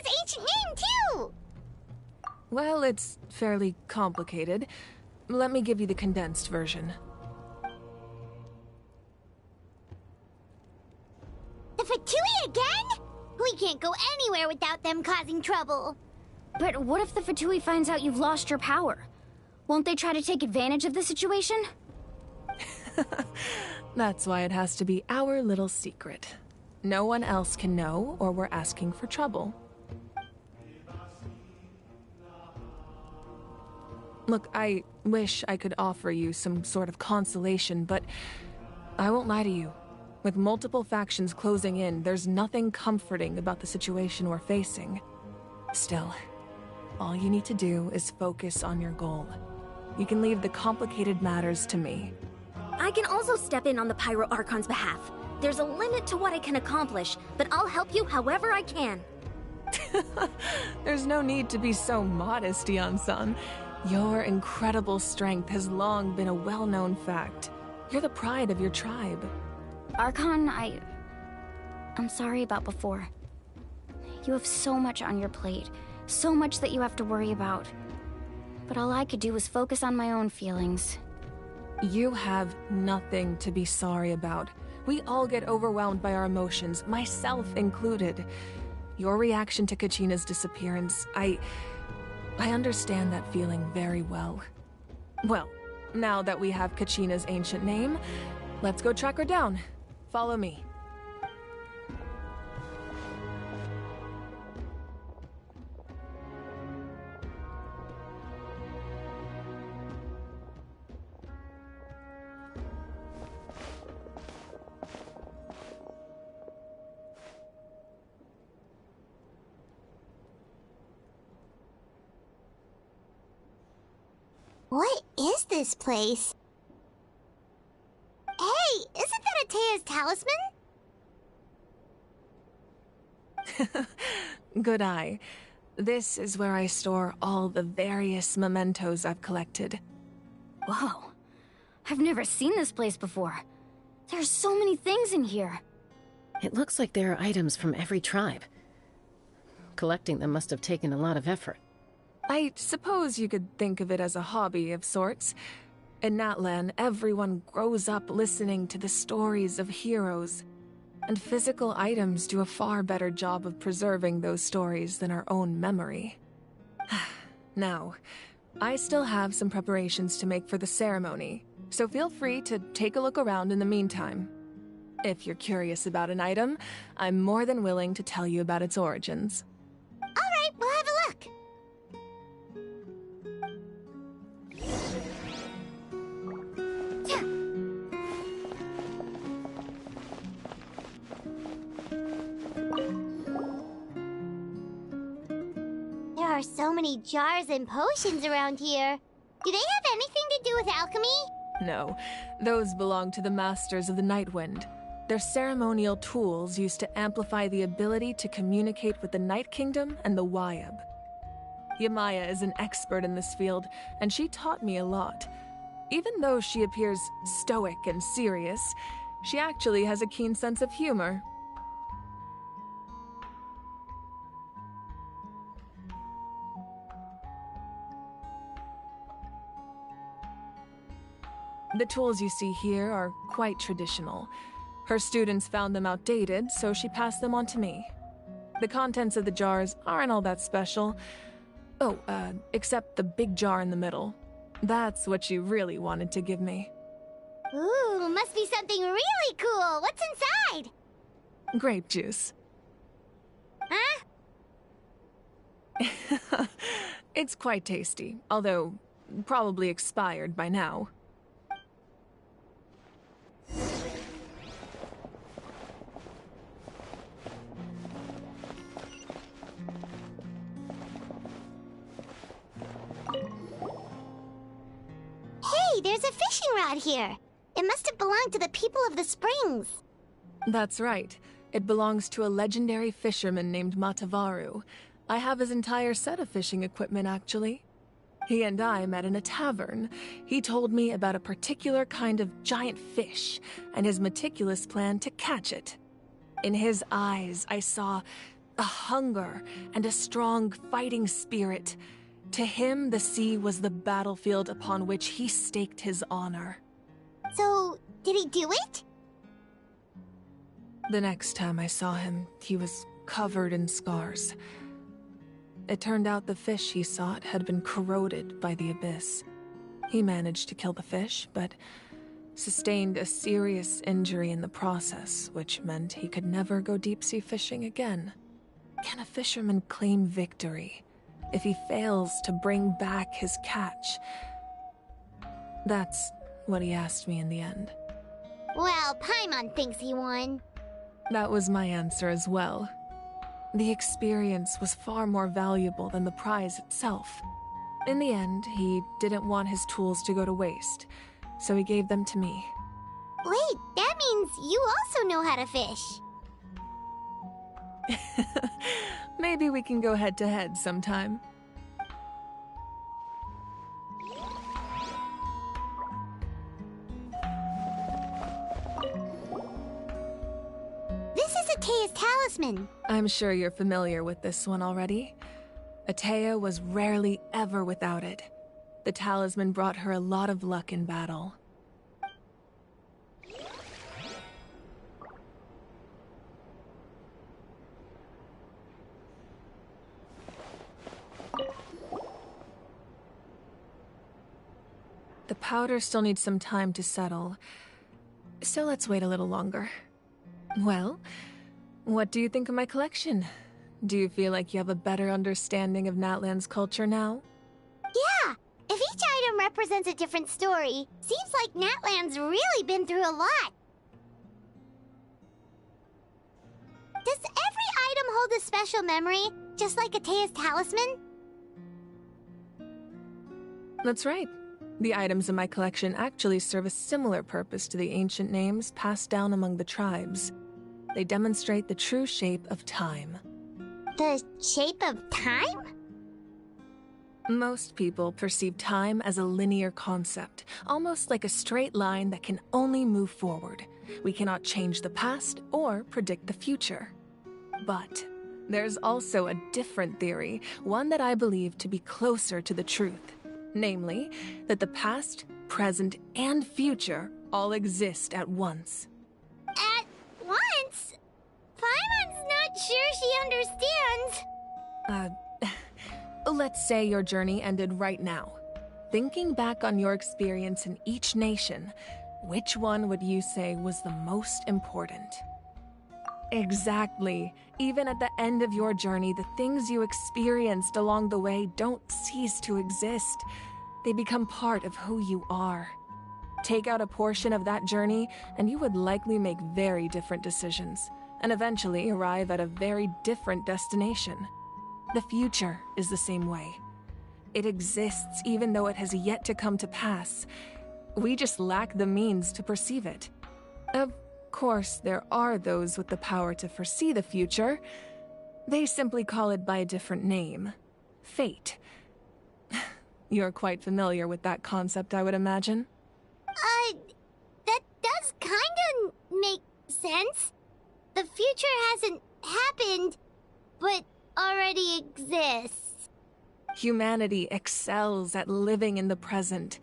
Kachina's ancient name, too! Well, it's fairly complicated. Let me give you the condensed version. The Fatui again? We can't go anywhere without them causing trouble. But what if the Fatui finds out you've lost your power? Won't they try to take advantage of the situation? That's why it has to be our little secret. No one else can know, or we're asking for trouble. Look, I wish I could offer you some sort of consolation, but I won't lie to you. With multiple factions closing in, there's nothing comforting about the situation we're facing. Still, all you need to do is focus on your goal. You can leave the complicated matters to me. I can also step in on the Pyro Archon's behalf. There's a limit to what I can accomplish, but I'll help you however I can. There's no need to be so modest, Yan-san. Your incredible strength has long been a well-known fact. You're the pride of your tribe. Archon, I'm sorry about before. You have so much on your plate, so much that you have to worry about. But all I could do was focus on my own feelings. You have nothing to be sorry about. We all get overwhelmed by our emotions, myself included. Your reaction to Kachina's disappearance, I understand that feeling very well. Well, now that we have Kachina's ancient name, let's go track her down. Follow me. What is this place? Hey, isn't that Atea's talisman? Good eye. This is where I store all the various mementos I've collected. Whoa. I've never seen this place before. There's so many things in here. It looks like there are items from every tribe. Collecting them must have taken a lot of effort. I suppose you could think of it as a hobby of sorts. In Natlan, everyone grows up listening to the stories of heroes, and physical items do a far better job of preserving those stories than our own memory. Now, I still have some preparations to make for the ceremony, so feel free to take a look around in the meantime. If you're curious about an item, I'm more than willing to tell you about its origins. All right, we'll have a look. There are so many jars and potions around here. Do they have anything to do with alchemy? No, those belong to the Masters of the Nightwind. They're ceremonial tools used to amplify the ability to communicate with the Night Kingdom and the Wyab. Yamaya is an expert in this field, and she taught me a lot. Even though she appears stoic and serious, she actually has a keen sense of humor. The tools you see here are quite traditional. Her students found them outdated, so she passed them on to me. The contents of the jars aren't all that special. Oh, except the big jar in the middle. That's what she really wanted to give me. Ooh, must be something really cool. What's inside? Grape juice. Huh? It's quite tasty, although probably expired by now. Hey, there's a fishing rod here. It must have belonged to the people of the springs. That's right. It belongs to a legendary fisherman named Matavaru. I have his entire set of fishing equipment, actually. He and I met in a tavern. He told me about a particular kind of giant fish and his meticulous plan to catch it. In his eyes, I saw a hunger, and a strong fighting spirit. To him, the sea was the battlefield upon which he staked his honor. So, did he do it? The next time I saw him, he was covered in scars. It turned out the fish he sought had been corroded by the abyss. He managed to kill the fish, but sustained a serious injury in the process, which meant he could never go deep-sea fishing again. Can a fisherman claim victory if he fails to bring back his catch? That's what he asked me in the end. Well, Paimon thinks he won. That was my answer as well. The experience was far more valuable than the prize itself. In the end, he didn't want his tools to go to waste, so he gave them to me. Wait, that means you also know how to fish. Maybe we can go head-to-head sometime. This is Atea's talisman. I'm sure you're familiar with this one already. Atea was rarely ever without it. The talisman brought her a lot of luck in battle. The powder still needs some time to settle, so let's wait a little longer. Well, what do you think of my collection? Do you feel like you have a better understanding of Natlan's culture now? Yeah, if each item represents a different story, seems like Natlan's really been through a lot. Does every item hold a special memory, just like Atea's talisman? That's right. The items in my collection actually serve a similar purpose to the ancient names passed down among the tribes. They demonstrate the true shape of time. The shape of time? Most people perceive time as a linear concept, almost like a straight line that can only move forward. We cannot change the past or predict the future. But there's also a different theory, one that I believe to be closer to the truth. Namely, that the past, present, and future all exist at once. At once? Paimon's not sure she understands. Let's say your journey ended right now. Thinking back on your experience in each nation, which one would you say was the most important? Exactly. Even at the end of your journey, the things you experienced along the way don't cease to exist. They become part of who you are. Take out a portion of that journey, and you would likely make very different decisions, and eventually arrive at a very different destination. The future is the same way. It exists even though it has yet to come to pass. We just lack the means to perceive it. Of course, there are those with the power to foresee the future. They simply call it by a different name. Fate. You're quite familiar with that concept, I would imagine. That does kinda make sense. The future hasn't happened, but already exists. Humanity excels at living in the present,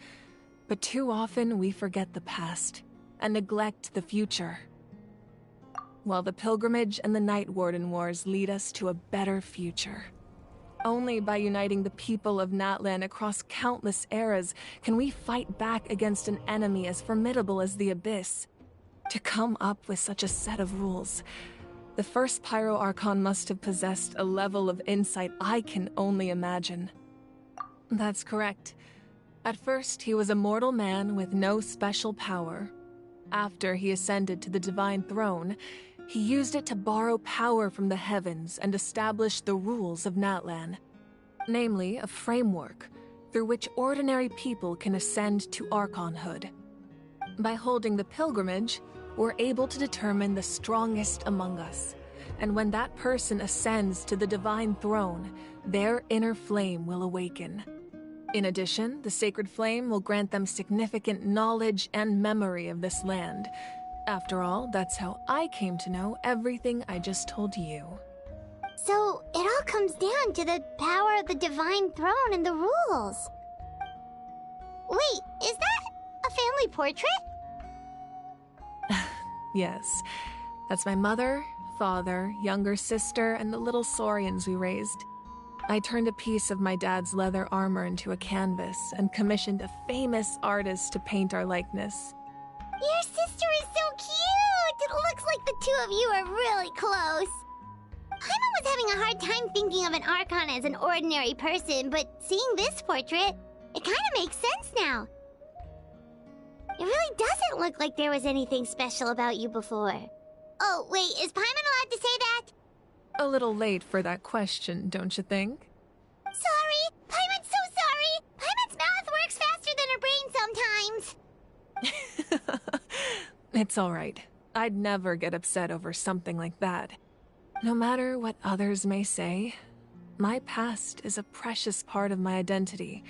but too often we forget the past and neglect the future. While the pilgrimage and the Night Warden Wars lead us to a better future. Only by uniting the people of Natlan across countless eras can we fight back against an enemy as formidable as the Abyss. To come up with such a set of rules, the first Pyro Archon must have possessed a level of insight I can only imagine. That's correct. At first, he was a mortal man with no special power. After he ascended to the Divine Throne, he used it to borrow power from the heavens and establish the rules of Natlan. Namely, a framework through which ordinary people can ascend to Archonhood. By holding the pilgrimage, we're able to determine the strongest among us. And when that person ascends to the Divine Throne, their inner flame will awaken. In addition, the sacred flame will grant them significant knowledge and memory of this land. After all, that's how I came to know everything I just told you. So, it all comes down to the power of the Divine Throne and the rules. Wait, is that a family portrait? Yes. That's my mother, father, younger sister, and the little saurians we raised. I turned a piece of my dad's leather armor into a canvas and commissioned a famous artist to paint our likeness. Your sister is so cute! It looks like the two of you are really close. Paimon was having a hard time thinking of an Archon as an ordinary person, but seeing this portrait, it kind of makes sense now. It really doesn't look like there was anything special about you before. Oh, wait, is Paimon allowed to say that? A little late for that question, don't you think? Sorry! Paimon's so sorry! Paimon's mouth works faster than her brain sometimes! It's all right. I'd never get upset over something like that. No matter what others may say, my past is a precious part of my identity.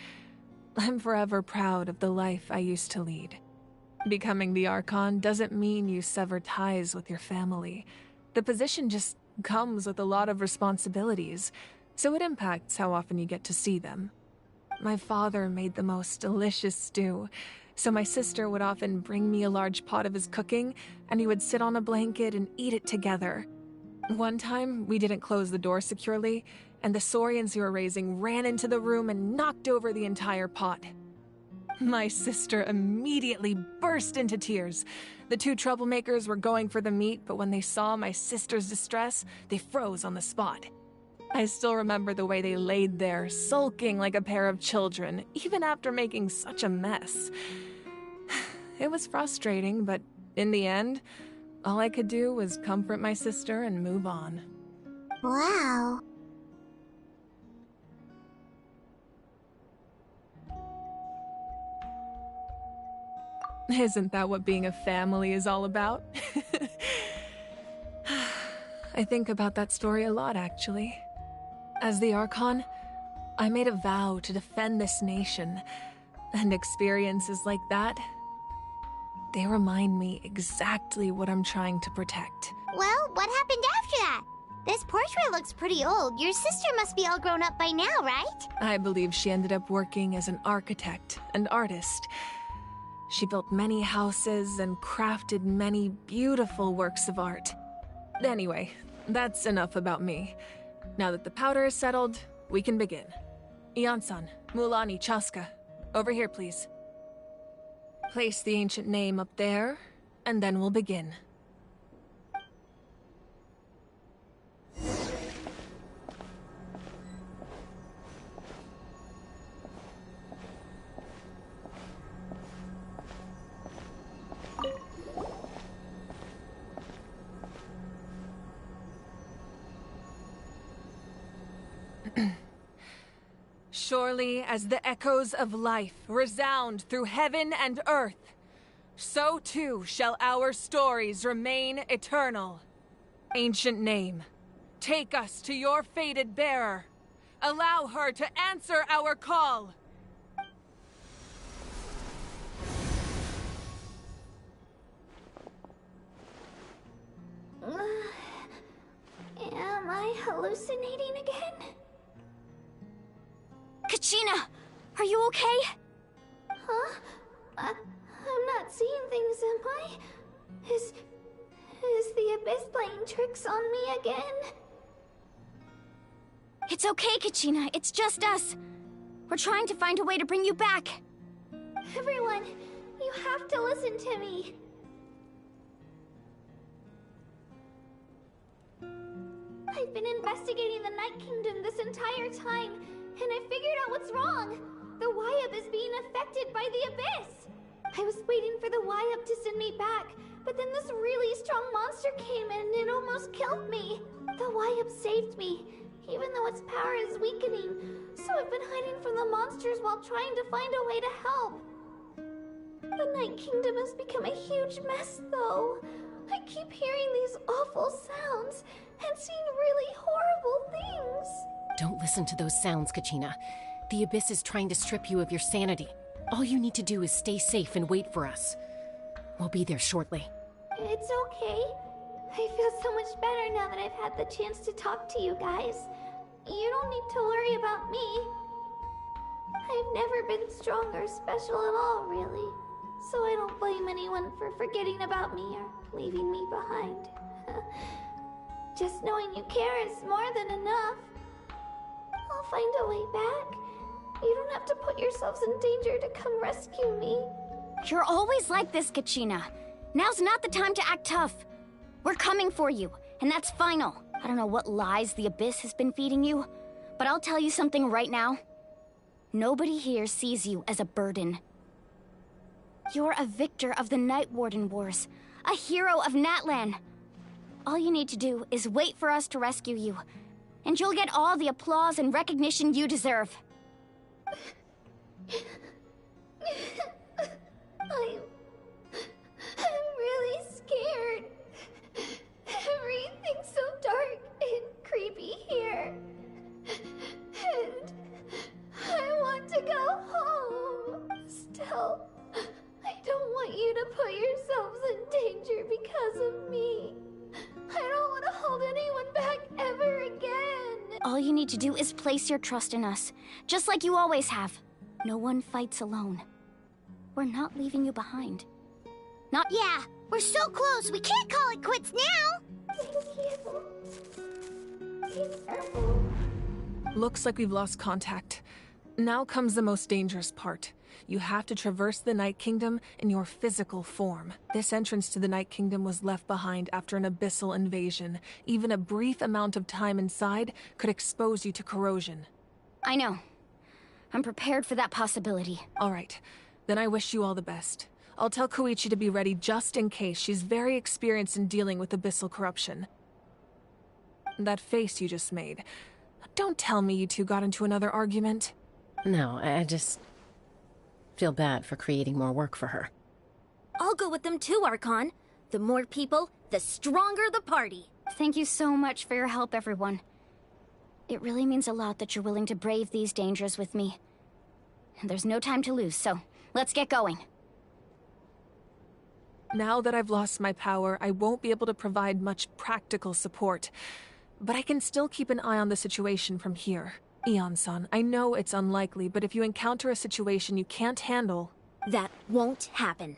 I'm forever proud of the life I used to lead. Becoming the Archon doesn't mean you sever ties with your family. The position just comes with a lot of responsibilities, so it impacts how often you get to see them. My father made the most delicious stew, so my sister would often bring me a large pot of his cooking, and we would sit on a blanket and eat it together. One time, we didn't close the door securely, and the saurians we were raising ran into the room and knocked over the entire pot. My sister immediately burst into tears. The two troublemakers were going for the meat, but when they saw my sister's distress, they froze on the spot. I still remember the way they laid there, sulking like a pair of children, even after making such a mess. It was frustrating, but in the end, all I could do was comfort my sister and move on. Wow. Isn't that what being a family is all about? I think about that story a lot, actually. As the Archon, I made a vow to defend this nation, and experiences like that, they remind me exactly what I'm trying to protect. Well, what happened after that? This portrait looks pretty old. Your sister must be all grown up by now, right? I believe she ended up working as an architect and artist. She built many houses and crafted many beautiful works of art. Anyway, that's enough about me. Now that the powder is settled, we can begin. Ian-san, Mulani, Chaska, over here, please. Place the ancient name up there, and then we'll begin. Surely as the echoes of life resound through heaven and earth, so too shall our stories remain eternal. Ancient name, take us to your fated bearer. Allow her to answer our call. Am I hallucinating again? Kachina, are you okay? Huh? I'm not seeing things, am I? Is the Abyss playing tricks on me again? It's okay, Kachina. It's just us. We're trying to find a way to bring you back. Everyone, you have to listen to me. I've been investigating the Night Kingdom this entire time, and I figured out what's wrong. The Y-Up is being affected by the Abyss. I was waiting for the Y-Up to send me back, but then this really strong monster came in and it almost killed me. The Y-Up saved me, even though its power is weakening, so I've been hiding from the monsters while trying to find a way to help. The Night Kingdom has become a huge mess, though. I keep hearing these awful sounds and seeing really horrible things. Don't listen to those sounds, Kachina. The Abyss is trying to strip you of your sanity. All you need to do is stay safe and wait for us. We'll be there shortly. It's okay. I feel so much better now that I've had the chance to talk to you guys. You don't need to worry about me. I've never been strong or special at all, really. So I don't blame anyone for forgetting about me or leaving me behind. Just knowing you care is more than enough. I'll find a way back. You don't have to put yourselves in danger to come rescue me. You're always like this, Kachina. Now's not the time to act tough. We're coming for you, and that's final. I don't know what lies the Abyss has been feeding you, but I'll tell you something right now. Nobody here sees you as a burden. You're a victor of the Night Warden Wars, a hero of Natlan. All you need to do is wait for us to rescue you, and you'll get all the applause and recognition you deserve. I'm really scared. Everything's so dark and creepy here. And I want to go home. Still, I don't want you to put yourselves in danger because of me. I don't want to hold anyone back ever again. All you need to do is place your trust in us, just like you always have. No one fights alone. We're not leaving you behind. Not yet. Yeah, we're so close, we can't call it quits now! Thank you. Be careful. Looks like we've lost contact. Now comes the most dangerous part. You have to traverse the Night Kingdom in your physical form. This entrance to the Night Kingdom was left behind after an abyssal invasion. Even a brief amount of time inside could expose you to corrosion. I know. I'm prepared for that possibility. All right, then I wish you all the best. I'll tell Koichi to be ready just in case. She's very experienced in dealing with abyssal corruption. That face you just made. Don't tell me you two got into another argument. No, I just feel bad for creating more work for her. I'll go with them too, Archon. The more people, the stronger the party. Thank you so much for your help, everyone. It really means a lot that you're willing to brave these dangers with me. There's no time to lose, so let's get going. Now that I've lost my power, I won't be able to provide much practical support. But I can still keep an eye on the situation from here. Eon-san, I know it's unlikely, but if you encounter a situation you can't handle... That won't happen.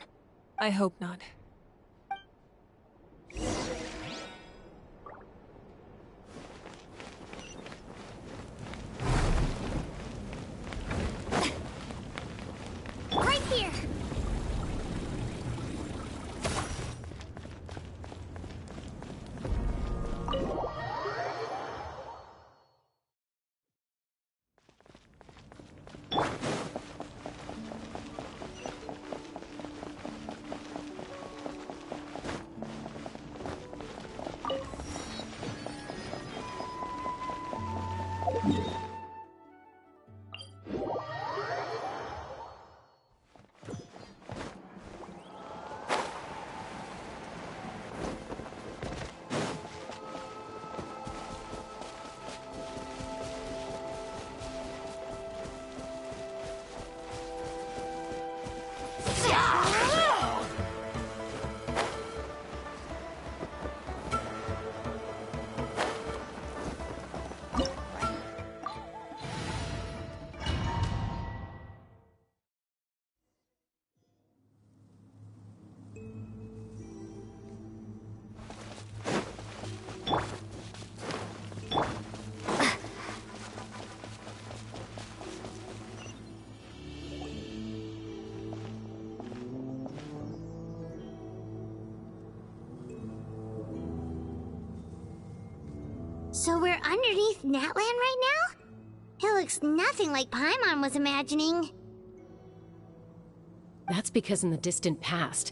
I hope not. Right here! So we're underneath Natlan right now? It looks nothing like Paimon was imagining. That's because in the distant past,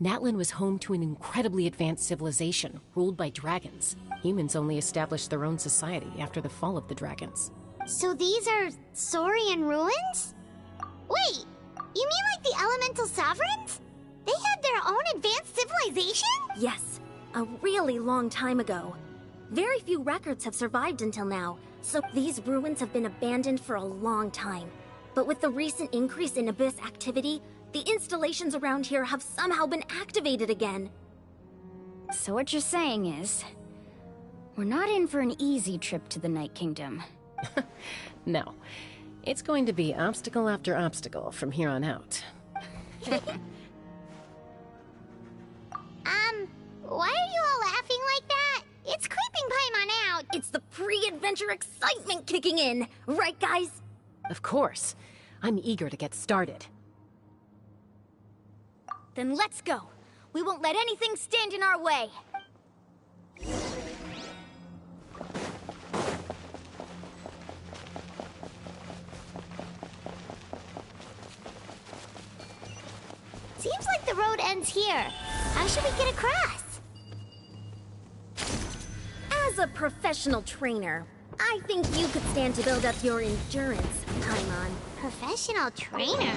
Natlan was home to an incredibly advanced civilization ruled by dragons. Humans only established their own society after the fall of the dragons. So these are Saurian ruins? Wait, you mean like the elemental sovereigns? They had their own advanced civilization? Yes, a really long time ago. Very few records have survived until now, so these ruins have been abandoned for a long time. But with the recent increase in Abyss activity, the installations around here have somehow been activated again. So what you're saying is, we're not in for an easy trip to the Night Kingdom. No. It's going to be obstacle after obstacle from here on out. Why are you all laughing like that? It's creeping Paimon out. It's the pre-adventure excitement kicking in, right guys? Of course. I'm eager to get started. Then let's go. We won't let anything stand in our way. Seems like the road ends here. How should we get across? As a professional trainer, I think you could stand to build up your endurance, Paimon. Professional trainer?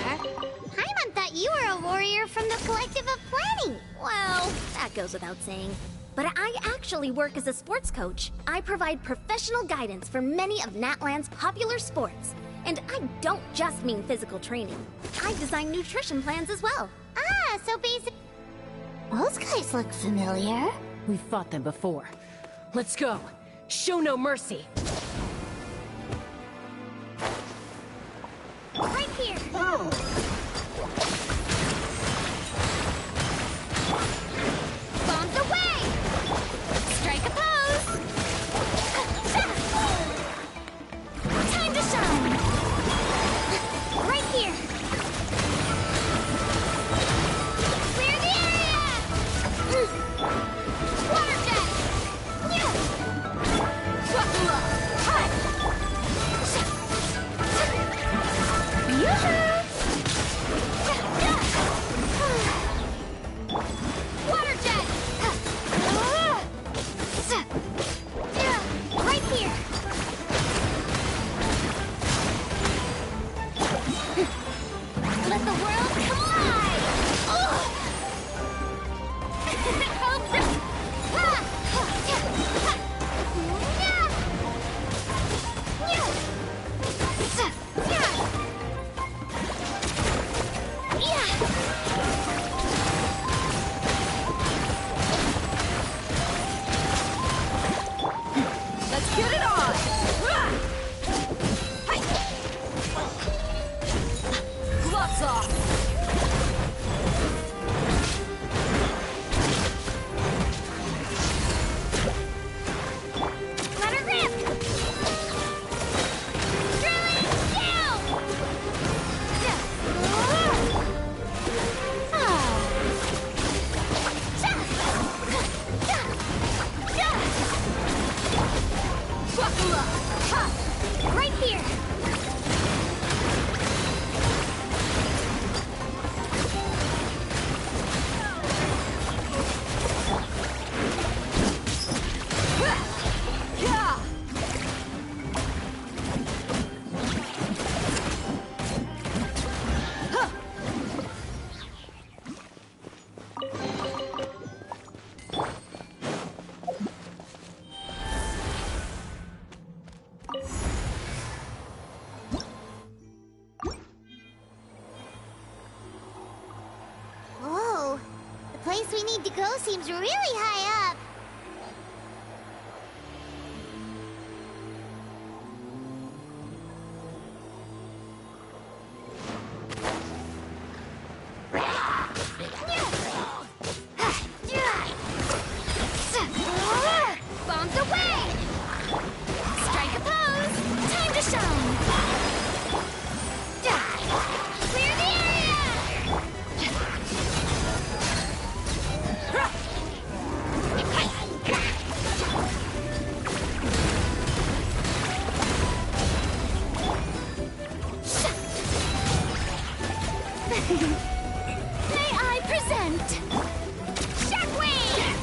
Paimon thought you were a warrior from the Collective of Planning. Well, that goes without saying. But I actually work as a sports coach. I provide professional guidance for many of Natlan's popular sports. And I don't just mean physical training. I design nutrition plans as well. Ah, so basic. Those guys look familiar. We've fought them before. Let's go. Show no mercy. Right here. Bombs away! Strike a pose! Time to shine. Right here. Clear the area! Water jet! Water jet! Right here. Let the world come alive! Let's get it on! Gloves off! Let her rip! Drilling down! Buckle up! Right here! Yeah! Whoa! The place we need to go seems really high up. Bombs away! Strike a pose! Time to shine! Clear the area! May I present Shockwave!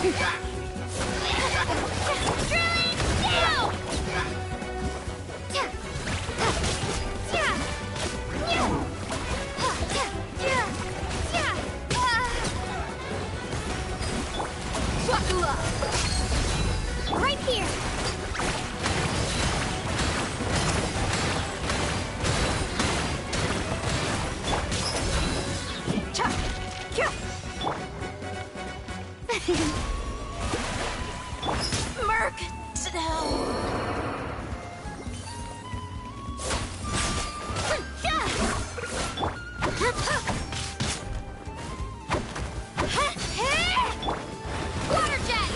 Right here! Merc! Down. Water jet!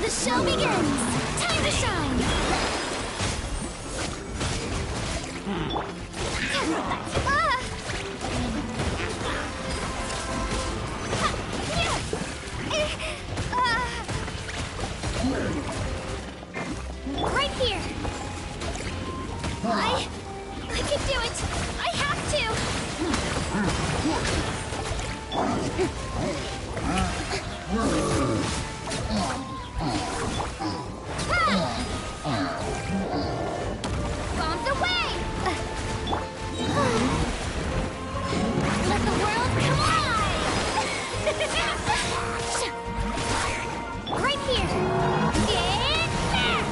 The show begins! Time to shine! Right here! I can do it! I have Bombs away! Let the world collide! Right here! Get back!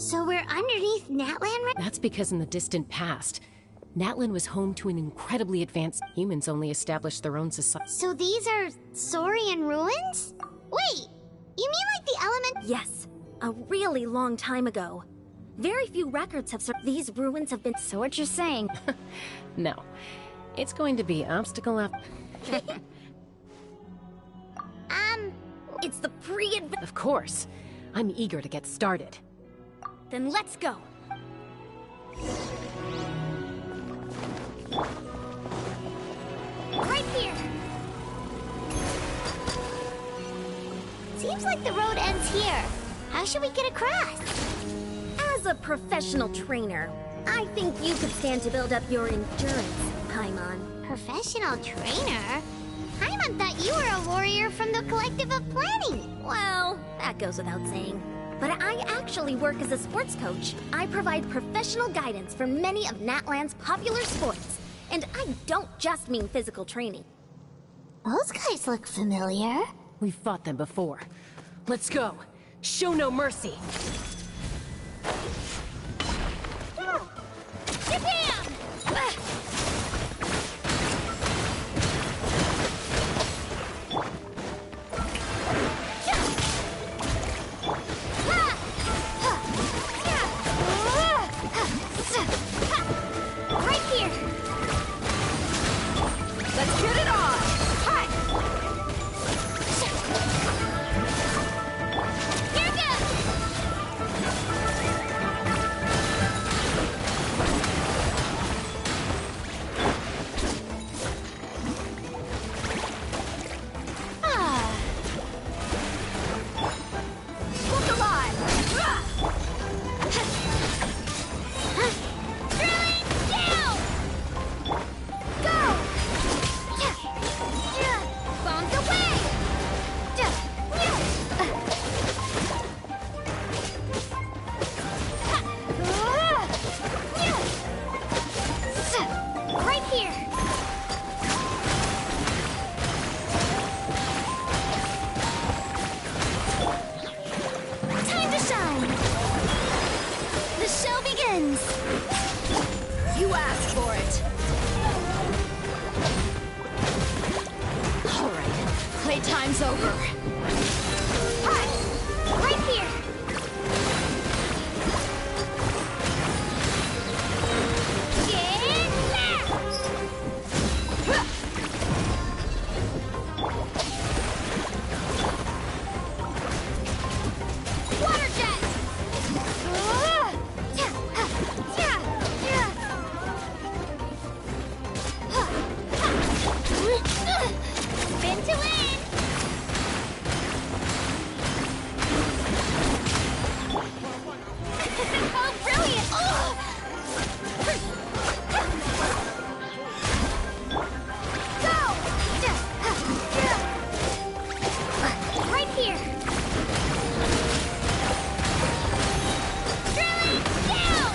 So we're underneath Natlan right? That's because in the distant past, Natlan was home to an incredibly advanced... Humans only established their own society. So these are Saurian ruins? Wait, you mean like the element? Yes, a really long time ago. Very few records have these ruins have been. So what you're saying? No. It's going to be obstacle after... It's the pre-advent. Of course. I'm eager to get started. Then let's go. Right here. Seems like the road ends here. How should we get across? As a professional trainer, I think you could stand to build up your endurance, Paimon. Professional trainer? Paimon thought you were a warrior from the Collective of Planning. Well, that goes without saying. But I actually work as a sports coach. I provide professional guidance for many of Natlan's popular sports. And I don't just mean physical training. Those guys look familiar. We've fought them before. Let's go. Show no mercy. Japan! Right here! Let's get it on! Hi! Here Look alive! Bombs away! Right here! Time to shine! The show begins! You asked for it! Alright, Playtime's over. hi! Right here! Get back! Water jet! Spin to win! Oh, brilliant! Go! Right here! Drilling down!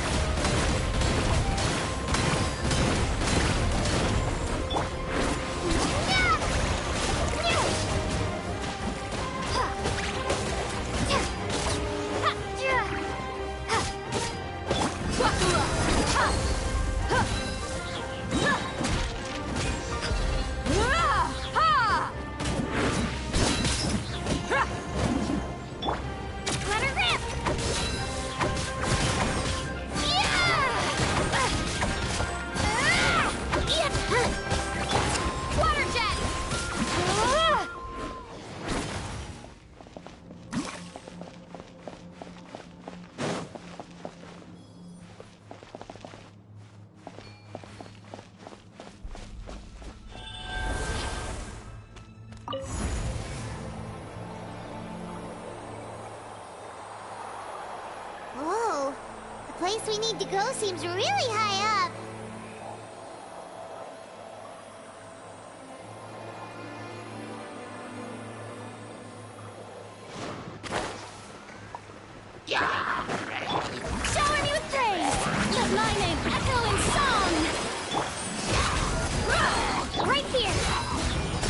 Let her rip! Water jet! Whoa, the place we need to go seems really high up. Shower me with praise! Let my name echo in song! Right here!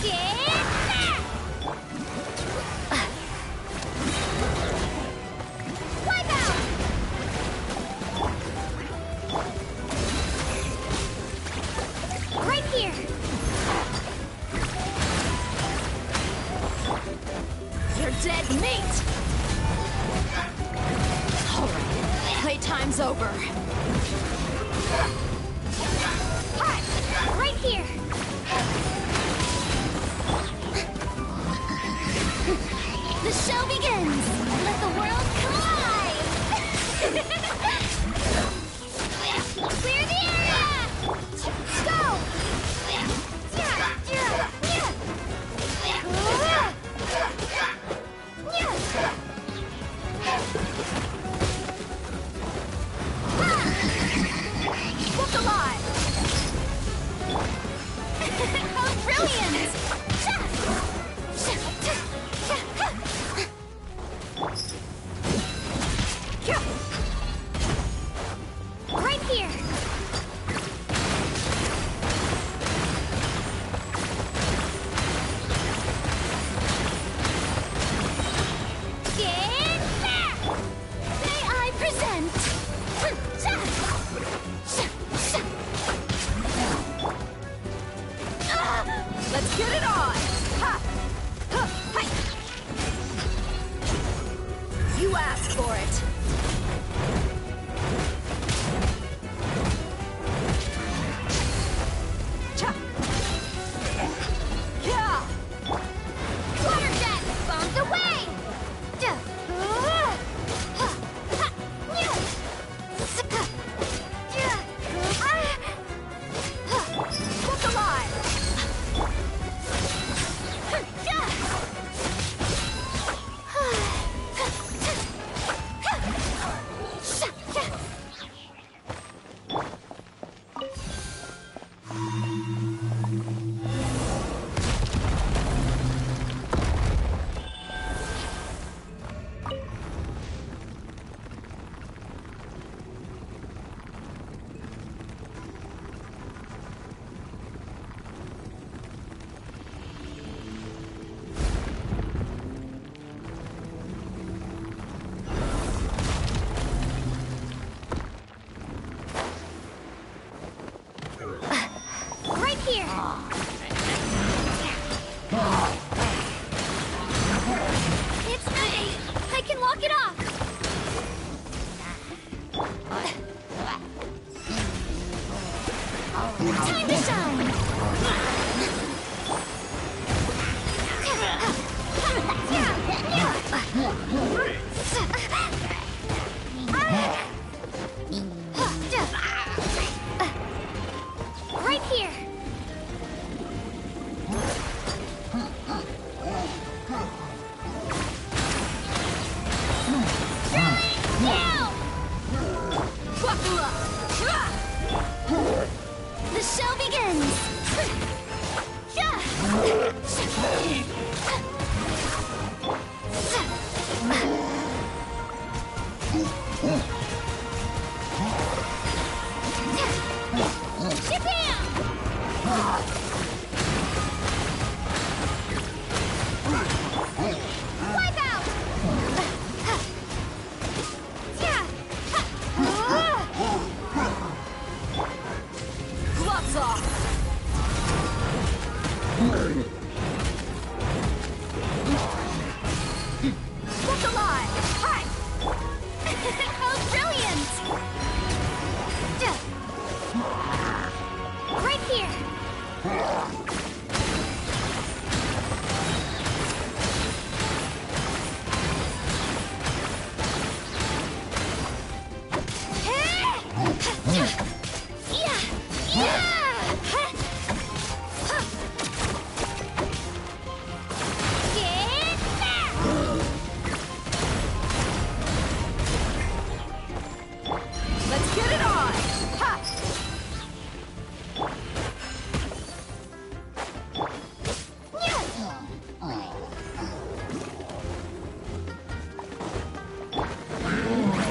Get back! Wipe out! fun's over. Hi! Right here! The show begins! Let the world collide! Clear the area! Go! Look alive! How brilliant! Right here! Get back! May I present? Let's get it on! Ha! Ha! Hi! You asked for it. Cha! Yeah! Water jet! Bombs away! Look alive! Right here! It's me! I can walk it off! Time to shine! Right here! Now! The show begins! Wipe out! Gloves off! Look alive! Hi! How brilliant! Right here! Get back! Let's get it on! Ha!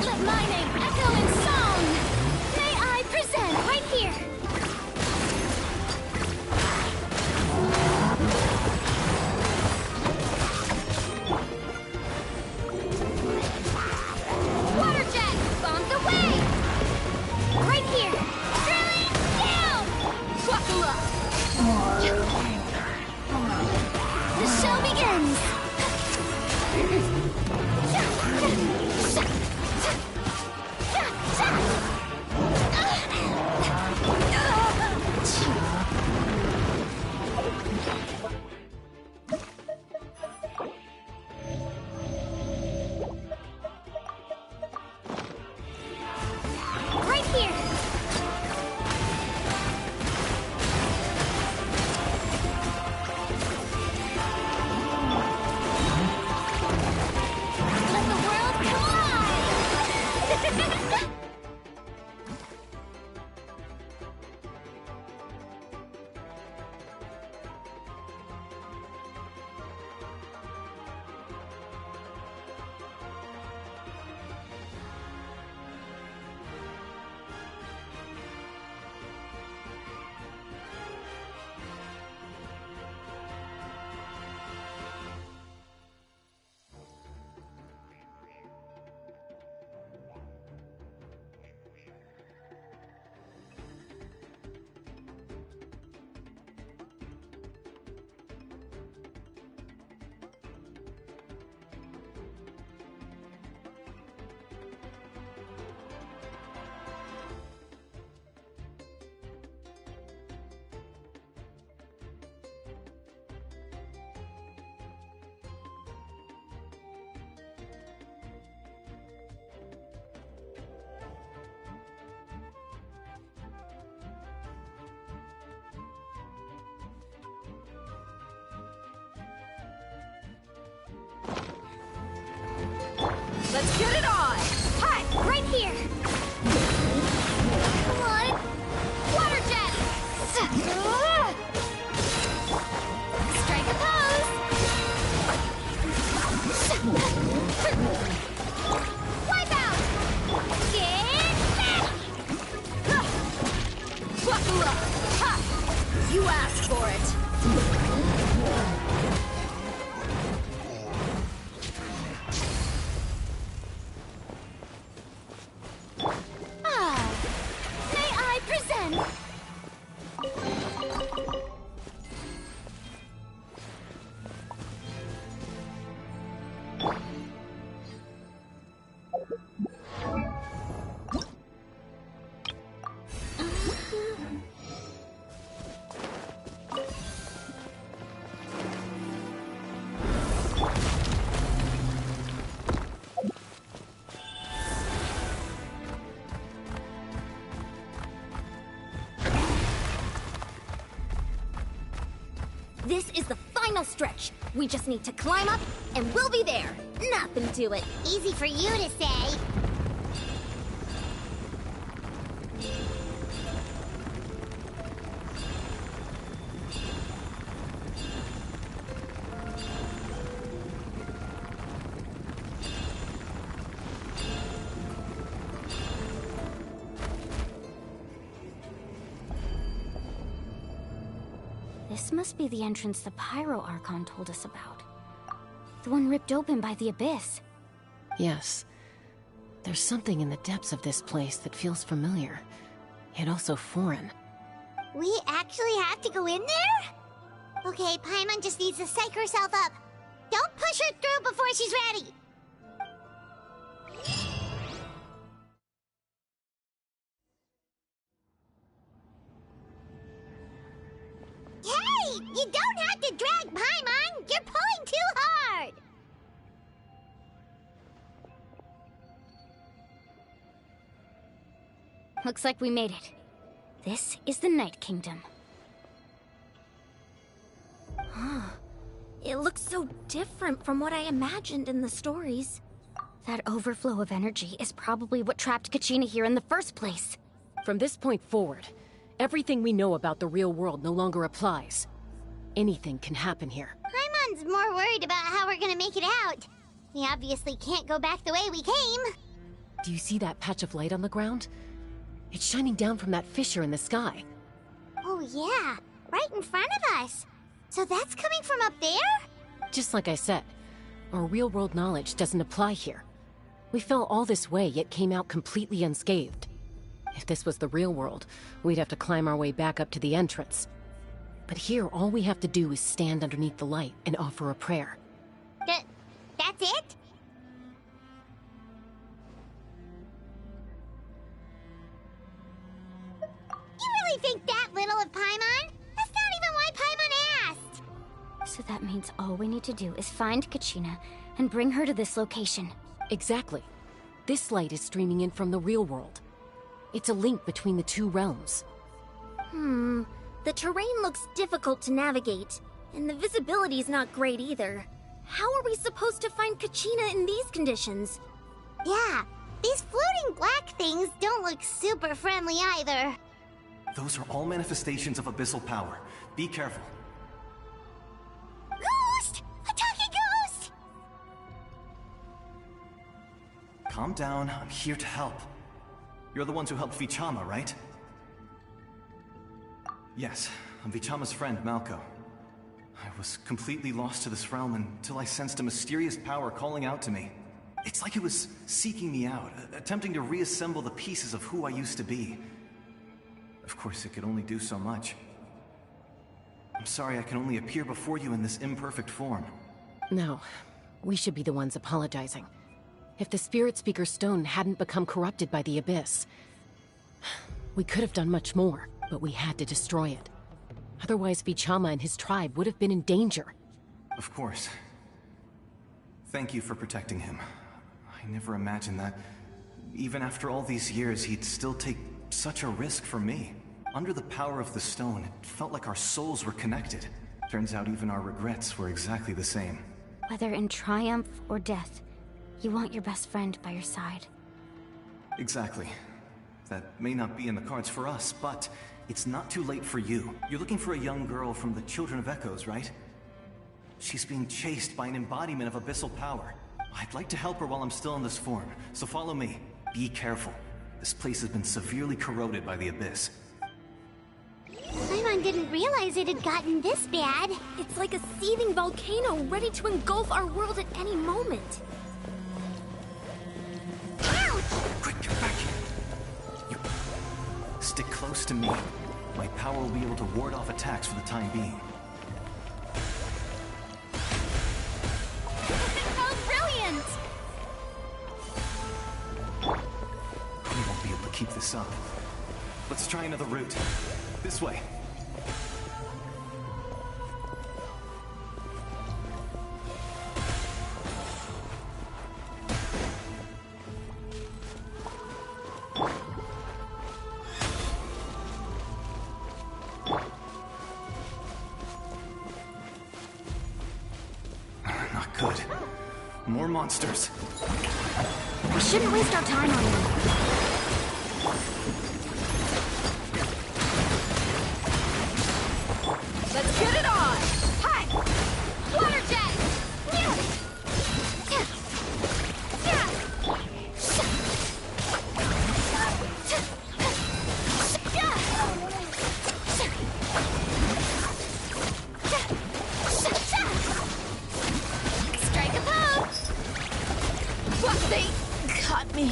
Let my name echo in song! May I present right here! Water jet! Bombs away! Right here! Drilling down! Buckle up! The show begins! Let's get it on! Hi, right here! Come on! Water jet! Strike a pose! Wipe out! Get back! Buckle up! Ha! You asked for it! May I present? This is the final stretch. We just need to climb up, and we'll be there. Nothing to it. Easy for you to say. This must be the entrance the Pyro Archon told us about. The one ripped open by the Abyss. Yes. There's something in the depths of this place that feels familiar, yet also foreign. We actually have to go in there? Okay, Paimon just needs to psych herself up. Don't push her through before she's ready. Hey! You don't have to drag Paimon! You're pulling too hard! Looks like we made it. This is the Night Kingdom. It looks so different from what I imagined in the stories. That overflow of energy is probably what trapped Kachina here in the first place. From this point forward, everything we know about the real world no longer applies. Anything can happen here. Paimon's more worried about how we're gonna make it out. We obviously can't go back the way we came. Do you see that patch of light on the ground? It's shining down from that fissure in the sky. Oh yeah, right in front of us. So that's coming from up there? Just like I said, our real-world knowledge doesn't apply here. We fell all this way, yet came out completely unscathed. If this was the real world, we'd have to climb our way back up to the entrance. But here, all we have to do is stand underneath the light and offer a prayer. That's it? You really think that little of Paimon? That's not even why Paimon asked! So that means all we need to do is find Kachina and bring her to this location. Exactly. This light is streaming in from the real world. It's a link between the two realms. The terrain looks difficult to navigate, and the visibility's not great either. How are we supposed to find Kachina in these conditions? Yeah, these floating black things don't look super friendly either. Those are all manifestations of abyssal power. Be careful. Ghost! A talking ghost! Calm down, I'm here to help. You're the ones who helped Vichama, right? Yes, I'm Vichama's friend, Malko. I was completely lost to this realm until I sensed a mysterious power calling out to me. It's like it was seeking me out, attempting to reassemble the pieces of who I used to be. Of course, it could only do so much. I'm sorry I can only appear before you in this imperfect form. No, we should be the ones apologizing. If the Spirit Speaker's stone hadn't become corrupted by the Abyss, we could have done much more, but we had to destroy it. Otherwise, Vichama and his tribe would have been in danger. Of course. Thank you for protecting him. I never imagined that, even after all these years, he'd still take such a risk for me. Under the power of the stone, it felt like our souls were connected. Turns out even our regrets were exactly the same. Whether in triumph or death, You want your best friend by your side. Exactly. That may not be in the cards for us, but it's not too late for you. You're looking for a young girl from the Children of Echoes, right? She's being chased by an embodiment of abyssal power. I'd like to help her while I'm still in this form, so follow me. Be careful. This place has been severely corroded by the Abyss. Paimon didn't realize it had gotten this bad. It's like a seething volcano ready to engulf our world at any moment. Ouch! Quick, get back here! You... Stick close to me. My power will be able to ward off attacks for the time being. Oh, brilliant! We won't be able to keep this up. Let's try another route. This way. Not good. More monsters. We shouldn't waste our time on them. Let's get it on! Hi! Water jet! Strike a pose! What, they caught me?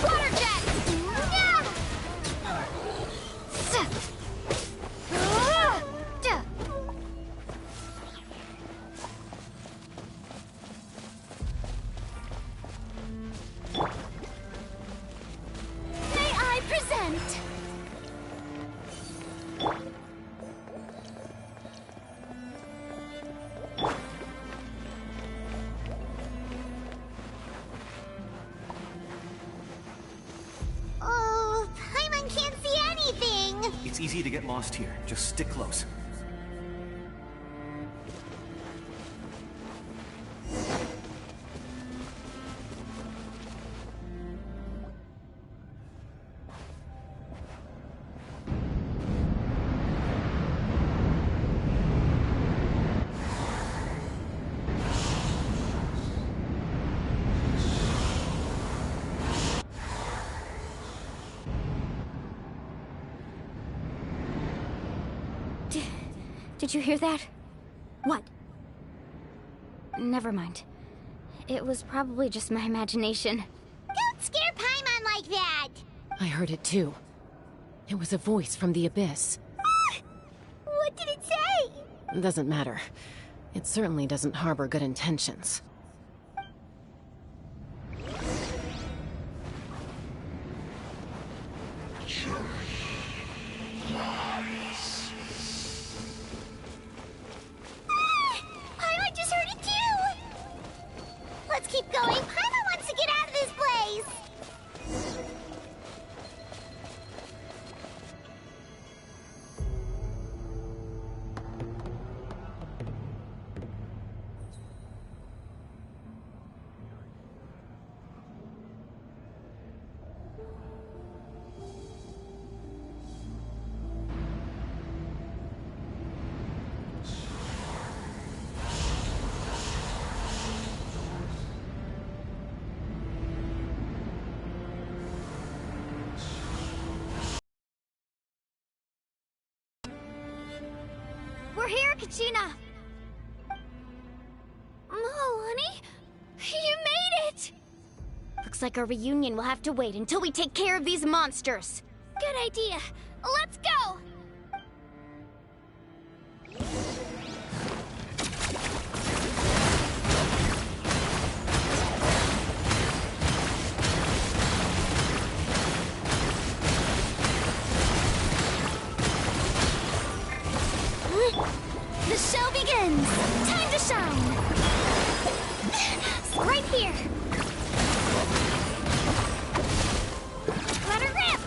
Water jet! May I present? Oh, Paimon can't see anything! It's easy to get lost here. Just stick close. Did you hear that? What? Never mind. It was probably just my imagination. Don't scare Paimon like that! I heard it too. It was a voice from the Abyss. What did it say? Doesn't matter. It certainly doesn't harbor good intentions. Paimon just heard it too! Let's keep going. Paimon wants to get out of this place! We're here, Kachina! Oh, honey? You made it! Looks like our reunion will have to wait until we take care of these monsters. Good idea. Let's go! The show begins! Time to shine! Right here! Let her rip!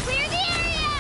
Clear the area!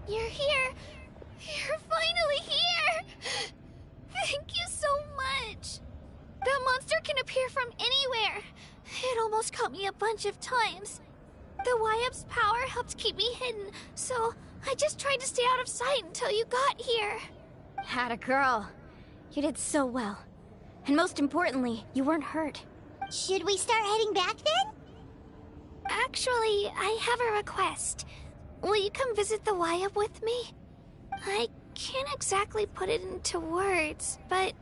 You're here! You're finally here! Thank you so much! That monster can appear from anywhere. It almost caught me a bunch of times. The Y-Up's power helped keep me hidden, so I just tried to stay out of sight until you got here. Atta girl. You did so well. And most importantly, you weren't hurt. Should we start heading back then? Actually, I have a request. Will you come visit the Y-Up with me? I can't exactly put it into words, but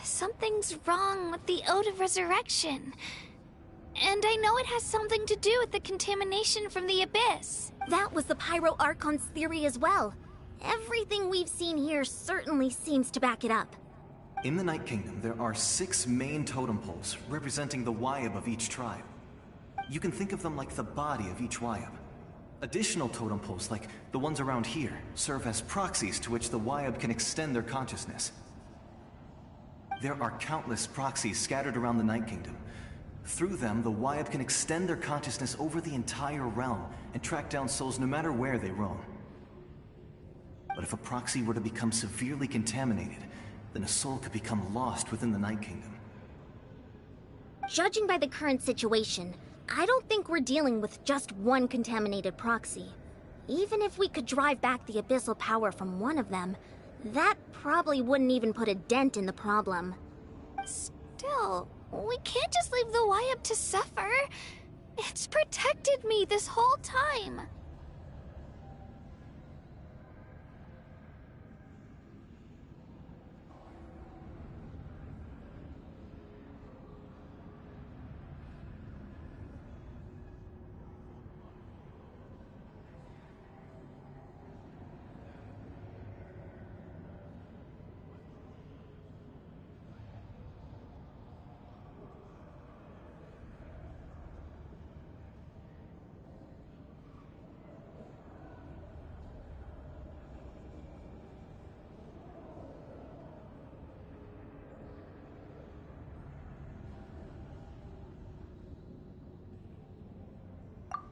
something's wrong with the Ode of Resurrection. And I know it has something to do with the contamination from the Abyss. That was the Pyro Archon's theory as well. Everything we've seen here certainly seems to back it up. In the Night Kingdom, there are 6 main totem poles representing the Wyab of each tribe. You can think of them like the body of each Wyab. Additional totem poles, like the ones around here, serve as proxies to which the Wyab can extend their consciousness. There are countless proxies scattered around the Night Kingdom. Through them, the Wyab can extend their consciousness over the entire realm and track down souls no matter where they roam. But if a proxy were to become severely contaminated, then a soul could become lost within the Night Kingdom. Judging by the current situation, I don't think we're dealing with just one contaminated proxy. Even if we could drive back the abyssal power from one of them, that probably wouldn't even put a dent in the problem. Still, we can't just leave the Y-Up to suffer. It's protected me this whole time.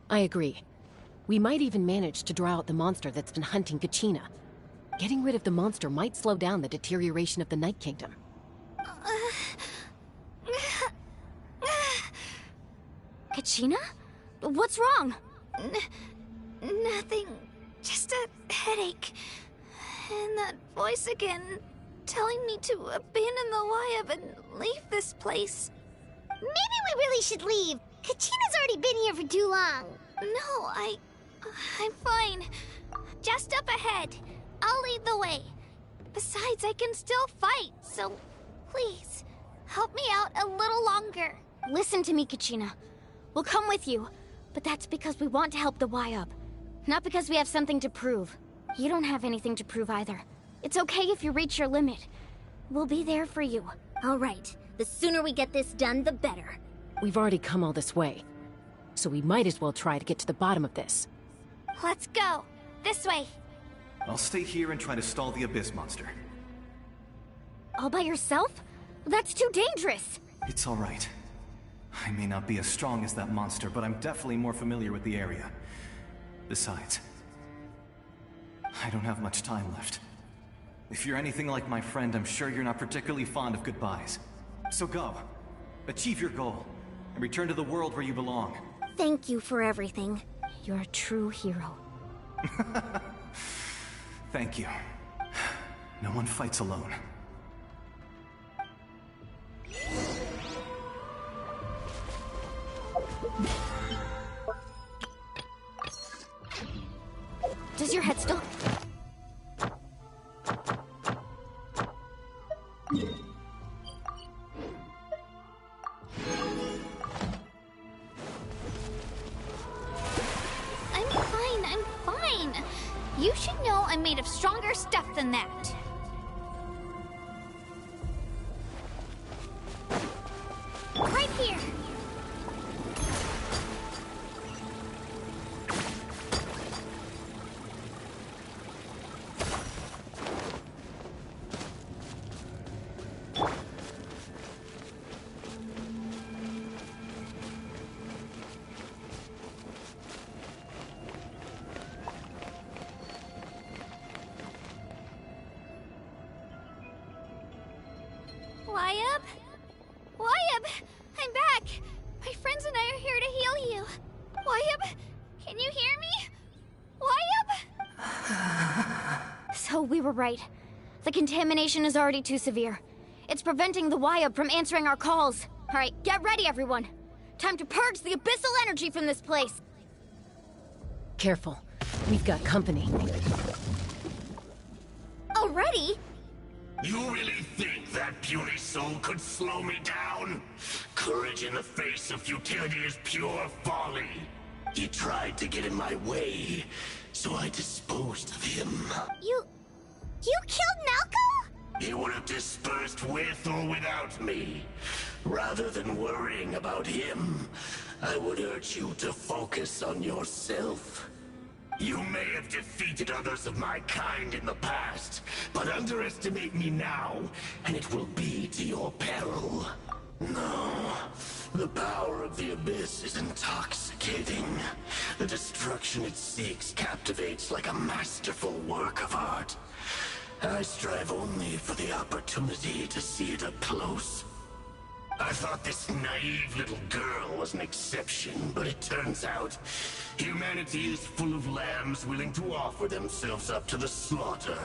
I agree. We might even manage to draw out the monster that's been hunting Kachina. Getting rid of the monster might slow down the deterioration of the Night Kingdom. Kachina? What's wrong? Nothing. Just a headache. And that voice again, telling me to abandon the Y-Up and leave this place. Maybe we really should leave. Kachina's already been here for too long. No, I'm fine. Just up ahead. I'll lead the way. Besides, I can still fight, so please, help me out a little longer. Listen to me, Kachina. We'll come with you, but that's because we want to help the Y-Up. Not because we have something to prove. You don't have anything to prove either. It's okay if you reach your limit. We'll be there for you. All right, the sooner we get this done, the better. We've already come all this way, so we might as well try to get to the bottom of this. Let's go. This way. I'll stay here and try to stall the Abyss monster. All by yourself? That's too dangerous! It's all right. I may not be as strong as that monster, but I'm definitely more familiar with the area. Besides, I don't have much time left. If you're anything like my friend, I'm sure you're not particularly fond of goodbyes. So go. Achieve your goal, and return to the world where you belong. Thank you for everything. You're a true hero. Thank you. No one fights alone. Does your head still... I'm fine. You should know I'm made of stronger stuff than that. Right here. we were right. The contamination is already too severe. It's preventing the Wyab from answering our calls. Alright, get ready, everyone. Time to purge the abyssal energy from this place. Careful. We've got company. Already? You really think that puny soul could slow me down? Courage in the face of futility is pure folly. He tried to get in my way, so I disposed of him. You killed Malco? He would have dispersed with or without me. Rather than worrying about him, I would urge you to focus on yourself. You may have defeated others of my kind in the past, but underestimate me now, and it will be to your peril. No, the power of the Abyss is intoxicating. The destruction it seeks captivates like a masterful work of art. I strive only for the opportunity to see it up close. I thought this naive little girl was an exception, but it turns out humanity is full of lambs willing to offer themselves up to the slaughter.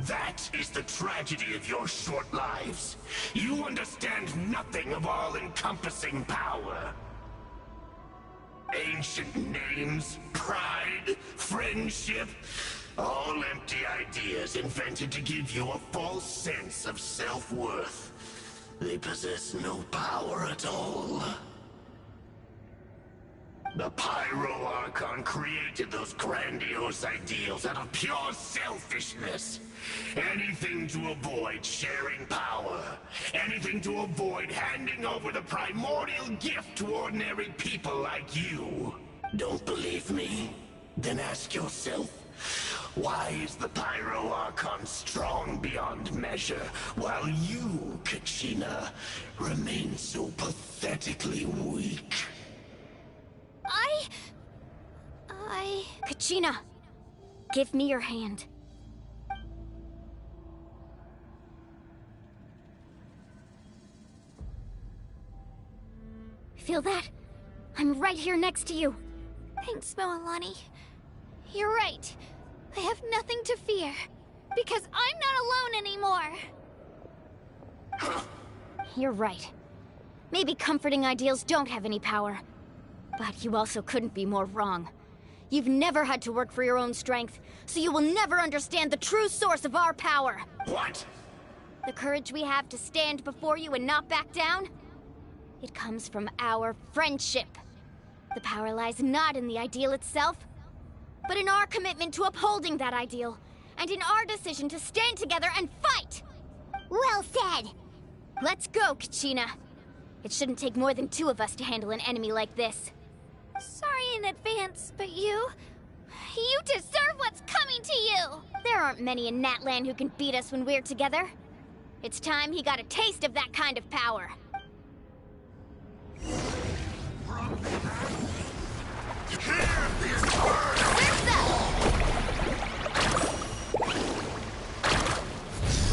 That is the tragedy of your short lives. You understand nothing of all-encompassing power. Ancient names, pride, friendship, all empty ideas invented to give you a false sense of self-worth. They possess no power at all. The Pyro Archon created those grandiose ideals out of pure selfishness. Anything to avoid sharing power. Anything to avoid handing over the primordial gift to ordinary people like you. Don't believe me? Then ask yourself, why is the Pyro Archon strong beyond measure, while you, Kachina, remain so pathetically weak? Kachina, give me your hand. Feel that? I'm right here next to you. Thanks, Moalani. You're right. I have nothing to fear, because I'm not alone anymore. You're right. Maybe comforting ideals don't have any power. But you also couldn't be more wrong. You've never had to work for your own strength, so you will never understand the true source of our power. What? The courage we have to stand before you and not back down? It comes from our friendship. The power lies not in the ideal itself, but in our commitment to upholding that ideal, and in our decision to stand together and fight! Well said! Let's go, Kachina. It shouldn't take more than two of us to handle an enemy like this. Sorry in advance, but you deserve what's coming to you! There aren't many in Natlan who can beat us when we're together. It's time he got a taste of that kind of power.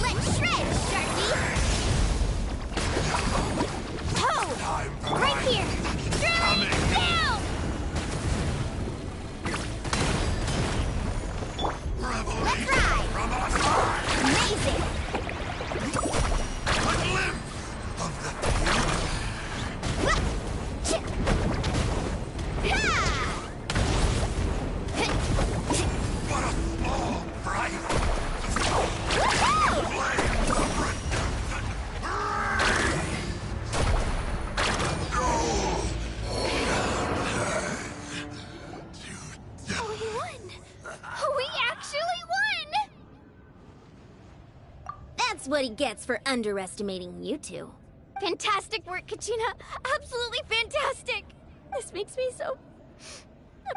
Let's shred, Sharky! Oh! Right here! Shred down! Let's ride! Amazing! A glimpse of the what a small price! Flames of redemption! Go! We won! We actually won! That's what he gets for underestimating you two. Fantastic work, Kachina! Absolutely fantastic! This makes me so...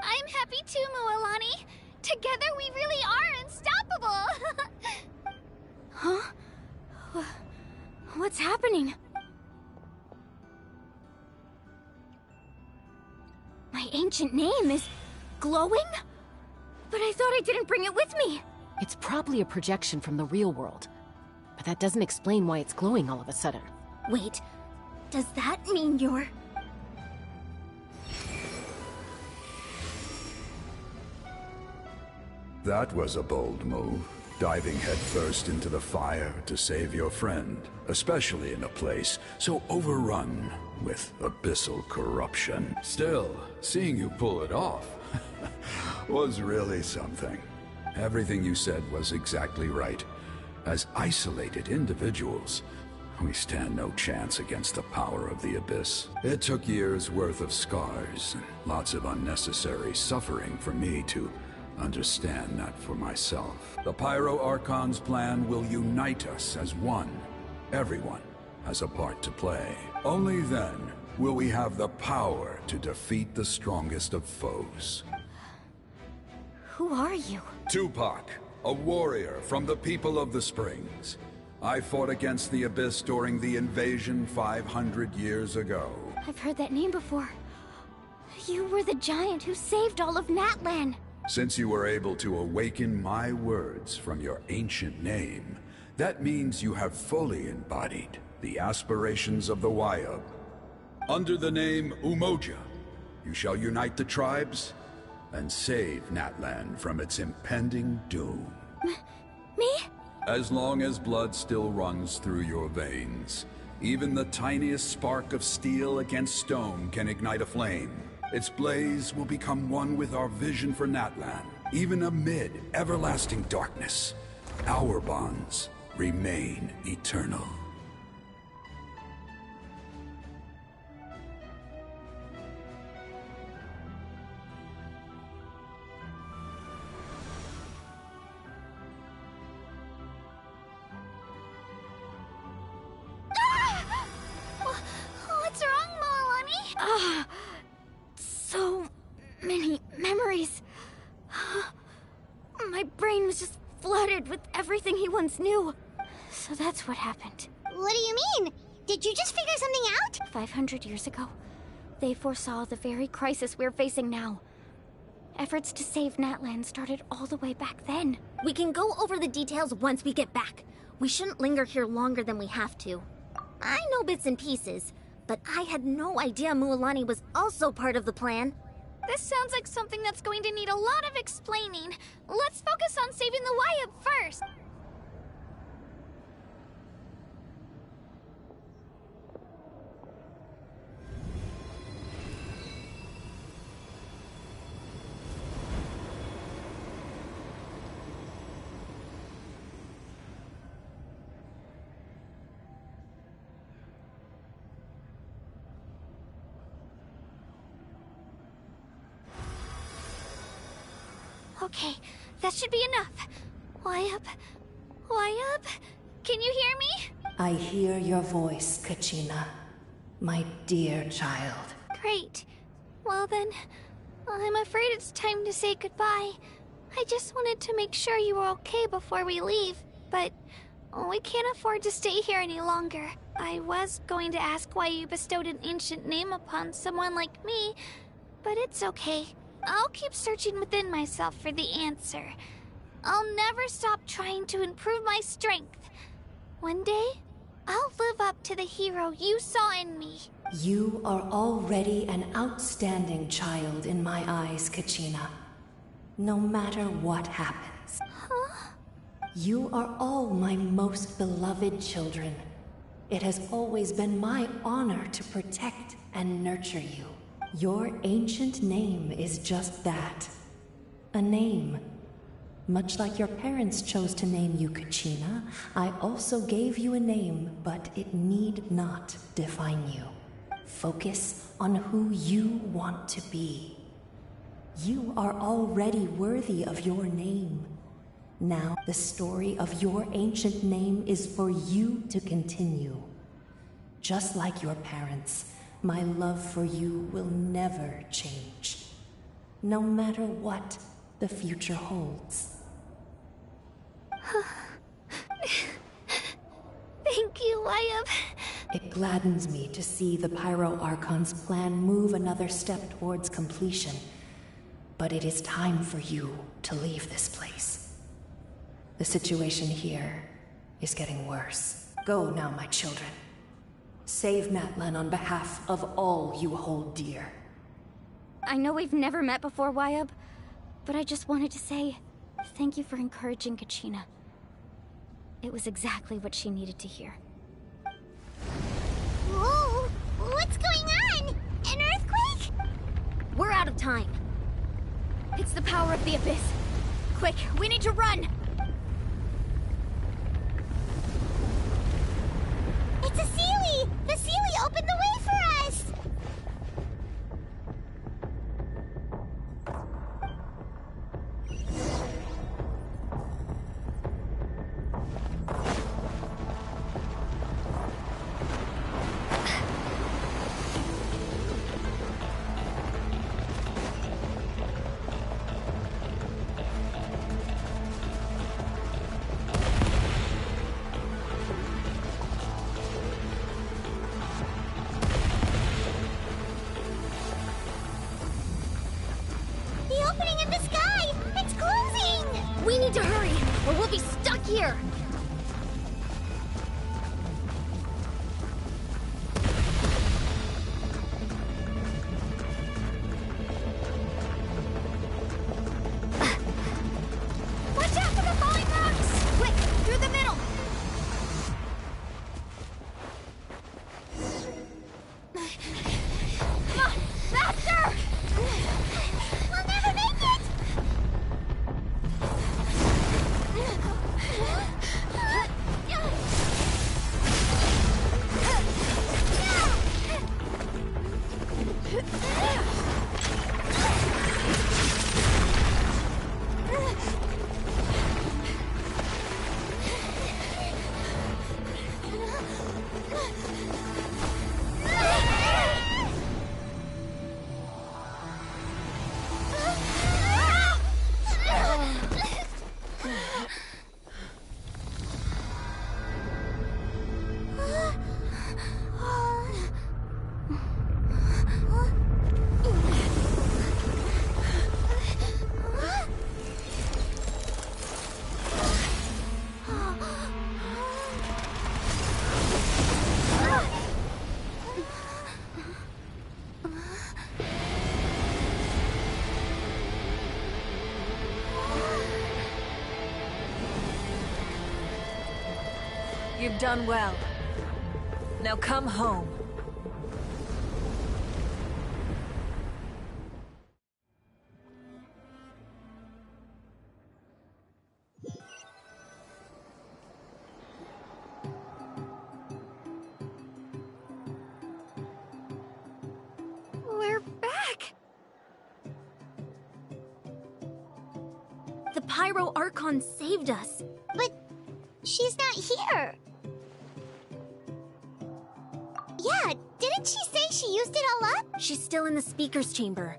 I'm happy too, Moalani. Together we really are unstoppable! Huh? What's happening? My ancient name is glowing? But I thought I didn't bring it with me. It's probably a projection from the real world. But that doesn't explain why it's glowing all of a sudden. Wait, does that mean you're... That was a bold move, diving headfirst into the fire to save your friend, especially in a place so overrun with abyssal corruption. Still, seeing you pull it off was really something. Everything you said was exactly right. As isolated individuals, we stand no chance against the power of the Abyss. It took years' worth of scars and lots of unnecessary suffering for me to understand that for myself. The Pyro Archon's plan will unite us as one. Everyone has a part to play. Only then will we have the power to defeat the strongest of foes. Who are you? Tupac, a warrior from the people of the Springs. I fought against the Abyss during the invasion 500 years ago. I've heard that name before. You were the giant who saved all of Natlan. Since you were able to awaken my words from your ancient name, that means you have fully embodied the aspirations of the Wayub. Under the name Umoja, you shall unite the tribes and save Natlan from its impending doom. Me? As long as blood still runs through your veins, even the tiniest spark of steel against stone can ignite a flame. Its blaze will become one with our vision for Natlan. Even amid everlasting darkness, our bonds remain eternal. What's wrong, Malani? So many memories. My brain was just flooded with everything he once knew. So that's what happened. What do you mean? Did you just figure something out? 500 years ago, they foresaw the very crisis we're facing now. Efforts to save Natlan started all the way back then. We can go over the details once we get back. We shouldn't linger here longer than we have to. I know bits and pieces, but I had no idea Mualani was also part of the plan. This sounds like something that's going to need a lot of explaining. Let's focus on saving the Wayub first. Okay, that should be enough. Wayub? Wayub? Can you hear me? I hear your voice, Kachina. My dear child. Great. Well then, I'm afraid it's time to say goodbye. I just wanted to make sure you were okay before we leave, but we can't afford to stay here any longer. I was going to ask why you bestowed an ancient name upon someone like me, but it's okay. I'll keep searching within myself for the answer. I'll never stop trying to improve my strength. One day, I'll live up to the hero you saw in me. You are already an outstanding child in my eyes, Kachina. No matter what happens. Huh? You are all my most beloved children. It has always been my honor to protect and nurture you. Your ancient name is just that. A name. Much like your parents chose to name you Kachina, I also gave you a name, but it need not define you. Focus on who you want to be. You are already worthy of your name. Now, the story of your ancient name is for you to continue. Just like your parents, my love for you will never change, no matter what the future holds. Thank you, Wayub. It gladdens me to see the Pyro Archon's plan move another step towards completion, but it is time for you to leave this place. The situation here is getting worse. Go now, my children. Save Natlan on behalf of all you hold dear. I know we've never met before, Wayub, but I just wanted to say Thank you for encouraging Kachina. It was exactly what she needed to hear. Whoa! What's going on? An earthquake? We're out of time. It's the power of the Abyss. Quick, we need to run! It's a Seelie! The Seelie opened the way for us! The opening in the sky! It's closing! We need to hurry, or we'll be stuck here! Watch out for the falling rocks! Quick, through the middle! Come on, faster! We'll never make it! You've done well. Now come home. We're back! The Pyro Archon saved us. But she's not here. Yeah, didn't she say she used it all up? She's still in the Speaker's Chamber.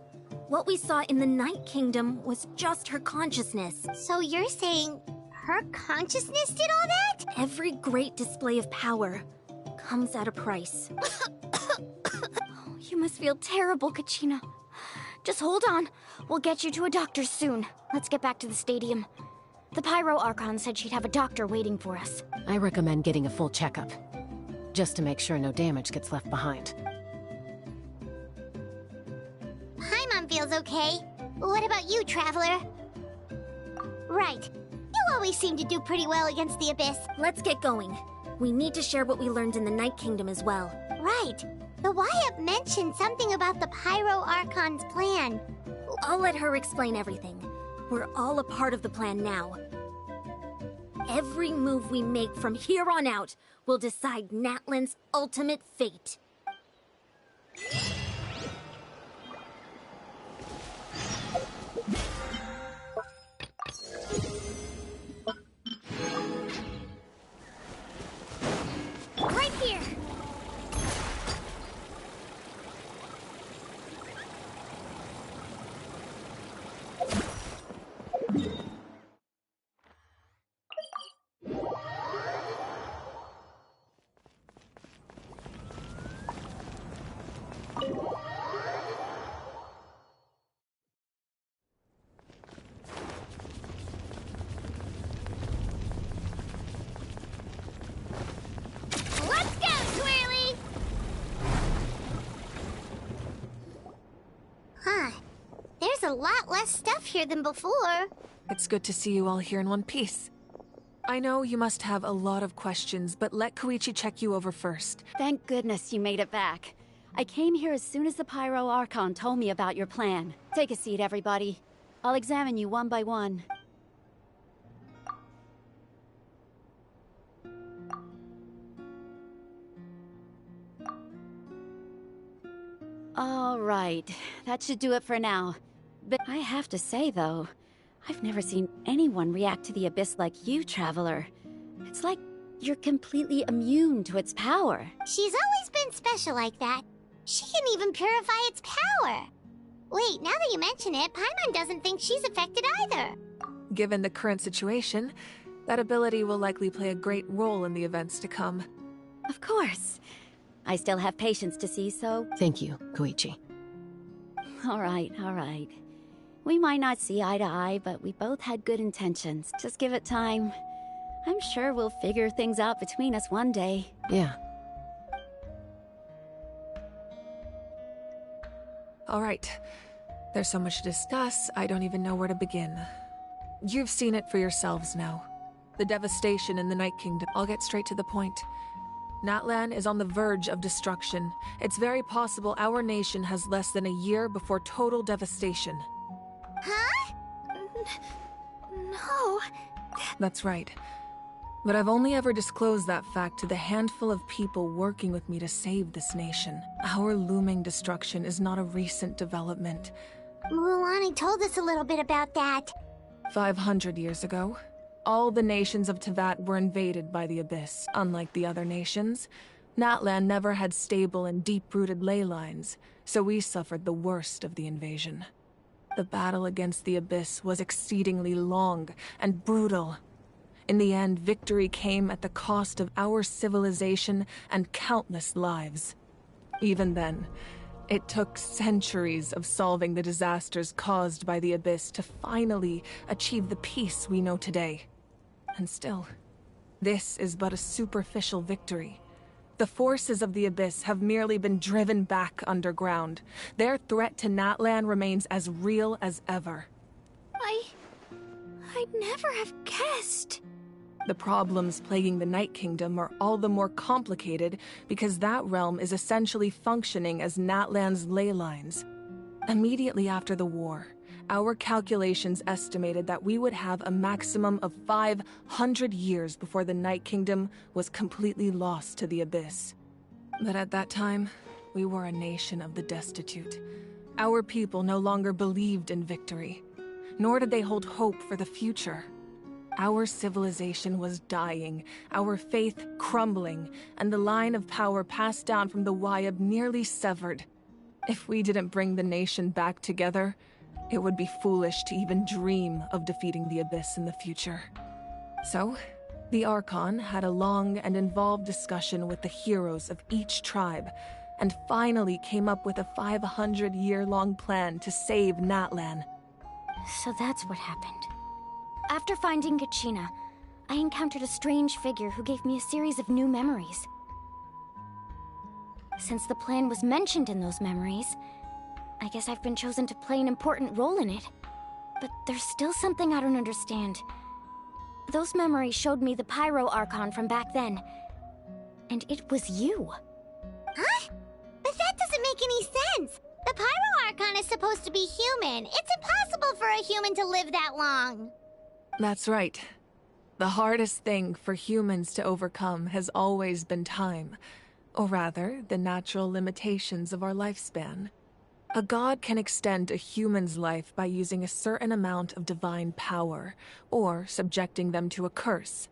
What we saw in the Night Kingdom was just her consciousness. So you're saying her consciousness did all that? Every great display of power comes at a price. You must feel terrible, Kachina. Just hold on. We'll get you to a doctor soon. Let's get back to the stadium. The Pyro Archon said she'd have a doctor waiting for us. I recommend getting a full checkup, just to make sure no damage gets left behind. Paimon feels okay. What about you, Traveler? Right. You always seem to do pretty well against the Abyss. Let's get going. We need to share what we learned in the Night Kingdom as well. Right. The Y-Up mentioned something about the Pyro Archon's plan. I'll let her explain everything. We're all a part of the plan now. Every move we make from here on out will decide Natlan's ultimate fate. Right here! Let's go, Twirly! Huh. There's a lot less stuff here than before. It's good to see you all here in one piece. I know you must have a lot of questions, but let Koichi check you over first. Thank goodness you made it back. I came here as soon as the Pyro Archon told me about your plan. Take a seat, everybody. I'll examine you one by one. All right, that should do it for now. But I have to say, though, I've never seen anyone react to the Abyss like you, Traveler. It's like you're completely immune to its power. She's always been special like that. She can even purify its power. Wait, now that you mention it, Paimon doesn't think she's affected either. Given the current situation, that ability will likely play a great role in the events to come. Of course. I still have patience to see, so... Thank you, Koichi. All right. We might not see eye to eye, but we both had good intentions. Just give it time. I'm sure we'll figure things out between us one day. Yeah. All right. There's so much to discuss, I don't even know where to begin. You've seen it for yourselves now. The devastation in the Night Kingdom. I'll get straight to the point. Natlan is on the verge of destruction. It's very possible our nation has less than a year before total devastation. Huh? No. That's right. But I've only ever disclosed that fact to the handful of people working with me to save this nation. Our looming destruction is not a recent development. Mulan told us a little bit about that. 500 years ago, all the nations of Teyvat were invaded by the Abyss. Unlike the other nations, Natlan never had stable and deep-rooted ley lines, so we suffered the worst of the invasion. The battle against the Abyss was exceedingly long and brutal. In the end, victory came at the cost of our civilization and countless lives. Even then, it took centuries of solving the disasters caused by the Abyss to finally achieve the peace we know today. And still, this is but a superficial victory. The forces of the Abyss have merely been driven back underground. Their threat to Natlan remains as real as ever. I'd never have guessed. The problems plaguing the Night Kingdom are all the more complicated because that realm is essentially functioning as Natlan's ley lines. Immediately after the war, our calculations estimated that we would have a maximum of 500 years before the Night Kingdom was completely lost to the Abyss. But at that time, we were a nation of the destitute. Our people no longer believed in victory, nor did they hold hope for the future. Our civilization was dying, our faith crumbling, and the line of power passed down from the Wayab nearly severed. If we didn't bring the nation back together, it would be foolish to even dream of defeating the Abyss in the future. So, the Archon had a long and involved discussion with the heroes of each tribe, and finally came up with a 500-year-long plan to save Natlan. So that's what happened. After finding Kachina, I encountered a strange figure who gave me a series of new memories. Since the plan was mentioned in those memories, I guess I've been chosen to play an important role in it. But there's still something I don't understand. Those memories showed me the Pyro Archon from back then. And it was you. Huh? But that doesn't make any sense. The Pyro Archon is supposed to be human. It's impossible for a human to live that long. That's right. The hardest thing for humans to overcome has always been time. Or rather, the natural limitations of our lifespan. A god can extend a human's life by using a certain amount of divine power, or subjecting them to a curse.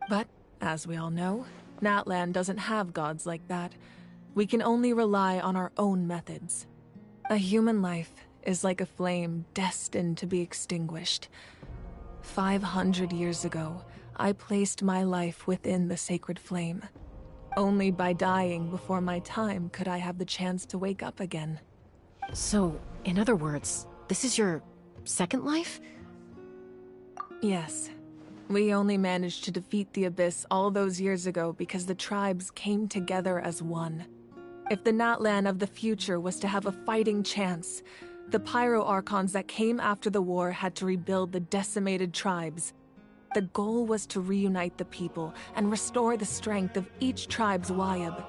But, as we all know, Natlan doesn't have gods like that. We can only rely on our own methods. A human life is like a flame destined to be extinguished. 500 years ago, I placed my life within the sacred flame. Only by dying before my time could I have the chance to wake up again. So, in other words, this is your second life? Yes. We only managed to defeat the Abyss all those years ago because the tribes came together as one. If the Natlan of the future was to have a fighting chance, The Pyro Archons that came after the war had to rebuild the decimated tribes. The goal was to reunite the people and restore the strength of each tribe's Wayab.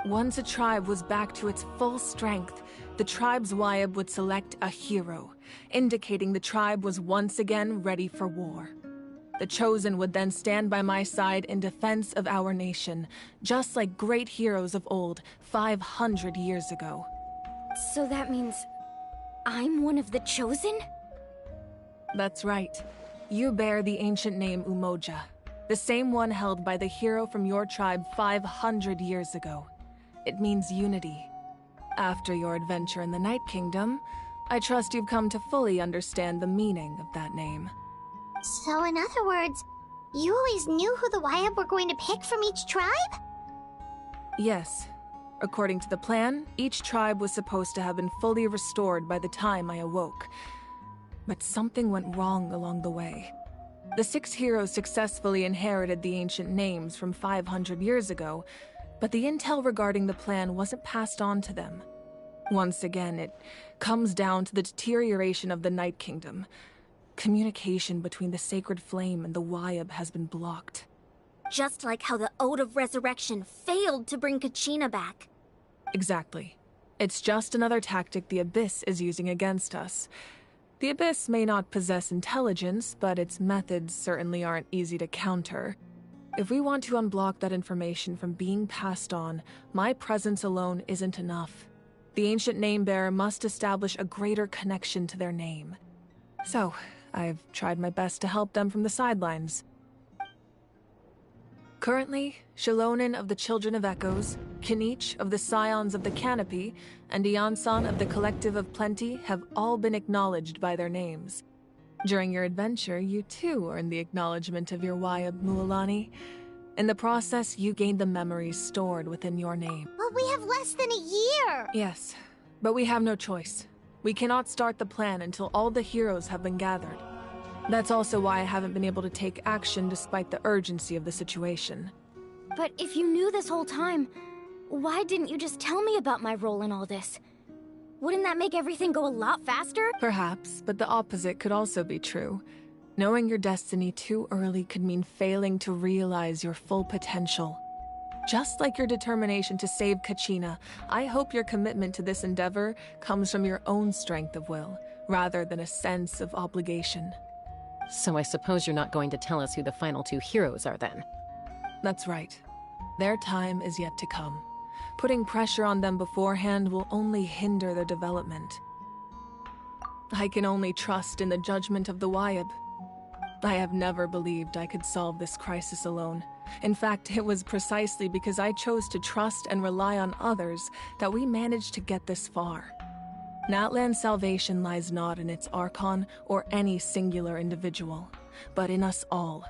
Once a tribe was back to its full strength, the tribe's Wayab would select a hero, indicating the tribe was once again ready for war. The Chosen would then stand by my side in defense of our nation, just like great heroes of old, 500 years ago. So that means I'm one of the Chosen? That's right. You bear the ancient name Umoja, the same one held by the hero from your tribe 500 years ago. It means unity. After your adventure in the Night Kingdom, I trust you've come to fully understand the meaning of that name. So in other words, you always knew who the Wayab were going to pick from each tribe? Yes. According to the plan, each tribe was supposed to have been fully restored by the time I awoke. But something went wrong along the way. The 6 heroes successfully inherited the ancient names from 500 years ago, but the intel regarding the plan wasn't passed on to them. Once again, it comes down to the deterioration of the Night Kingdom. Communication between the Sacred Flame and the Wayab has been blocked. Just like how the Ode of Resurrection failed to bring Kachina back. Exactly. It's just another tactic the Abyss is using against us. The Abyss may not possess intelligence, but its methods certainly aren't easy to counter. If we want to unblock that information from being passed on, my presence alone isn't enough. The ancient name-bearer must establish a greater connection to their name. So, I've tried my best to help them from the sidelines. Currently, Shilonin of the Children of Echoes, Kinich of the Scions of the Canopy, and Iansan of the Collective of Plenty have all been acknowledged by their names. During your adventure, you too earned the acknowledgement of your Wayab, Mualani. In the process, you gained the memories stored within your name. But we have less than a year! Yes, but we have no choice. We cannot start the plan until all the heroes have been gathered. That's also why I haven't been able to take action despite the urgency of the situation. But if you knew this whole time, why didn't you just tell me about my role in all this? Wouldn't that make everything go a lot faster? Perhaps, but the opposite could also be true. Knowing your destiny too early could mean failing to realize your full potential. Just like your determination to save Kachina, I hope your commitment to this endeavor comes from your own strength of will, rather than a sense of obligation. So I suppose you're not going to tell us who the final 2 heroes are then? That's right. Their time is yet to come. Putting pressure on them beforehand will only hinder their development. I can only trust in the judgment of the Wayab. I have never believed I could solve this crisis alone. In fact, it was precisely because I chose to trust and rely on others that we managed to get this far. Natlan's salvation lies not in its Archon or any singular individual, but in us all.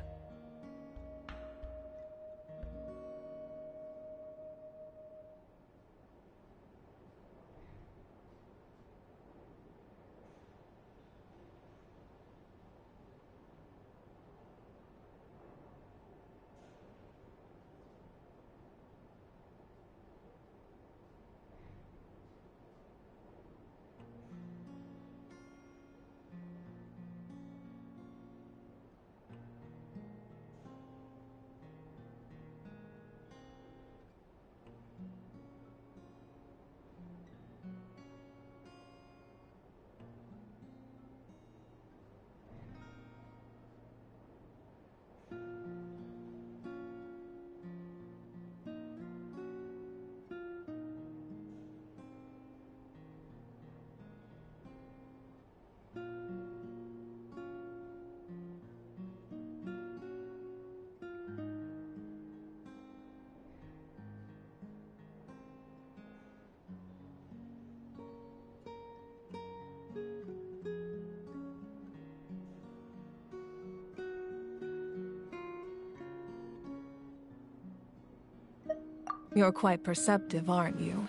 You're quite perceptive, aren't you?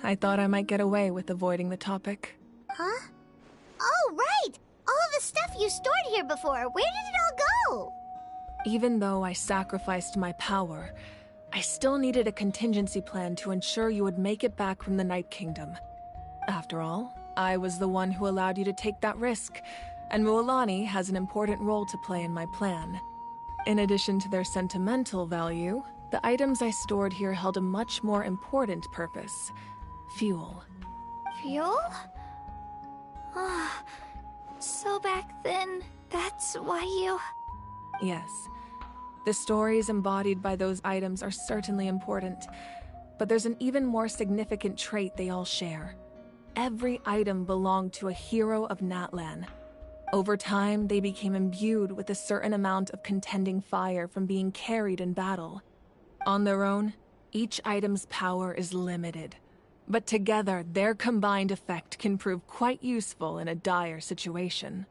I thought I might get away with avoiding the topic. Huh? Oh, right! All of the stuff you stored here before, where did it all go? Even though I sacrificed my power, I still needed a contingency plan to ensure you would make it back from the Night Kingdom. After all, I was the one who allowed you to take that risk, and Mualani has an important role to play in my plan. In addition to their sentimental value, the items I stored here held a much more important purpose: fuel. Fuel? Ah, so back then, that's why you... Yes. The stories embodied by those items are certainly important, but there's an even more significant trait they all share. Every item belonged to a hero of Natlan. Over time, they became imbued with a certain amount of contending fire from being carried in battle. On their own, each item's power is limited, but together, their combined effect can prove quite useful in a dire situation.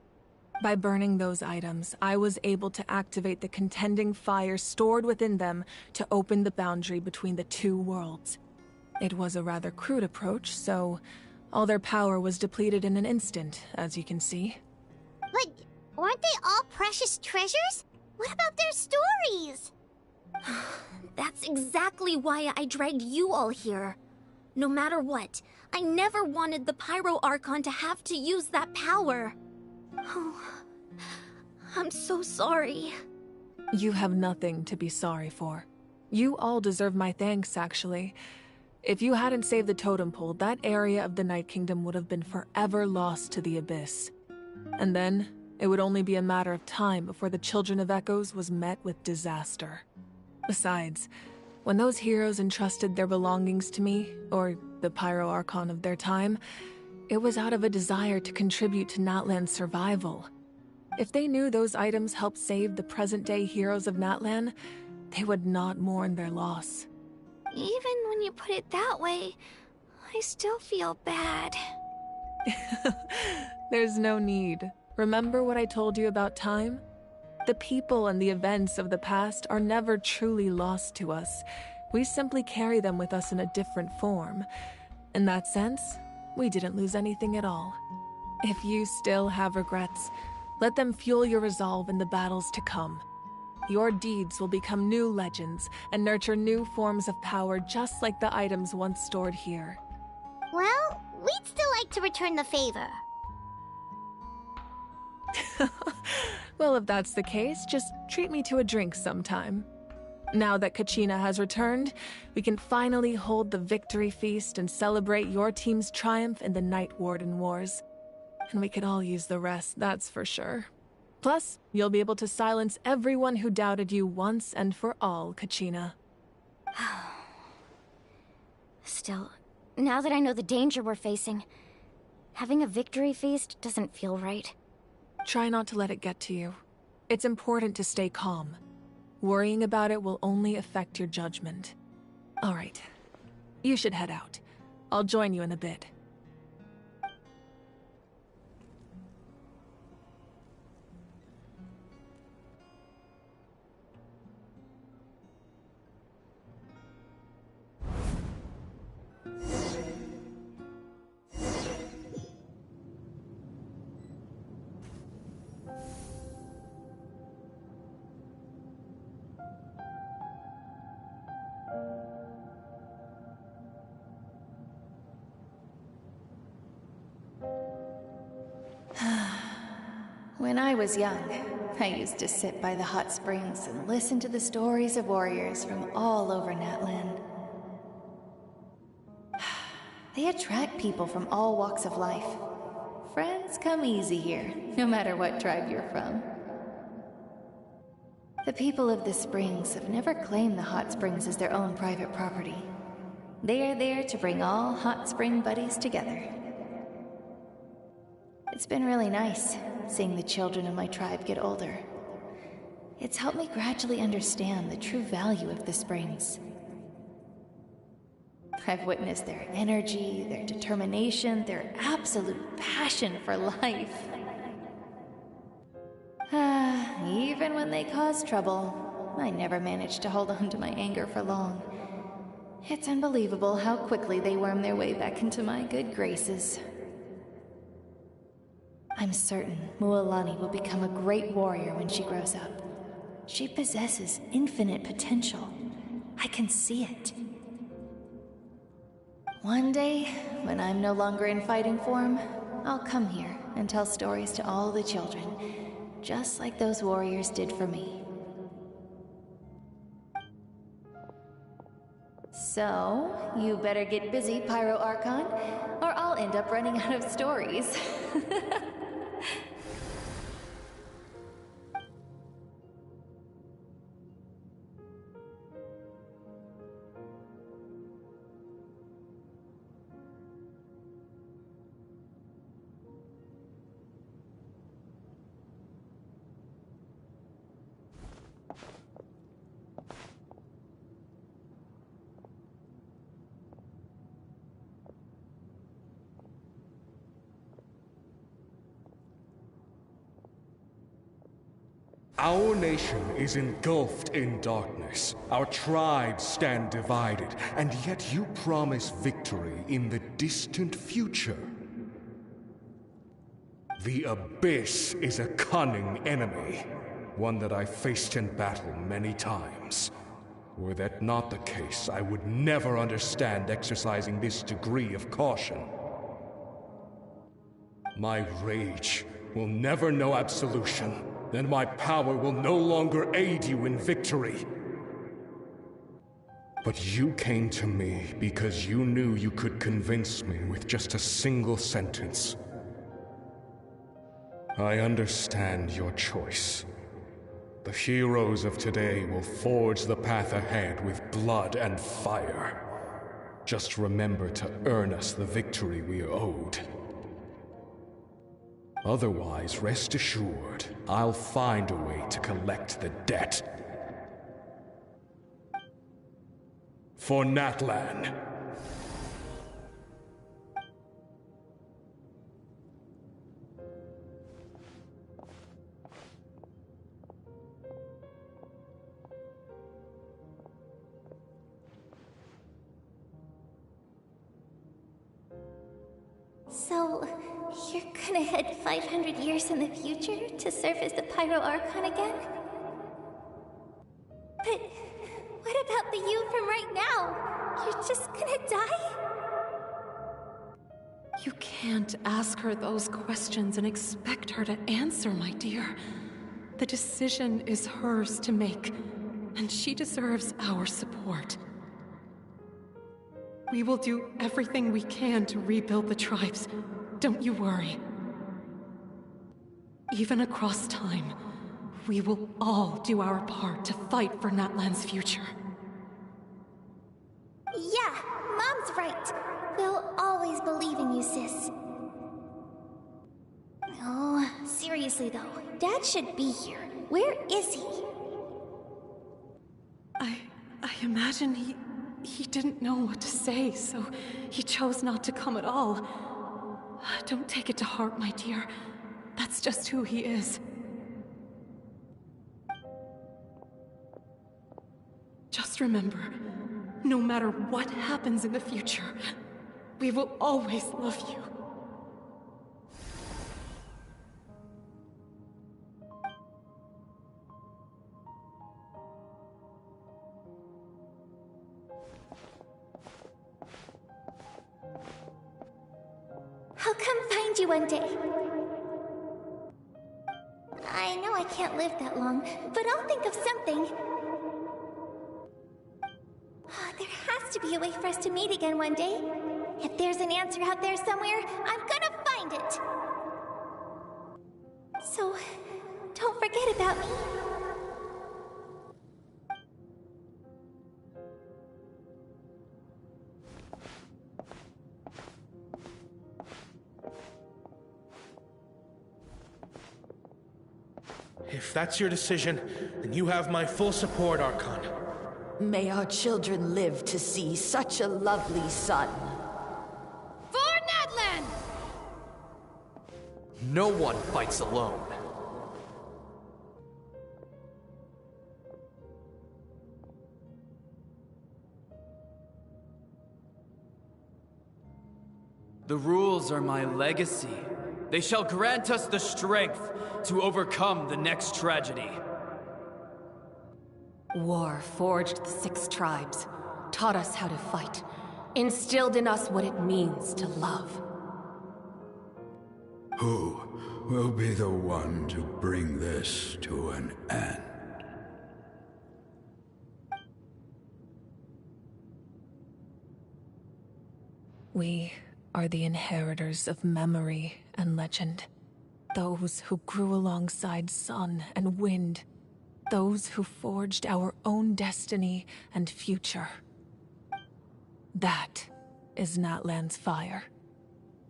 By burning those items, I was able to activate the contending fire stored within them to open the boundary between the two worlds. It was a rather crude approach, so all their power was depleted in an instant, as you can see. But weren't they all precious treasures? What about their stories? That's exactly why I dragged you all here. No matter what, I never wanted the Pyro Archon to have to use that power. Oh, I'm so sorry. You have nothing to be sorry for. You all deserve my thanks, actually. If you hadn't saved the totem pole, that area of the Night Kingdom would have been forever lost to the Abyss. And then, it would only be a matter of time before the Children of Echoes was met with disaster. Besides, when those heroes entrusted their belongings to me, or the Pyro Archon of their time, it was out of a desire to contribute to Natlan's survival. If they knew those items helped save the present-day heroes of Natlan, they would not mourn their loss. Even when you put it that way, I still feel bad. There's no need. Remember what I told you about time? The people and the events of the past are never truly lost to us. We simply carry them with us in a different form. In that sense, we didn't lose anything at all. If you still have regrets, let them fuel your resolve in the battles to come. Your deeds will become new legends and nurture new forms of power just like the items once stored here. Well, we'd still like to return the favor. Well, if that's the case, just treat me to a drink sometime. Now that Kachina has returned, we can finally hold the victory feast and celebrate your team's triumph in the Night Warden Wars. And we could all use the rest, that's for sure. Plus, you'll be able to silence everyone who doubted you once and for all, Kachina. Still, now that I know the danger we're facing, having a victory feast doesn't feel right. Try not to let it get to you. It's important to stay calm. Worrying about it will only affect your judgment. All right. You should head out. I'll join you in a bit. When I was young, I used to sit by the hot springs and listen to the stories of warriors from all over Natlan. They attract people from all walks of life. Friends come easy here, no matter what tribe you're from. The people of the springs have never claimed the hot springs as their own private property. They are there to bring all hot spring buddies together. It's been really nice, seeing the children of my tribe get older. It's helped me gradually understand the true value of the springs. I've witnessed their energy, their determination, their absolute passion for life. Even when they cause trouble, I never managed to hold on to my anger for long. It's unbelievable how quickly they worm their way back into my good graces. I'm certain Mualani will become a great warrior when she grows up. She possesses infinite potential. I can see it. One day, when I'm no longer in fighting form, I'll come here and tell stories to all the children, just like those warriors did for me. So, you better get busy, Pyro Archon, or I'll end up running out of stories. Our nation is engulfed in darkness. Our tribes stand divided, and yet you promise victory in the distant future. The Abyss is a cunning enemy, one that I faced in battle many times. Were that not the case, I would never understand exercising this degree of caution. My rage will never know absolution. Then my power will no longer aid you in victory. But you came to me because you knew you could convince me with just a single sentence. I understand your choice. The heroes of today will forge the path ahead with blood and fire. Just remember to earn us the victory we are owed. Otherwise, rest assured, I'll find a way to collect the debt. For Natlan. So, you're gonna head 500 years in the future to serve as the Pyro Archon again? But what about the you from right now? You're just gonna die? You can't ask her those questions and expect her to answer, my dear. The decision is hers to make, and she deserves our support. We will do everything we can to rebuild the tribes. Don't you worry. Even across time, we will all do our part to fight for Natlan's future. Yeah, Mom's right. We'll always believe in you, sis. Oh, seriously though, Dad should be here. Where is he? I imagine he didn't know what to say, so he chose not to come at all. Don't take it to heart, my dear. That's just who he is. Just remember, no matter what happens in the future, we will always love you. I'll come find you one day. I know I can't live that long, but I'll think of something. There has to be a way for us to meet again one day. If there's an answer out there somewhere, I'm gonna find it. So, don't forget about me. If that's your decision, then you have my full support, Archon. May our children live to see such a lovely son. For Natlan! No one fights alone. The rules are my legacy. They shall grant us the strength to overcome the next tragedy. War forged the 6 tribes, taught us how to fight, instilled in us what it means to love. Who will be the one to bring this to an end? We are the inheritors of memory and legend. Those who grew alongside sun and wind. Those who forged our own destiny and future. That is Natlan's fire.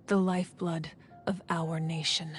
The lifeblood of our nation.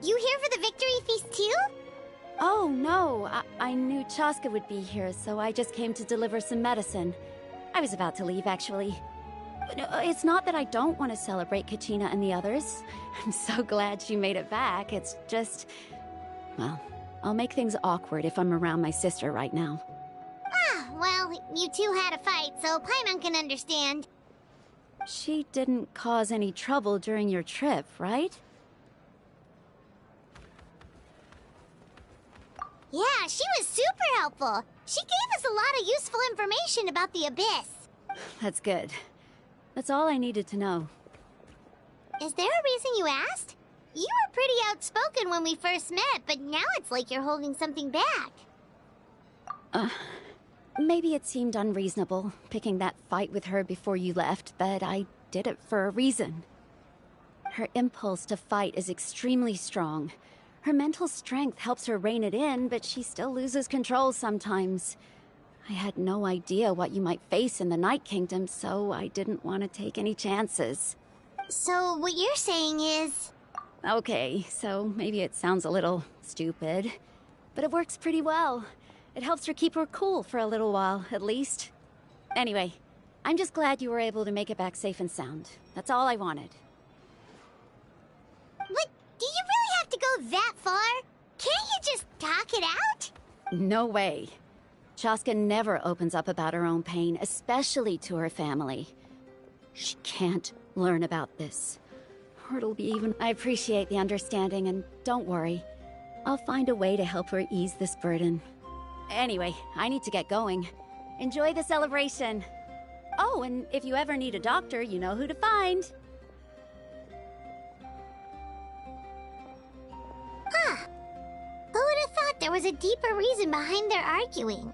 You here for the victory feast too? Oh, no. I knew Chaska would be here, so I just came to deliver some medicine. I was about to leave, actually. It's not that I don't want to celebrate Kachina and the others. I'm so glad she made it back. It's just... well, I'll make things awkward if I'm around my sister right now. Ah, well, you two had a fight, so Paimon can understand. She didn't cause any trouble during your trip, right? Yeah, she was super helpful. She gave us a lot of useful information about the Abyss. That's good. That's all I needed to know. Is there a reason you asked? You were pretty outspoken when we first met, but now it's like you're holding something back. Maybe it seemed unreasonable, picking that fight with her before you left, but I did it for a reason. Her impulse to fight is extremely strong. Her mental strength helps her rein it in, but she still loses control sometimes. I had no idea what you might face in the Night Kingdom, so I didn't want to take any chances. So what you're saying is... Okay, so maybe it sounds a little stupid, but it works pretty well. It helps her keep her cool for a little while, at least. Anyway, I'm just glad you were able to make it back safe and sound. That's all I wanted. But do you really have to go that far? Can't you just talk it out? No way. Chaska never opens up about her own pain, especially to her family. She can't learn about this. Or it'll be even... I appreciate the understanding, and don't worry. I'll find a way to help her ease this burden. Anyway, I need to get going. Enjoy the celebration. Oh, and if you ever need a doctor, you know who to find. Huh. Who would have thought there was a deeper reason behind their arguing?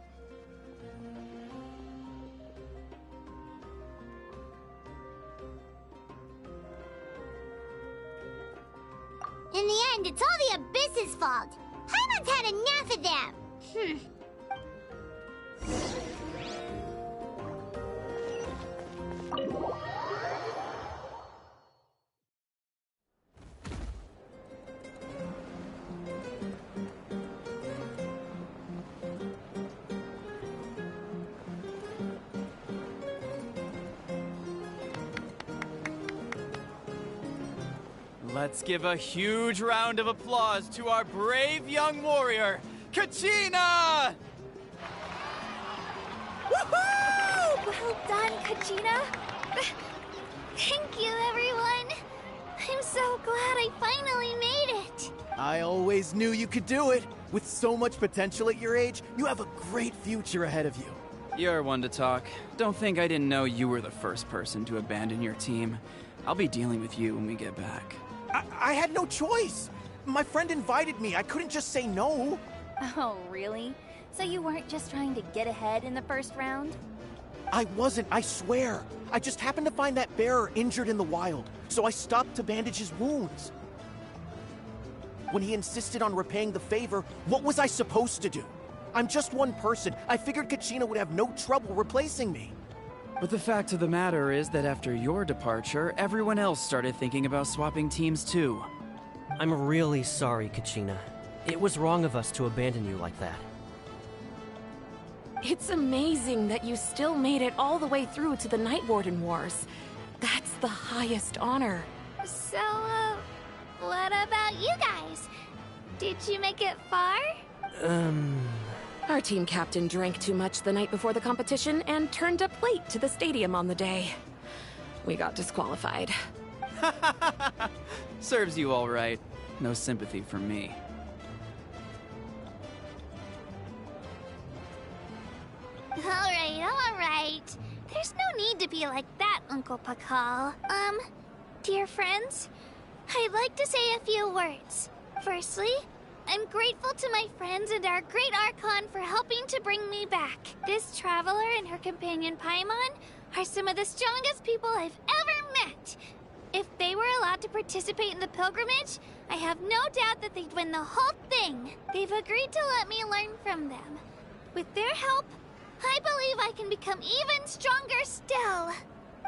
In the end, it's all the Abyss's fault. Paimon's had enough of them. Let's give a huge round of applause to our brave young warrior, Kachina! Woohoo! Well done, Kachina. Thank you, everyone. I'm so glad I finally made it. I always knew you could do it. With so much potential at your age, you have a great future ahead of you. You're one to talk. Don't think I didn't know you were the first person to abandon your team. I'll be dealing with you when we get back. I had no choice. My friend invited me. I couldn't just say no. Oh, really? So you weren't just trying to get ahead in the first round? I wasn't, I swear. I just happened to find that bearer injured in the wild, so I stopped to bandage his wounds. When he insisted on repaying the favor, what was I supposed to do? I'm just one person. I figured Kachina would have no trouble replacing me. But the fact of the matter is that after your departure, everyone else started thinking about swapping teams too. I'm really sorry, Kachina. It was wrong of us to abandon you like that. It's amazing that you still made it all the way through to the Night Warden Wars. That's the highest honor. So, what about you guys? Did you make it far? Our team captain drank too much the night before the competition and turned up late to the stadium on the day. We got disqualified. Serves you all right. No sympathy from me. Alright. There's no need to be like that, Uncle Pakal. Dear friends, I'd like to say a few words. Firstly, I'm grateful to my friends and our great Archon for helping to bring me back. This traveler and her companion Paimon are some of the strongest people I've ever met. If they were allowed to participate in the pilgrimage, I have no doubt that they'd win the whole thing. They've agreed to let me learn from them. With their help, I believe I can become even stronger still.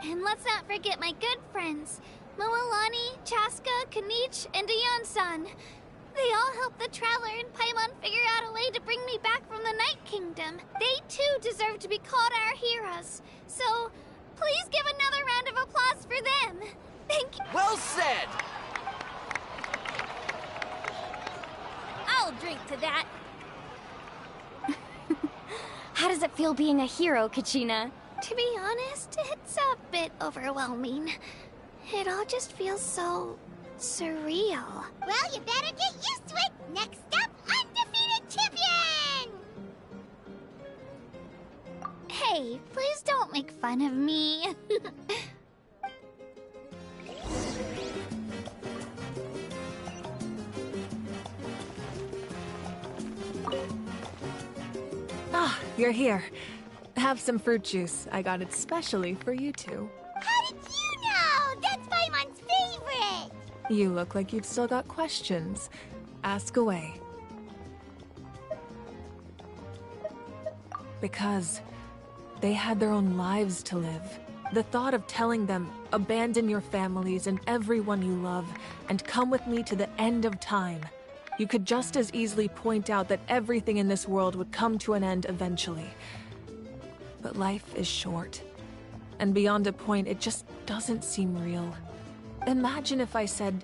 And let's not forget my good friends, Moalani, Chaska, Kanich, and Aeon-san. They all helped the Traveler and Paimon figure out a way to bring me back from the Night Kingdom. They too deserve to be called our heroes. So, please give another round of applause for them. Thank you. Well said! I'll drink to that. How does it feel being a hero, Kachina? To be honest, it's a bit overwhelming. It all just feels so surreal. Well, you better get used to it. Next up, undefeated champion! Hey, please don't make fun of me. Ah, you're here. Have some fruit juice. I got it specially for you two. How did you know? That's Paimon's favorite! You look like you've still got questions. Ask away. Because they had their own lives to live. The thought of telling them, abandon your families and everyone you love, and come with me to the end of time. You could just as easily point out that everything in this world would come to an end eventually. But life is short. And beyond a point, it just doesn't seem real. Imagine if I said,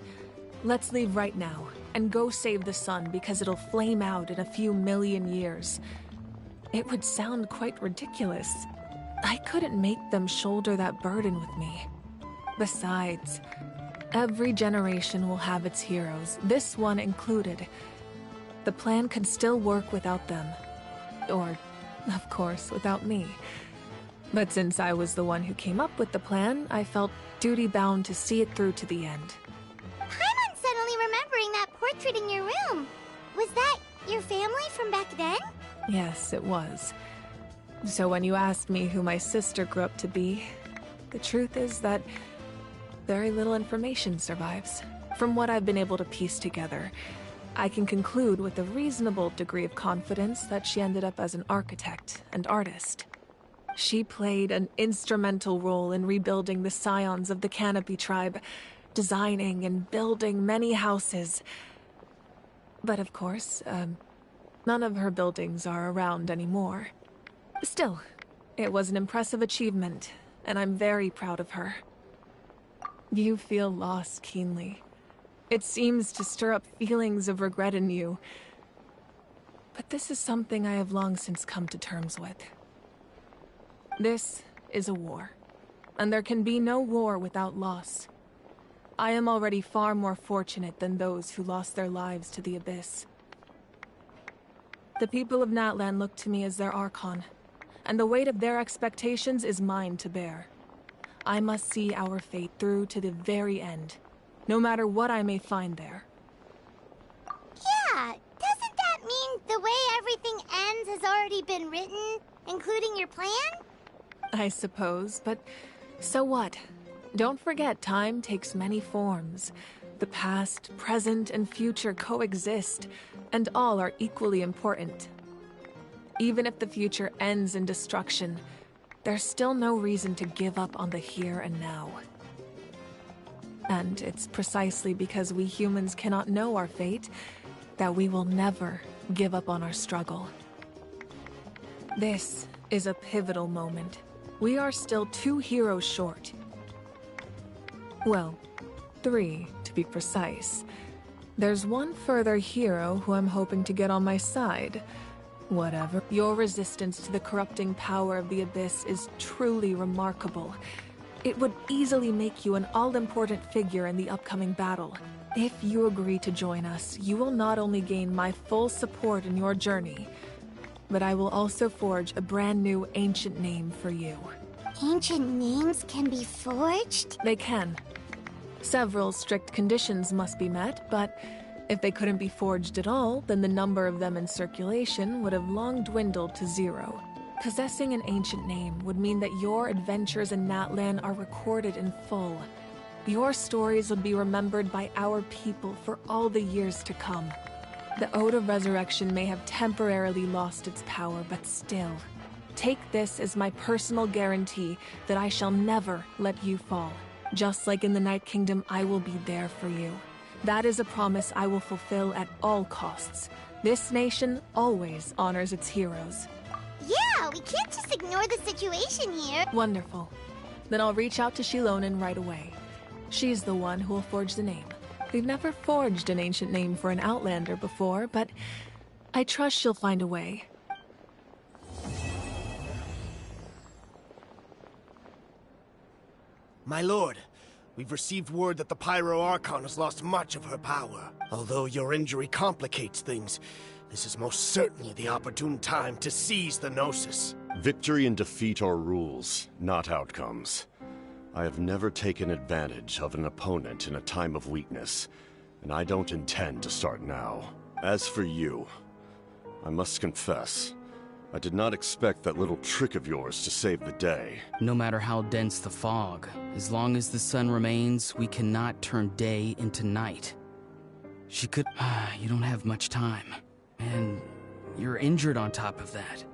let's leave right now, and go save the sun because it'll flame out in a few million years. It would sound quite ridiculous. I couldn't make them shoulder that burden with me. Besides, every generation will have its heroes, this one included. The plan could still work without them. Or, of course, without me. But since I was the one who came up with the plan, I felt duty-bound to see it through to the end. Paimon's suddenly remembering that portrait in your room. Was that your family from back then? Yes, it was. So when you asked me who my sister grew up to be, the truth is that very little information survives. From what I've been able to piece together, I can conclude with a reasonable degree of confidence that she ended up as an architect and artist. She played an instrumental role in rebuilding the scions of the Canopy tribe, designing and building many houses. But of course, none of her buildings are around anymore. Still, it was an impressive achievement, and I'm very proud of her. You feel loss keenly. It seems to stir up feelings of regret in you. But this is something I have long since come to terms with. This is a war, and there can be no war without loss. I am already far more fortunate than those who lost their lives to the Abyss. The people of Natlan look to me as their Archon, and the weight of their expectations is mine to bear. I must see our fate through to the very end, no matter what I may find there. already been written, including your plan? I suppose, but so what? Don't forget, time takes many forms. The past, present, and future coexist, and all are equally important. Even if the future ends in destruction, there's still no reason to give up on the here and now. And it's precisely because we humans cannot know our fate that we will never give up on our struggle. This is a pivotal moment. We are still 2 heroes short. Well, 3 to be precise. There's one further hero who I'm hoping to get on my side. Whatever. Your resistance to the corrupting power of the Abyss is truly remarkable. It would easily make you an all-important figure in the upcoming battle. If you agree to join us, you will not only gain my full support in your journey, but I will also forge a brand new ancient name for you. Ancient names can be forged? They can. Several strict conditions must be met, but if they couldn't be forged at all, then the number of them in circulation would have long dwindled to 0. Possessing an ancient name would mean that your adventures in Natlan are recorded in full. Your stories would be remembered by our people for all the years to come. The Ode of Resurrection may have temporarily lost its power, but still, take this as my personal guarantee that I shall never let you fall. Just like in the Night Kingdom, I will be there for you. That is a promise I will fulfill at all costs. This nation always honors its heroes. Yeah, we can't just ignore the situation here. Wonderful. Then I'll reach out to Shilonen right away. She's the one who will forge the name. We've never forged an ancient name for an Outlander before, but I trust she'll find a way. My lord, we've received word that the Pyro Archon has lost much of her power. Although your injury complicates things, this is most certainly the opportune time to seize the Gnosis. Victory and defeat are rules, not outcomes. I have never taken advantage of an opponent in a time of weakness, and I don't intend to start now. As for you, I must confess, I did not expect that little trick of yours to save the day. No matter how dense the fog, as long as the sun remains, we cannot turn day into night. She could... You don't have much time. And you're injured on top of that.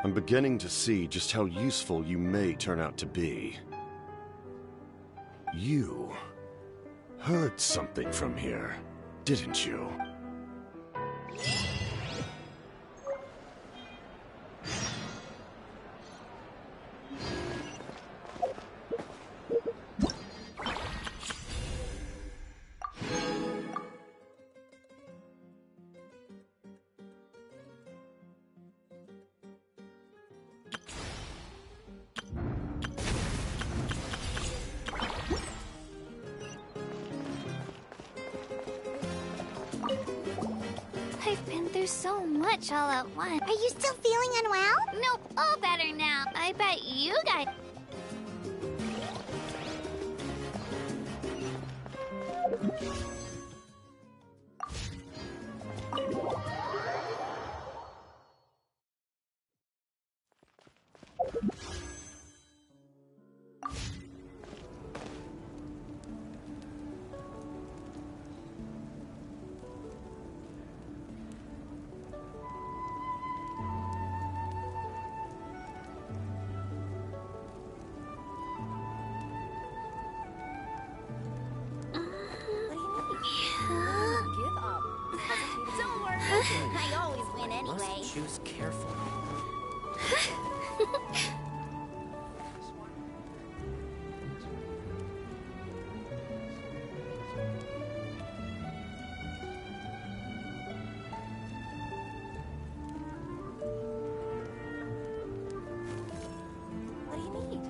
I'm beginning to see just how useful you may turn out to be. You heard something from here, didn't you? I've been through so much all at once. Are you still feeling unwell? Nope, all better now. I bet you guys... Don't worry, I always win anyway. Must choose carefully. What do you need? What do you need?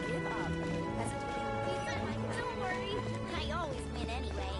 Give up. Hesitating. Don't worry, I always win anyway.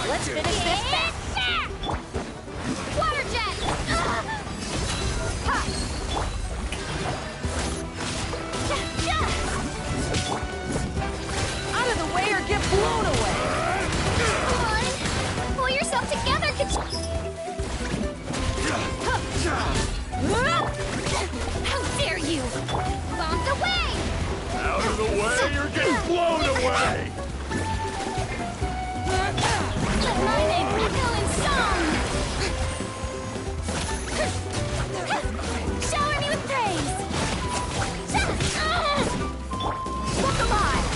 Let's finish this fast! Water jet! Out of the way or get blown away! Come on! Pull yourself together, How dare you! Bombed away! Out of the way, you're getting blown away! Let my name echo in song! Shower me with praise! Look alive!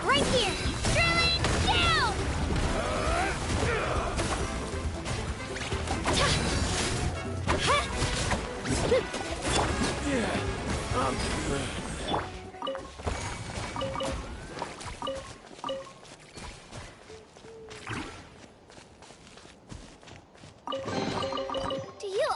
Right here! Drilling down! Do you,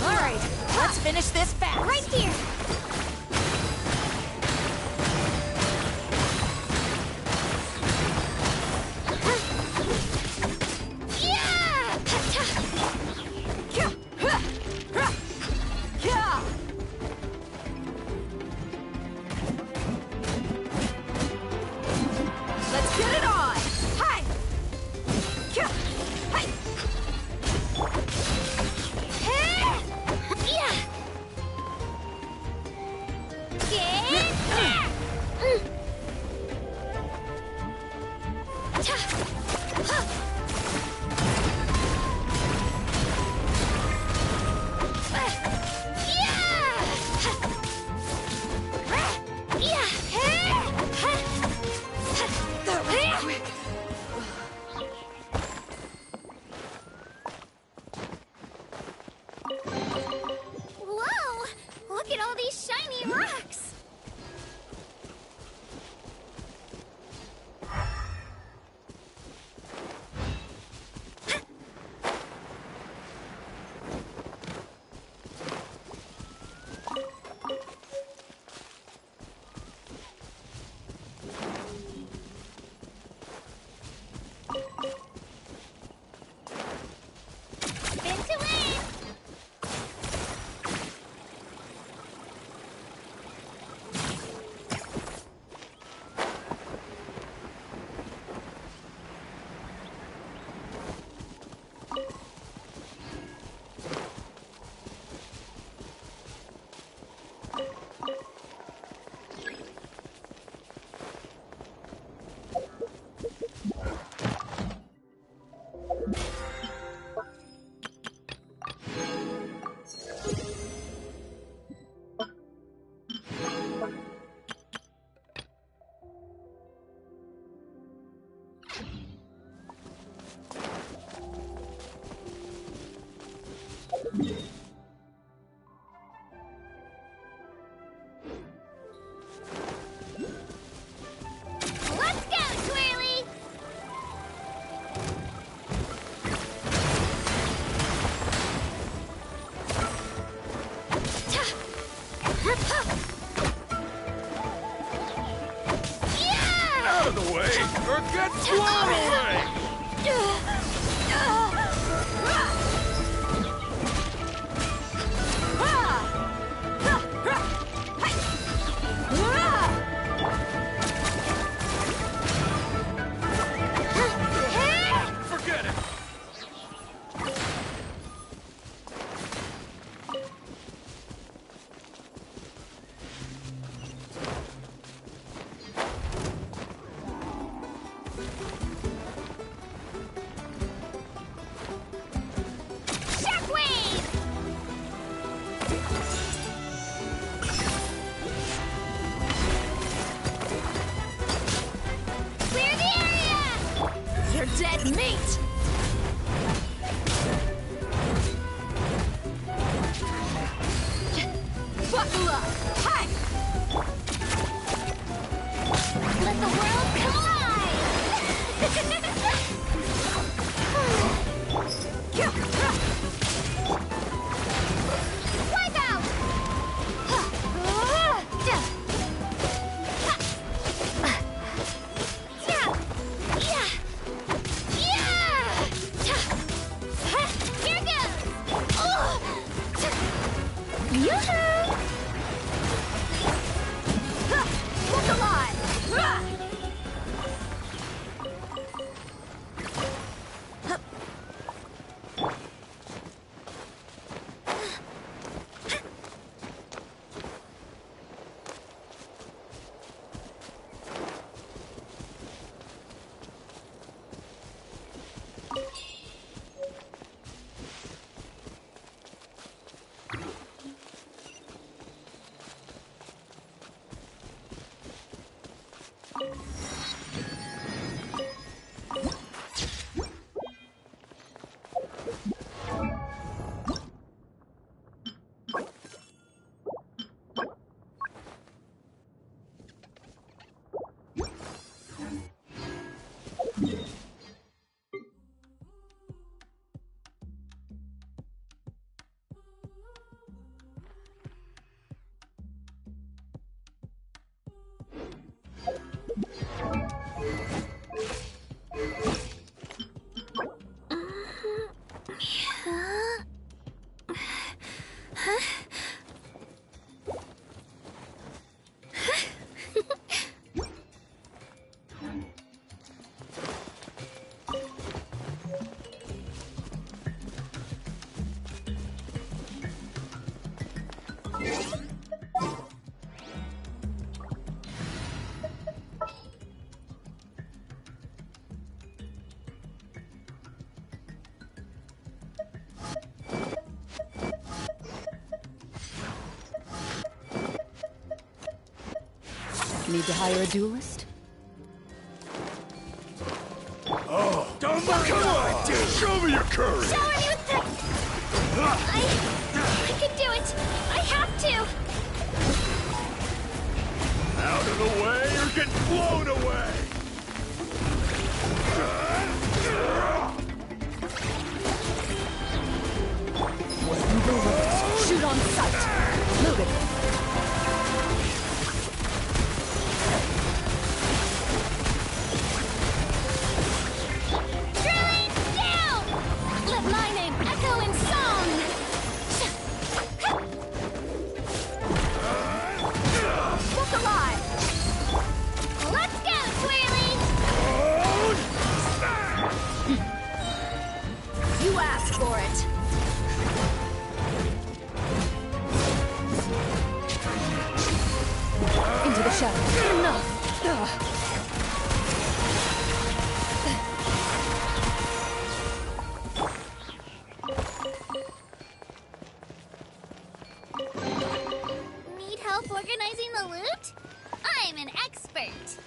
Alright, let's finish this fast! Right here! Let's get it on! Hi! Hi! or get blown away! Forget it! Shockwave! Clear the area! You're dead meat! Buckle up! Hi! Let the world come alive! Wipe out! Here goes! Yoo-hoo! Look alive! Need to hire a duelist? Oh, don't come on, dude! Show me your courage! Shower me with the... I can do it! I have to! Out of the way or get blown away! Shoot on sight! Move it! Let my name echo in song! Look alive! Let's go, Swirly! You asked for it! Into the shadows. Enough! Need help organizing the loot? I'm an expert!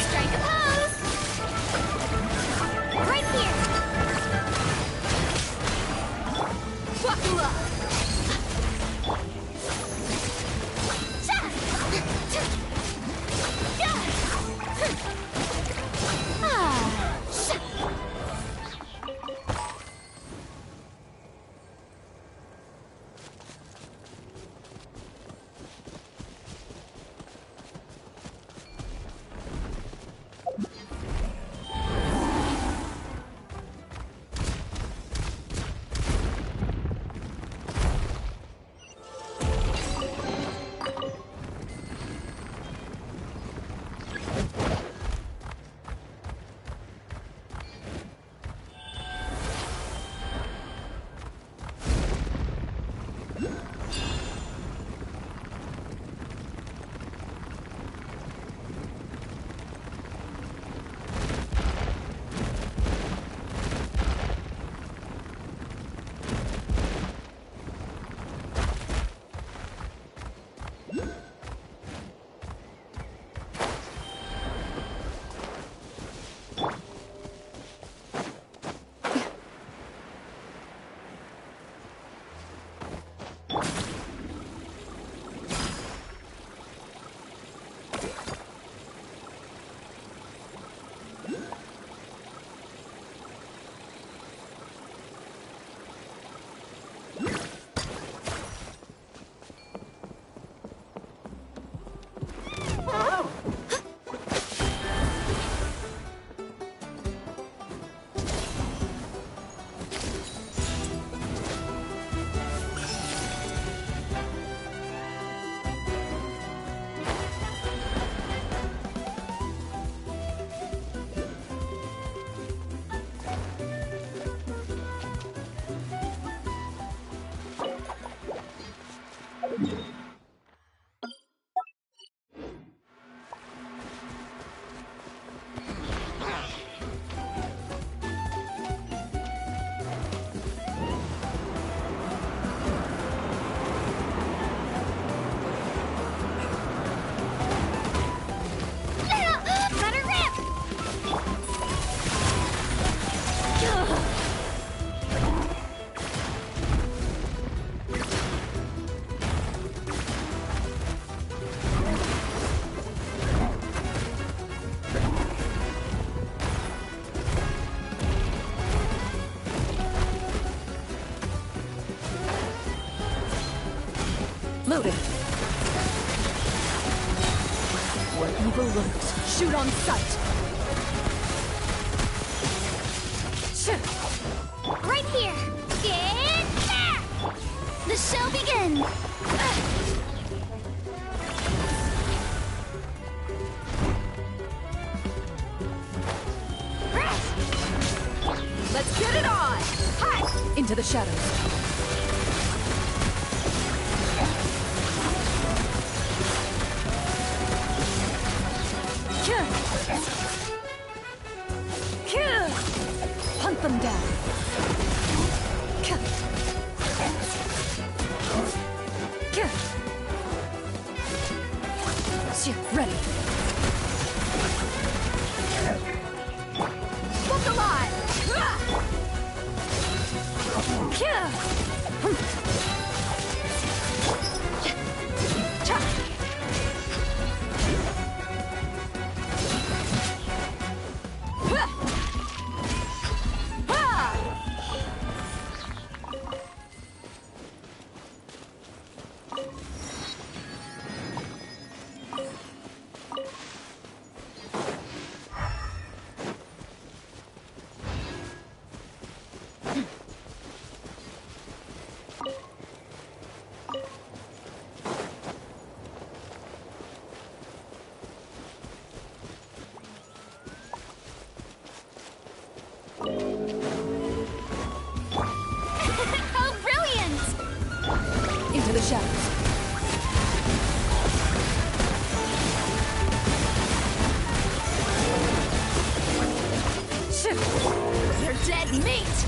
Strike a pose! Right here! Buckle up! Loaded. Where evil lurks, shoot on sight. Right here! Get back! The show begins! Let's get it on! Hi! Into the shadows. Hunt them down. Ready. Book alive! Oh, brilliant! Into the shadows. You're dead meat!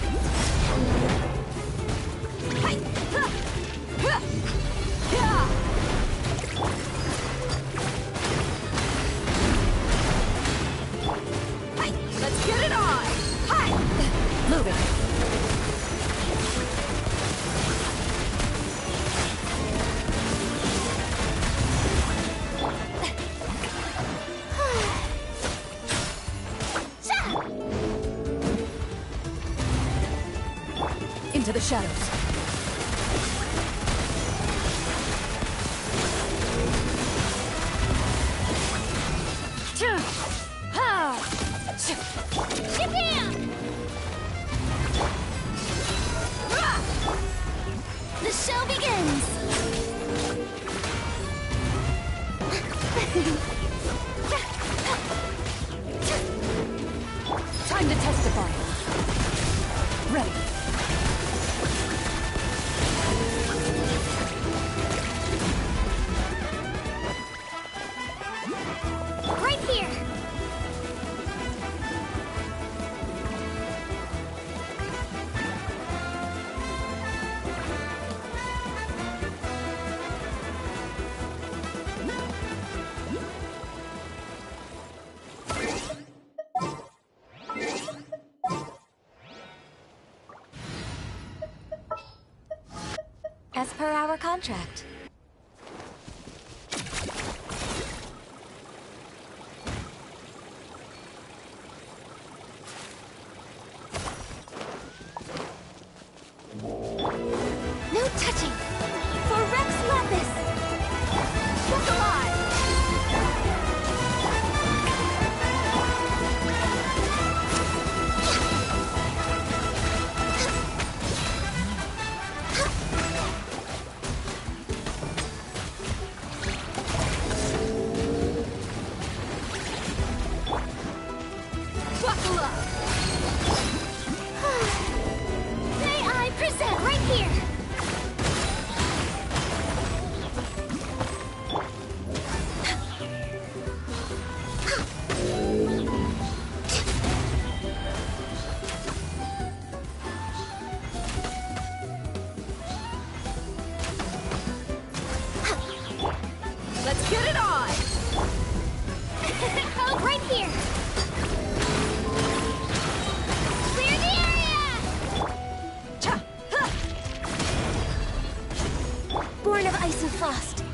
into the shadows. Shabam! The show begins! Time to testify. Ready. Right here! As per our contract. No touching! For Rex Lapis! Look alive! Buckle up! May I present right here? Let's get it on! Oh, right here! Clear the area! Born of ice and frost.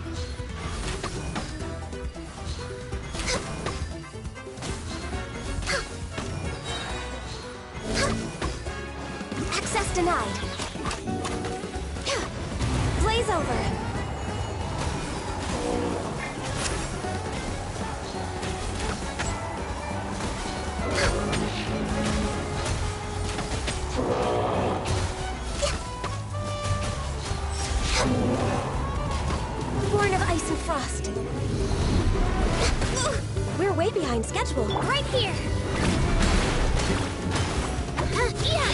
Access denied. Blaze over. Born of ice and frost. We're way behind schedule. Right here. Yeah.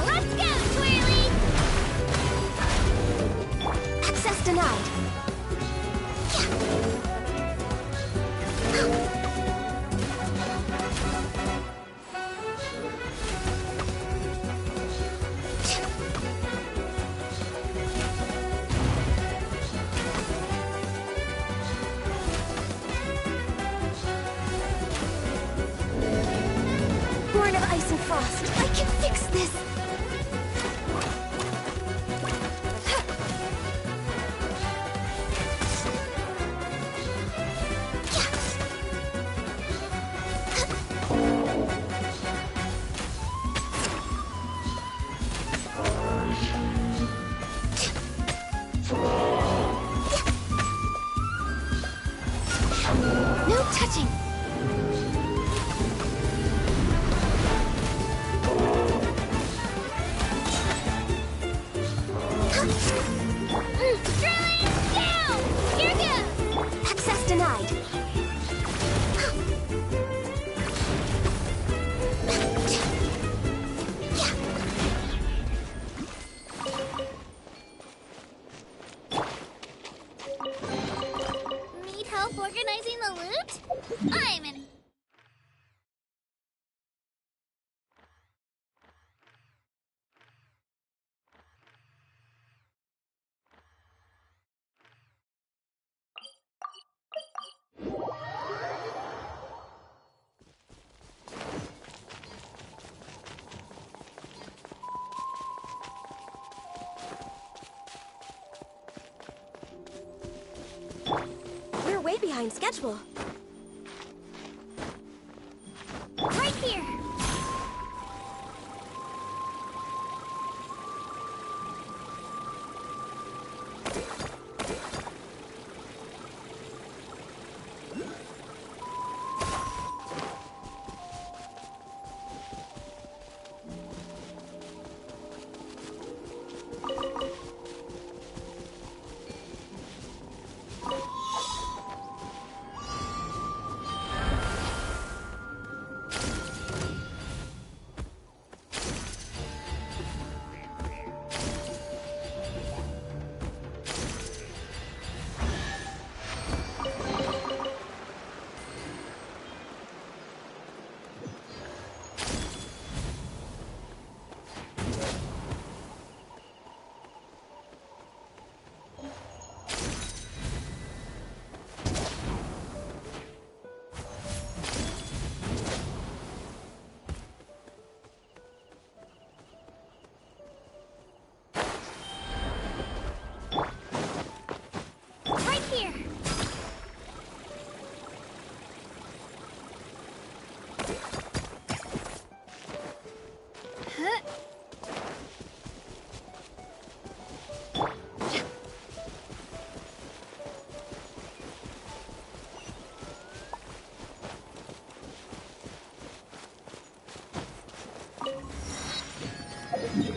Let's go, Twirly. Access denied. Born of ice and frost. I can fix this. No touching. Drilling down! Here goes! Access denied. Need help organizing the loot? I'm in. We're way behind schedule. Right here. Right here!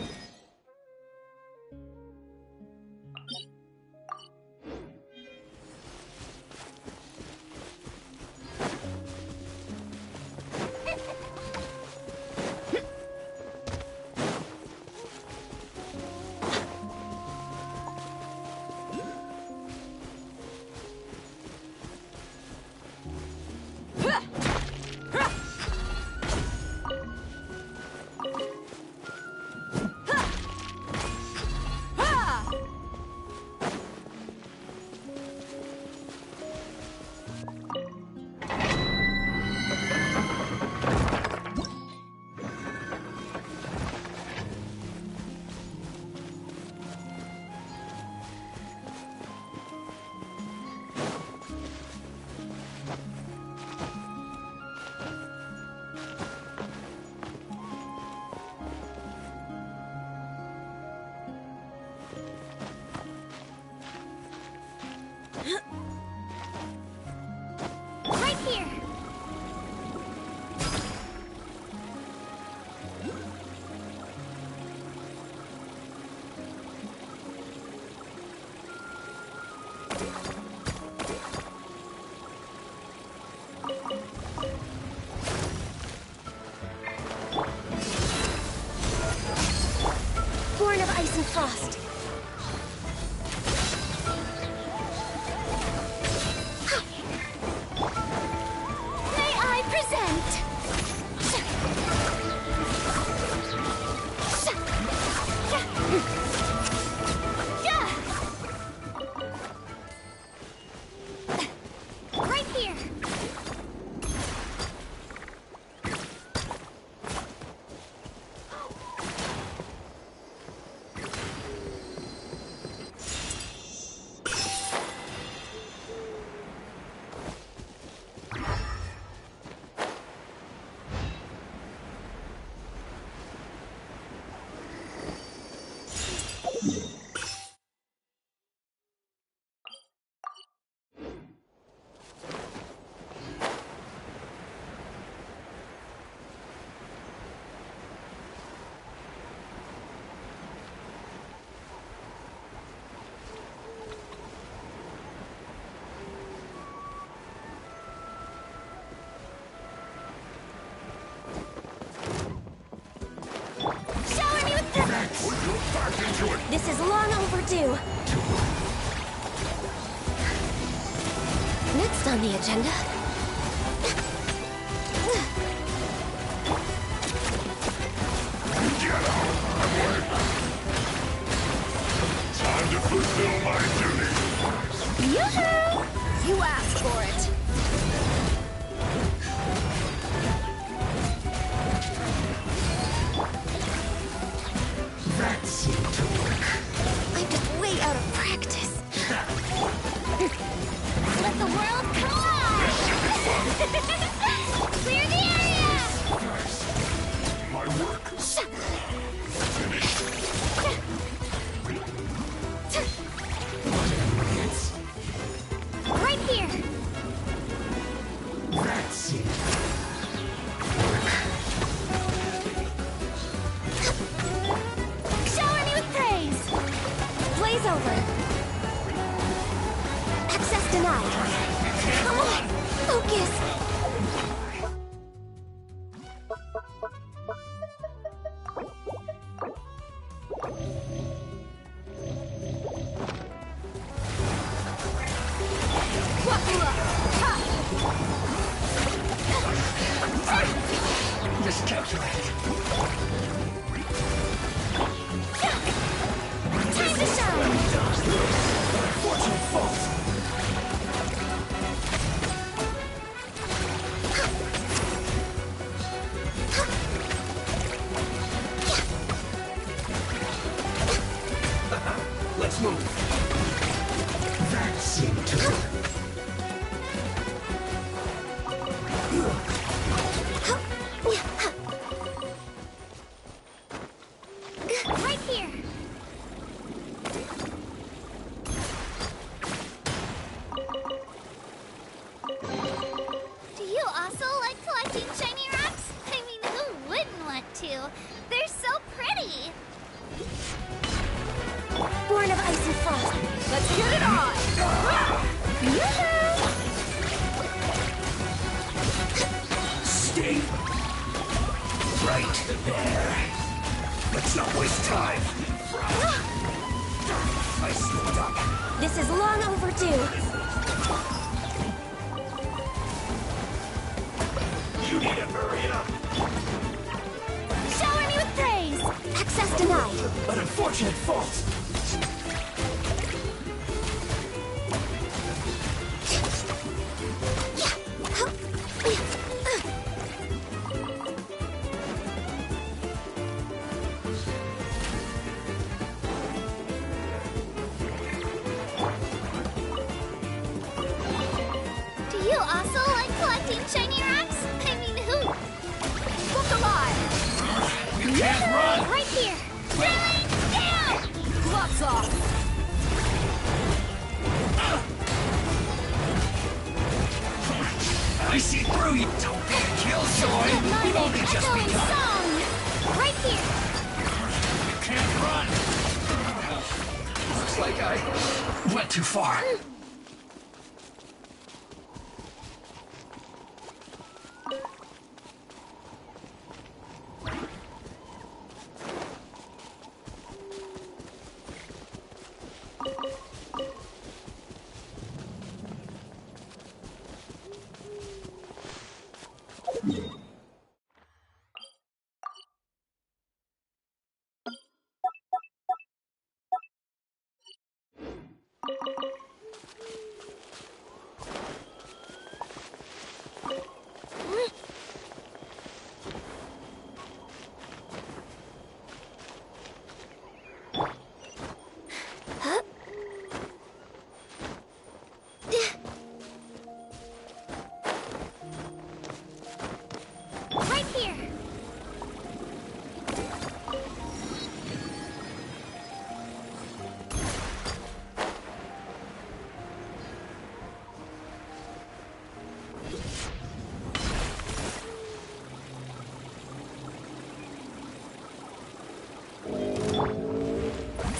Born of ice and frost. May I present? Right here! Shower me with This is long overdue. Next on the agenda. Time to fulfill my duty. Yoo-hoo! You asked for it. That seemed to work. I'm just way out of practice. Let the world collide! Clear the area! First, my work. Finished. Right here! That seemed Shower me with praise. Blaze over. Access denied. Come on, focus. miscalculated. Time to shine. Fortune falls. Let's move. That seemed to work. Right here. Do you also like collecting shiny rocks? I mean, who wouldn't want to? They're so pretty! Born of ice and frost. Let's get it on! Stay right there. Let's not waste time. I slipped up. This is long overdue. You need to hurry up. Shower me with praise. Access denied. An unfortunate fault. Do you also like collecting shiny rocks? I mean, who? Look alive! You can't run! Right here! Drilling down! Gloves off! I see through you. Don't be a killjoy. We've only just Echoing begun. song! Right here! You can't run. Looks like I went too far. Right here!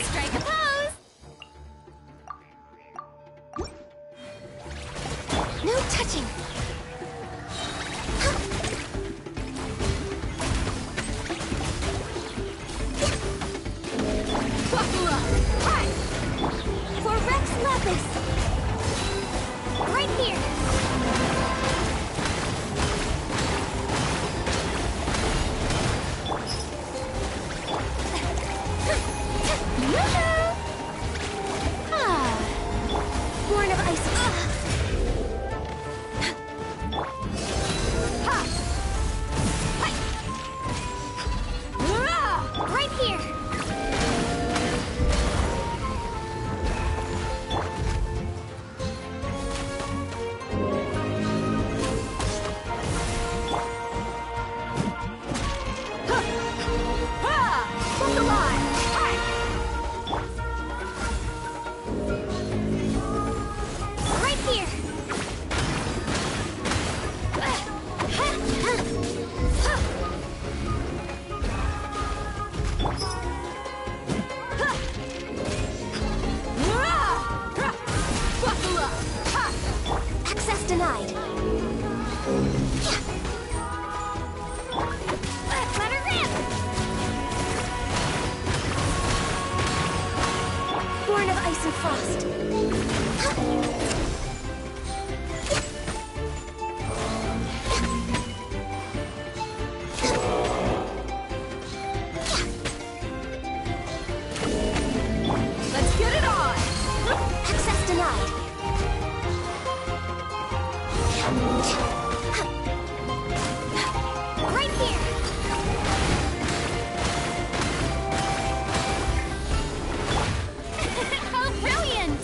Strike a pose! No touching. Buckle up! Hi! For Rex Lapis. Right here! Born of ice. Right here! Look alive! Right here! Buckle up! Access denied. Let her rip! Born of ice and frost. Let's get it on! Access denied. Right here! Oh, brilliant!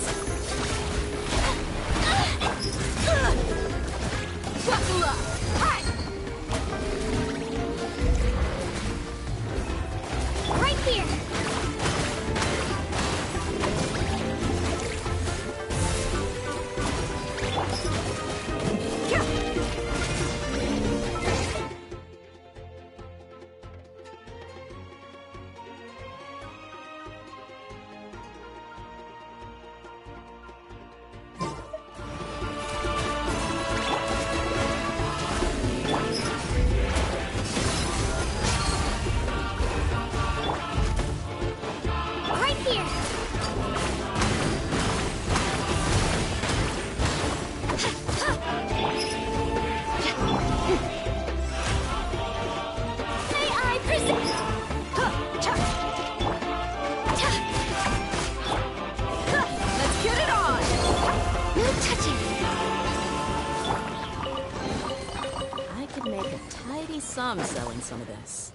I'm selling some of this.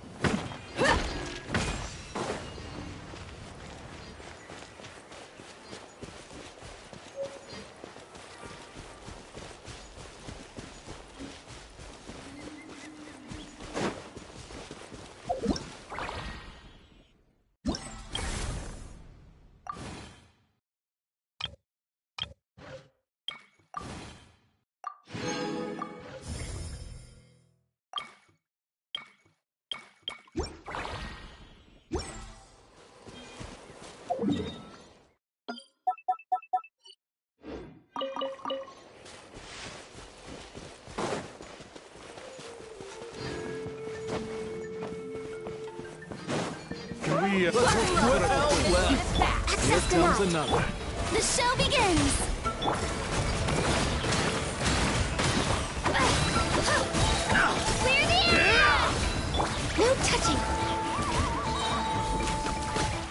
Here comes another. The show begins! Clear the area! No touching!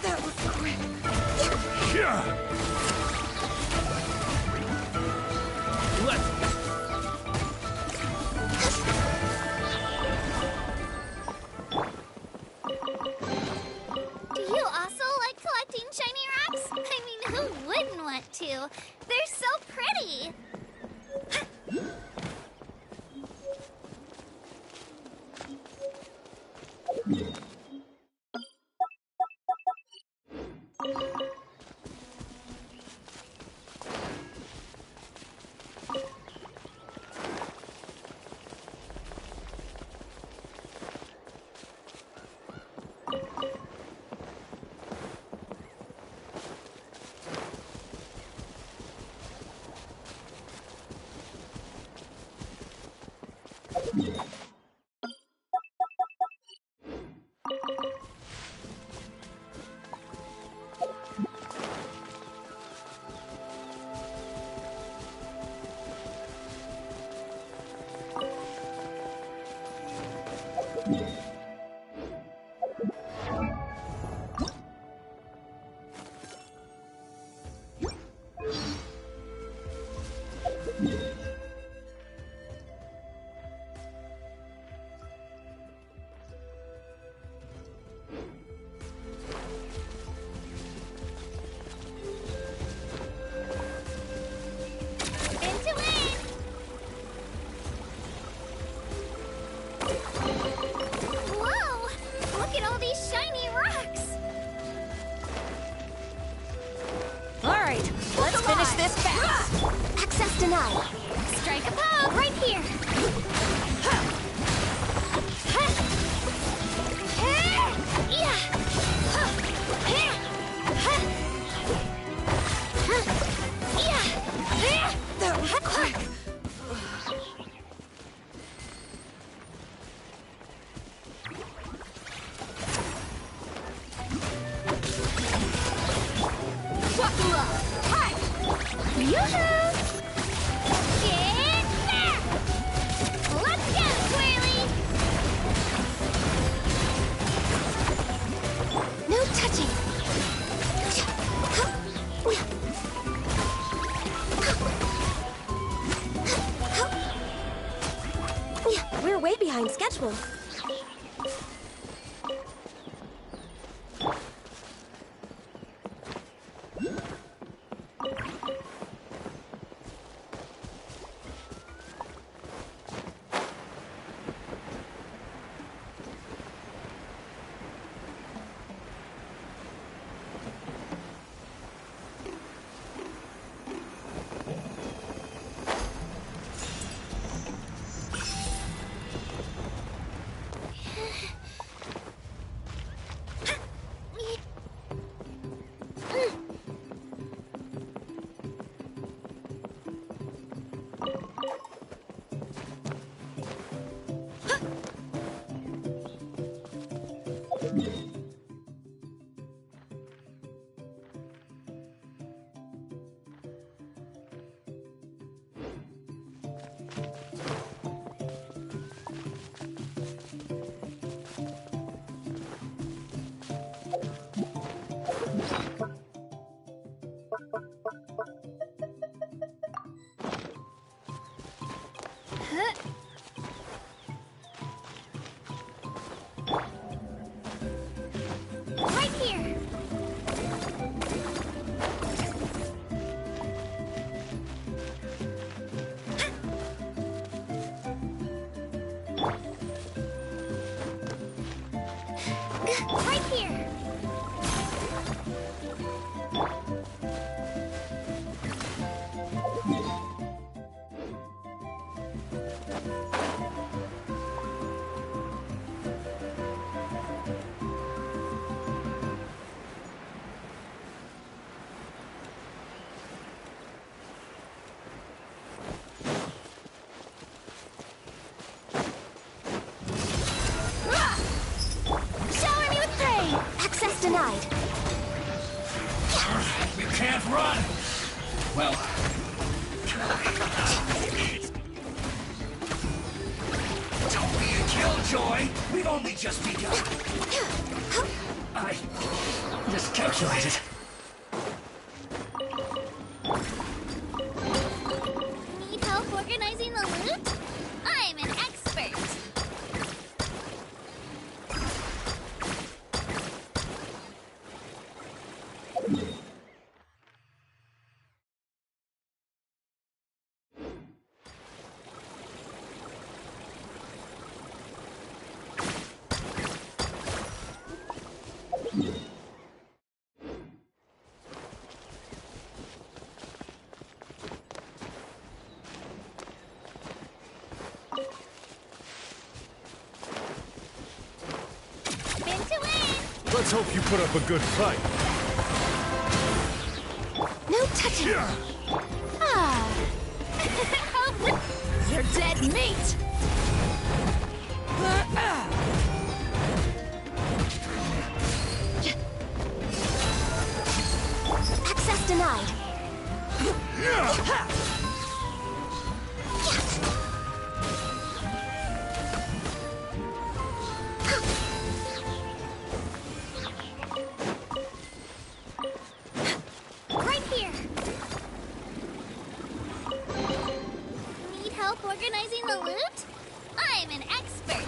That was quick. Do you also like collecting shiny rocks? I mean, who wouldn't want to? They're so pretty! Denied. Strike a pose right here. That was quick. Buckle up. Hi. Yoo-hoo. We're way behind schedule. here. Shower me with prey! Access denied. You can't run! Well... Don't be a killjoy! We've only just begun! I... miscalculated. Need help organizing the loot? I'm an expert. Spin to win! Let's hope you put up a good fight. No touching. Ah. You're dead meat! Access denied. Right here! Need help organizing the loot? I'm an expert!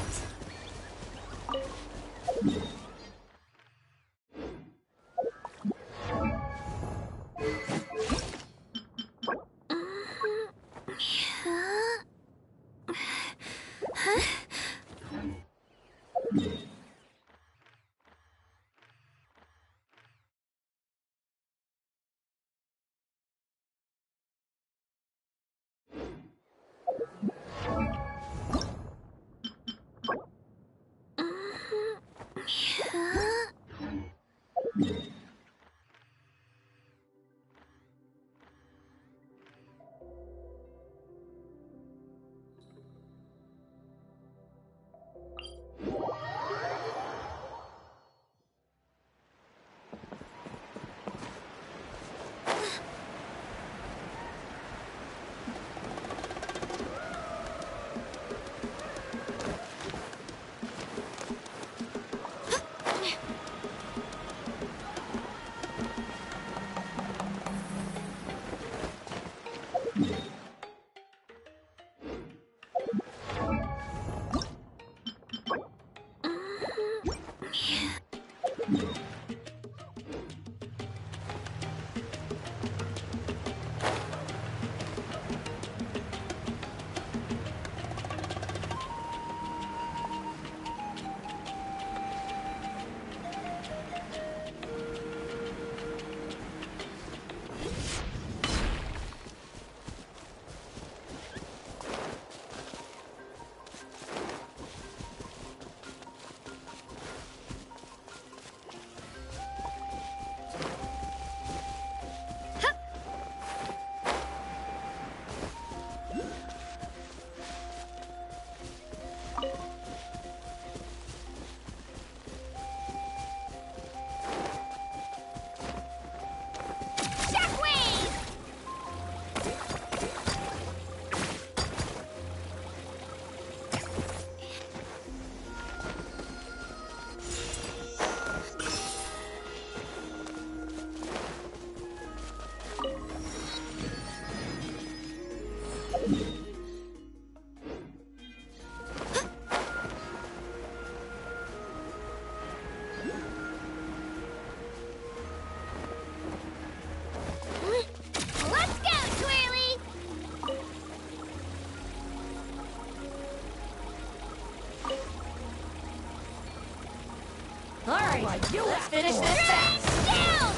Let's finish this fast! Down!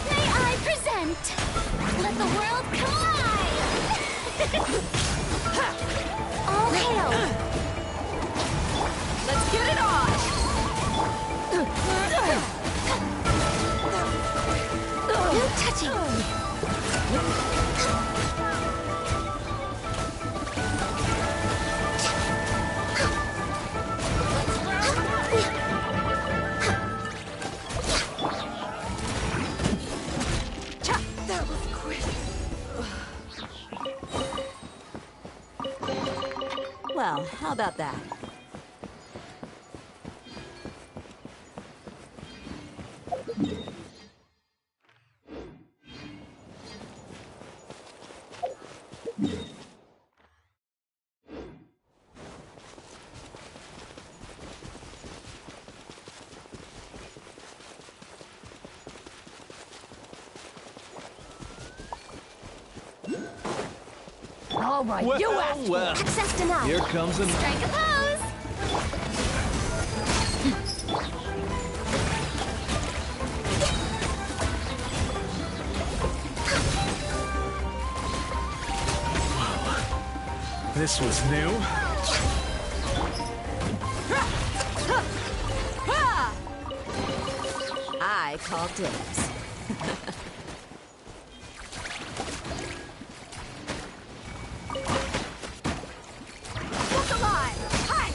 May I present? Let the world collide! All hail! Let's get it on! No touching! That was quick. Well, how about that? All right, you asked for it. Access denied. Here comes a... Strike a pose! This was new. I call dibs. Look alive! Hi!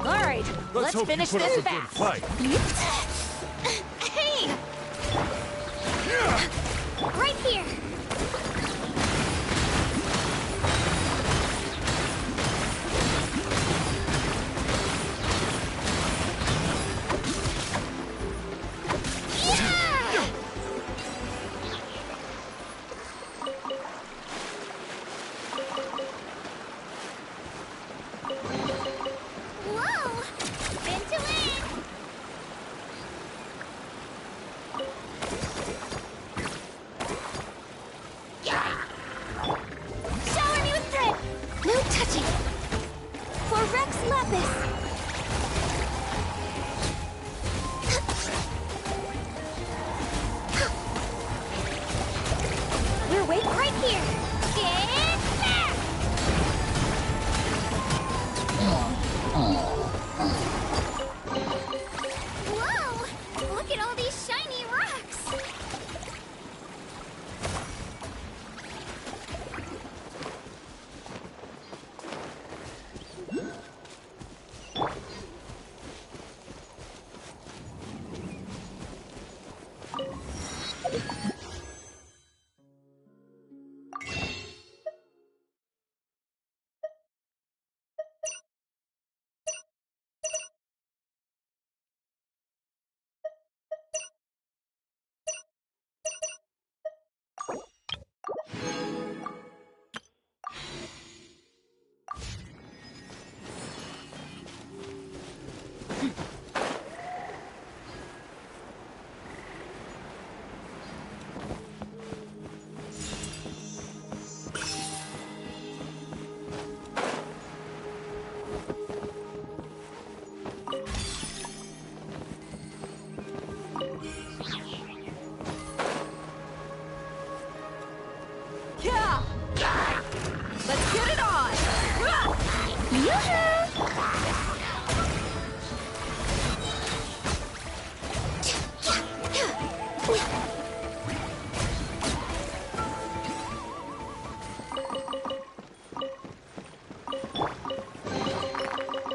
Alright, let's finish this fast. Hey! Right here!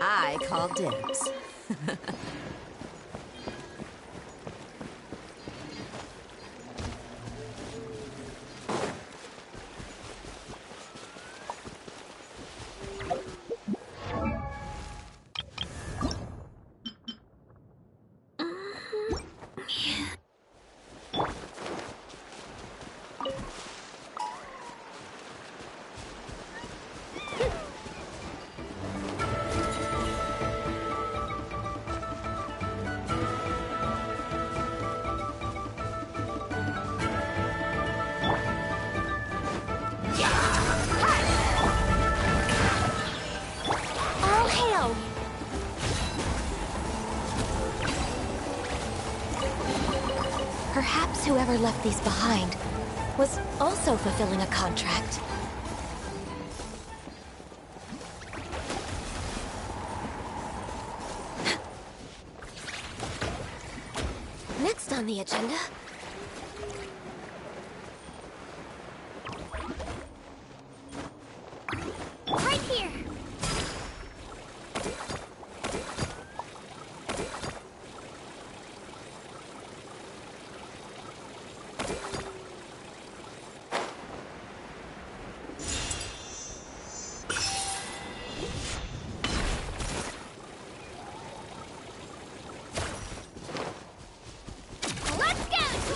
I call dibs. All hail! Perhaps whoever left these behind was also fulfilling a contract. Next on the agenda... right here! Let's go!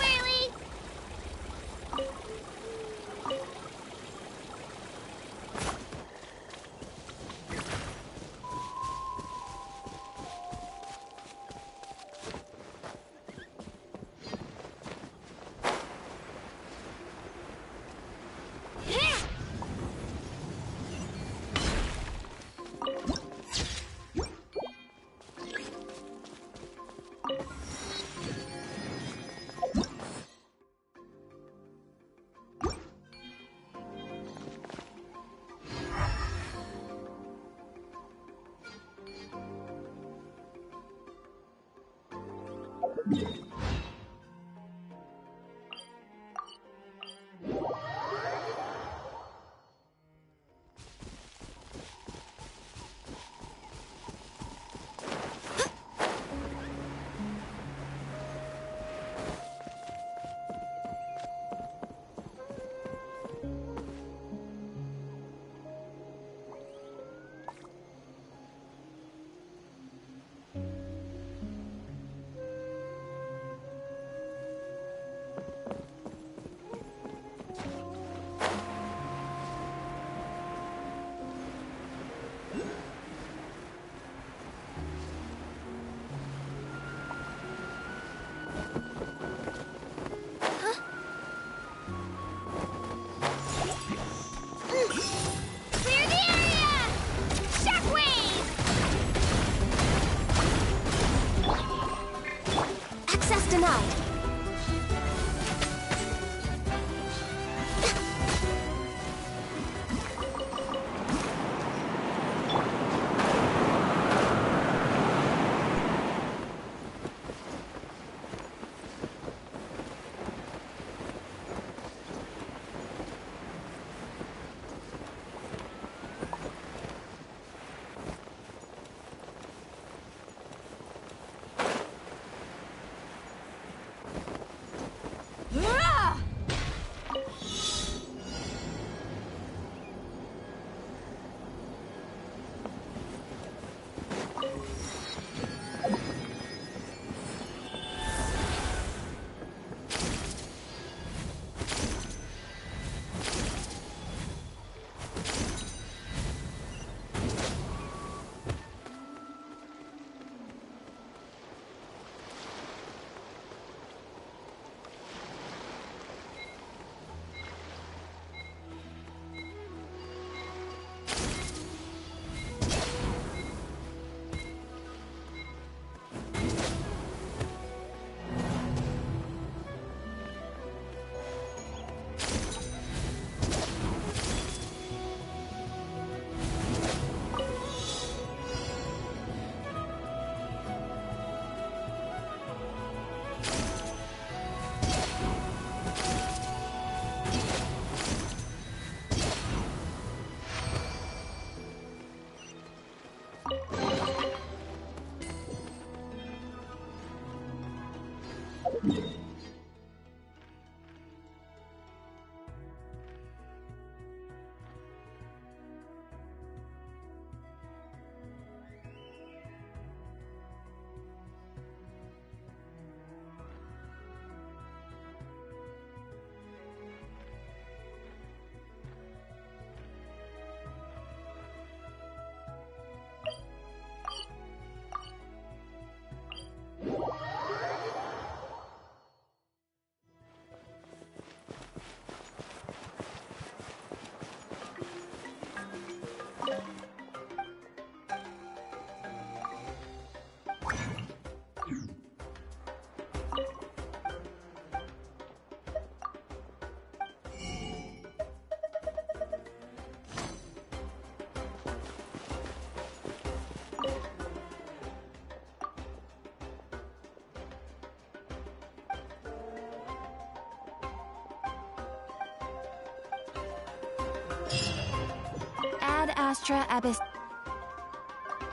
Astra Abyss.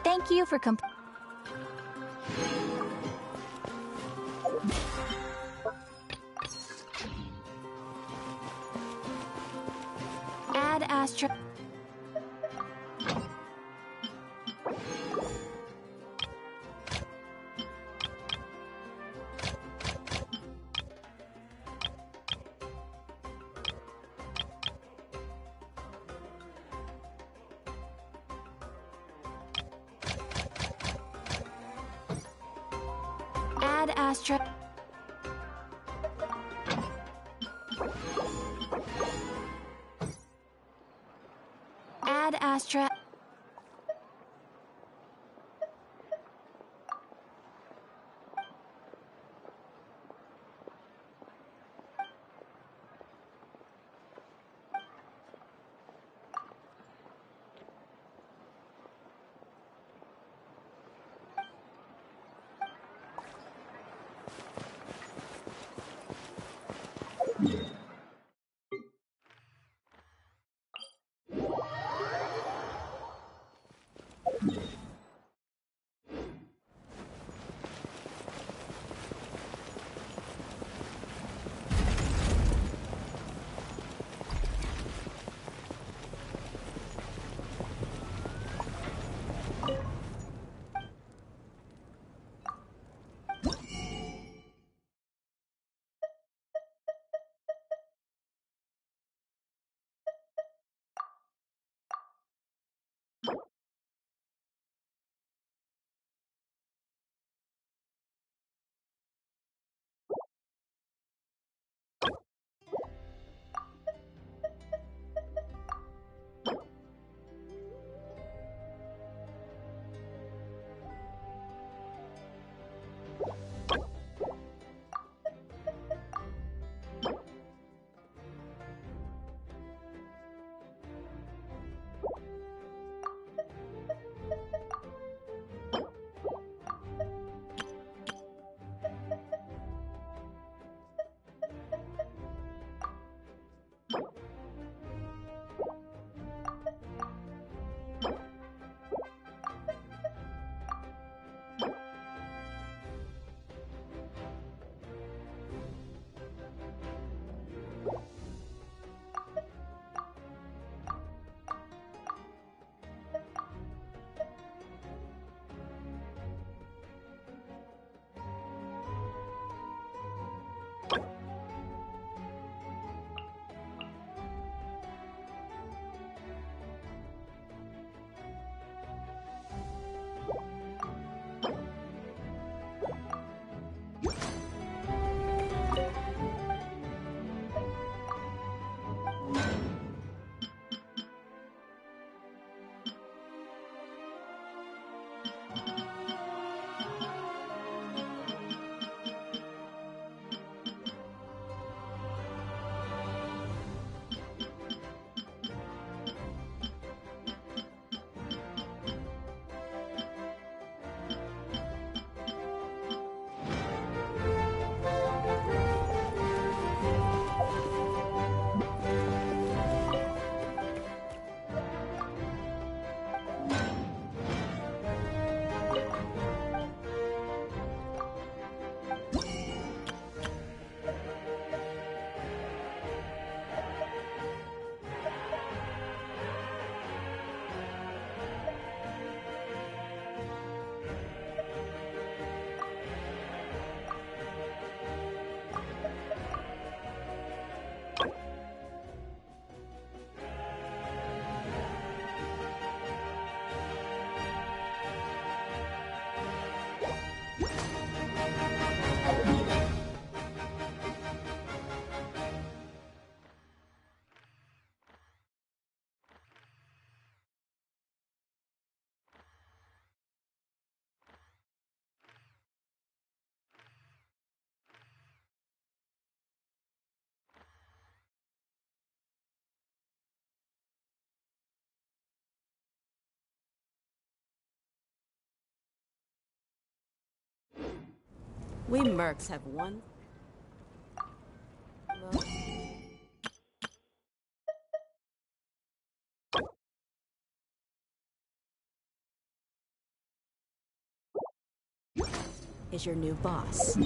Thank you for Ad Astra. Ad Astra. Ad Astra. We mercs have one. is your new boss.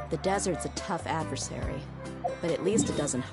The desert's a tough adversary, but at least it doesn't.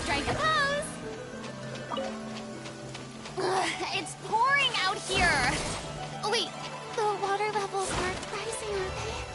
Strike a pose! Ugh, it's pouring out here! Oh, wait, the water levels aren't rising, are they?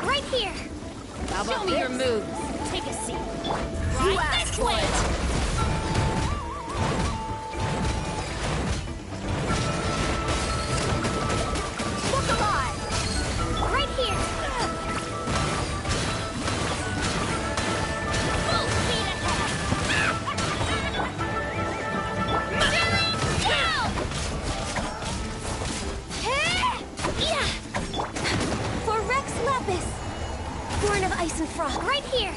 Right here. Show me your moves. Take a seat. Right this way. Look alive. Right here. Full speed ahead. Down. Yeah. For Rex Lapis. Born of Ice and Frost. Right here.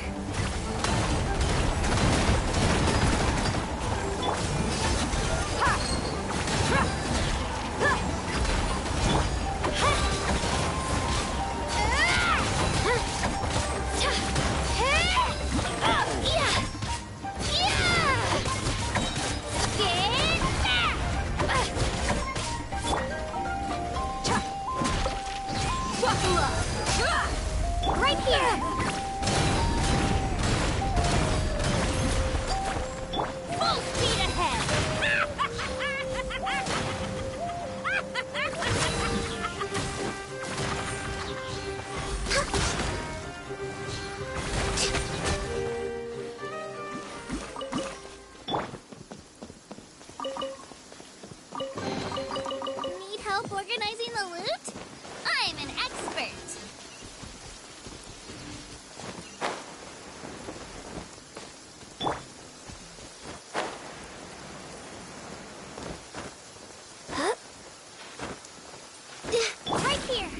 Right here! Full speed ahead! Need help organizing the loot? I'm an expert! Right here!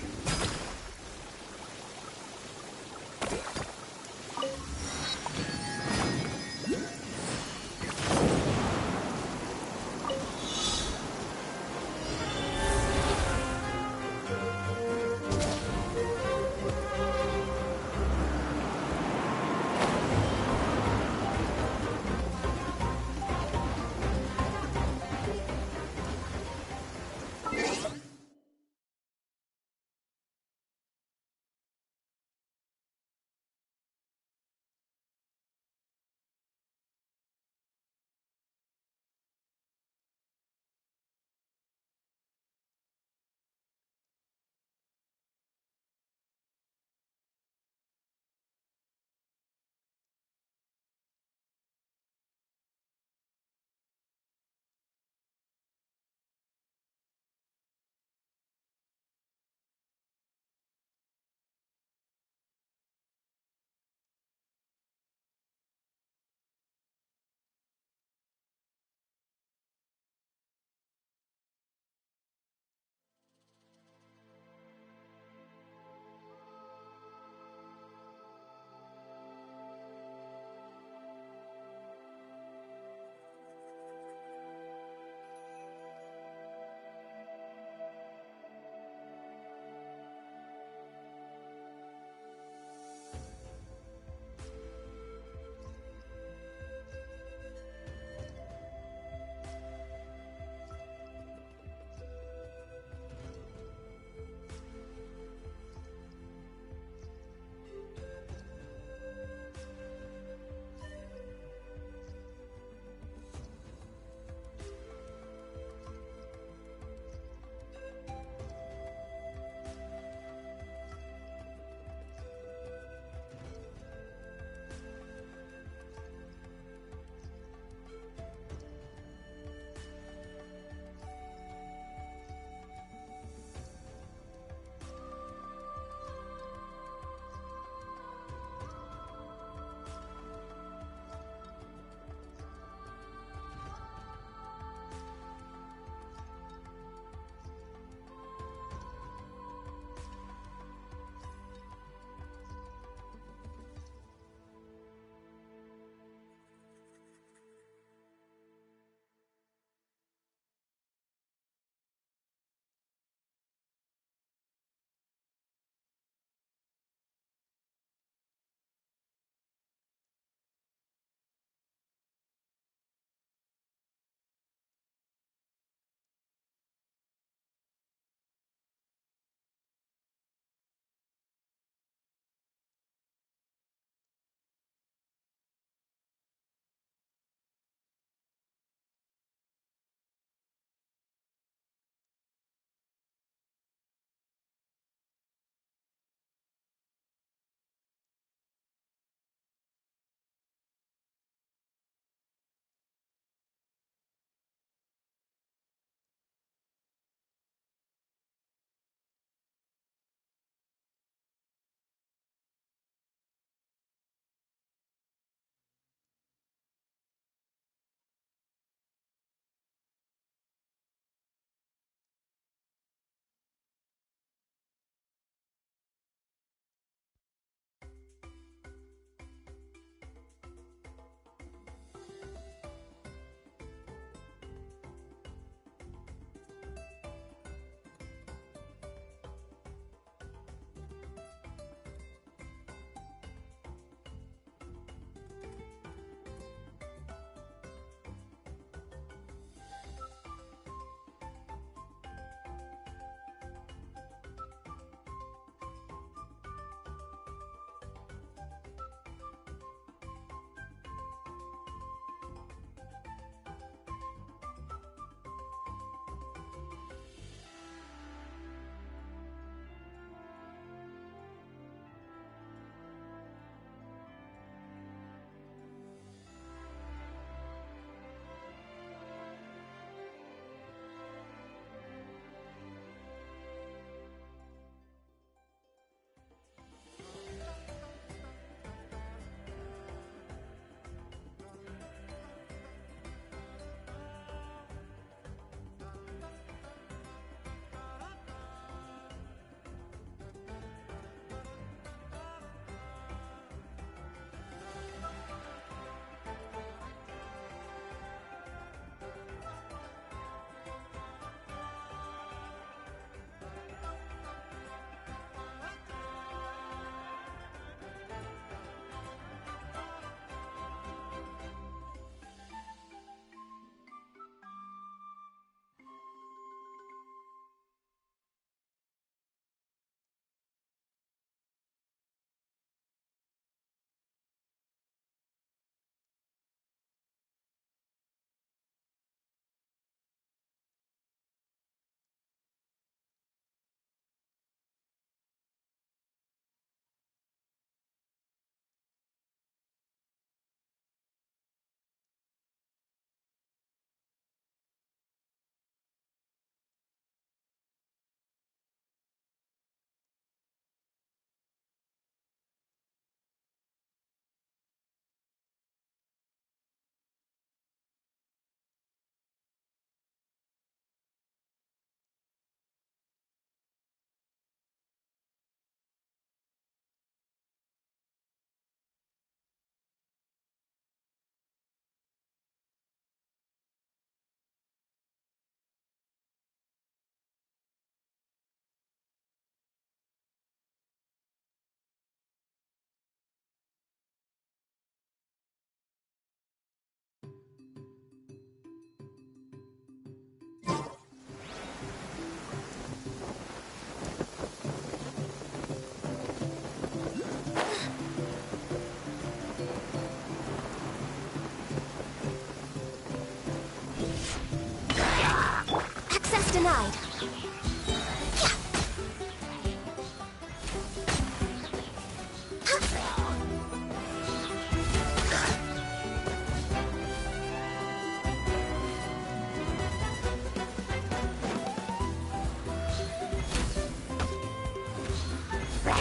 Yeah.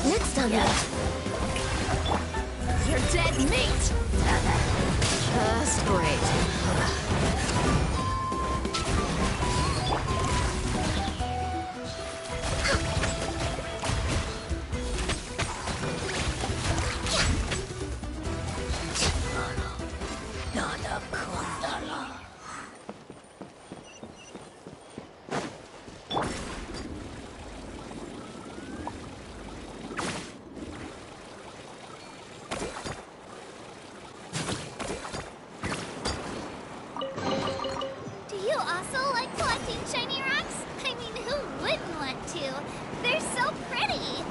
Next time. Yeah. You're dead meat! Just great. Do you also like collecting shiny rocks? I mean, who wouldn't want to? They're so pretty!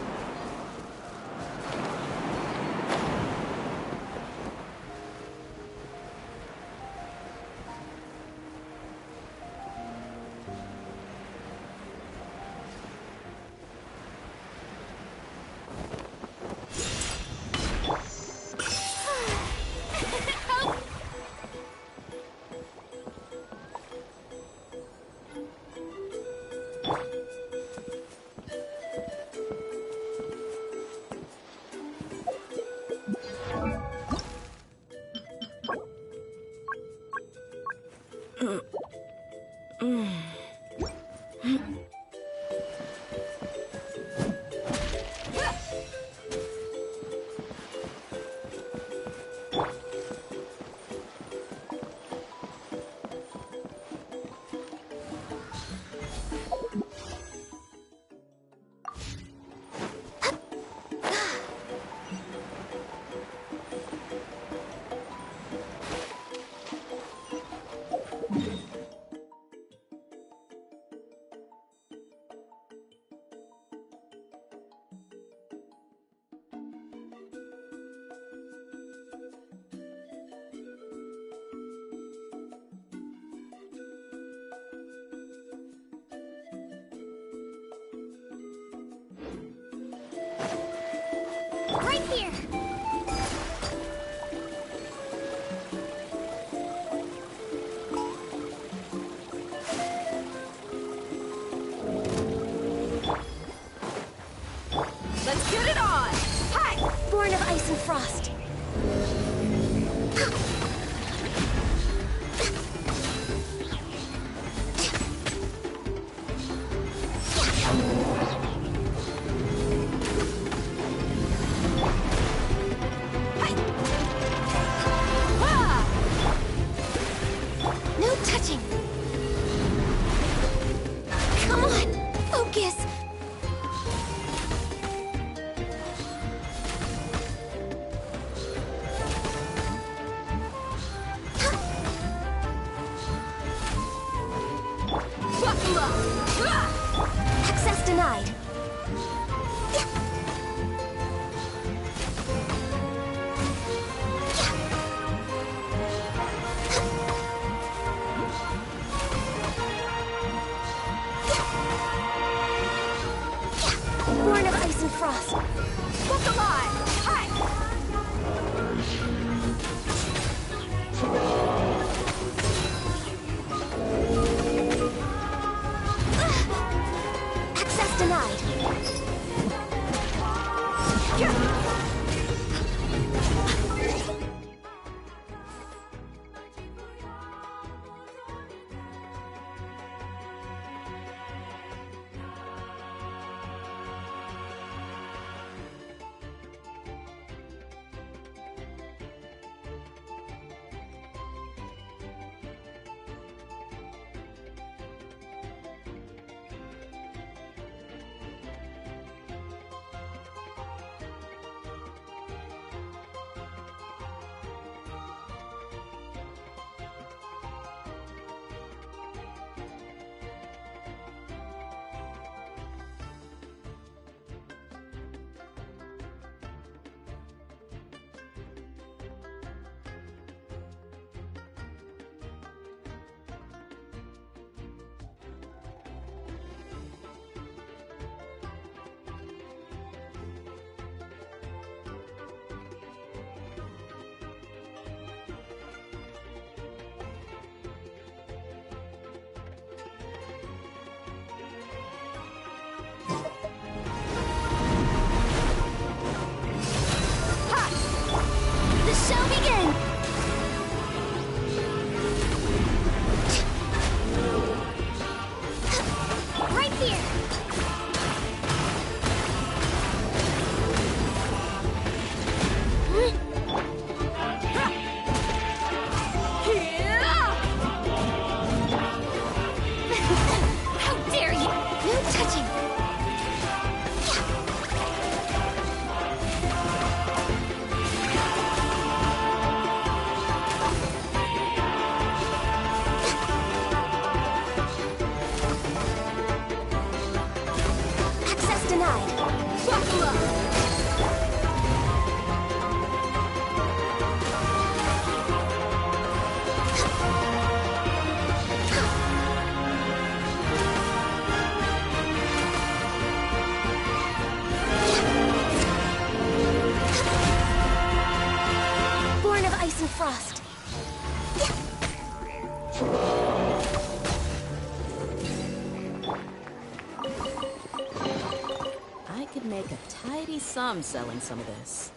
Right here! Let's get it on! Hi! Born of ice and frost. No touching. Come on, focus. Access denied. Born of ice and frost. Look alive! Hi! Access denied. denied. Buckle up! Born of ice and frost. I could make a tidy sum selling some of this.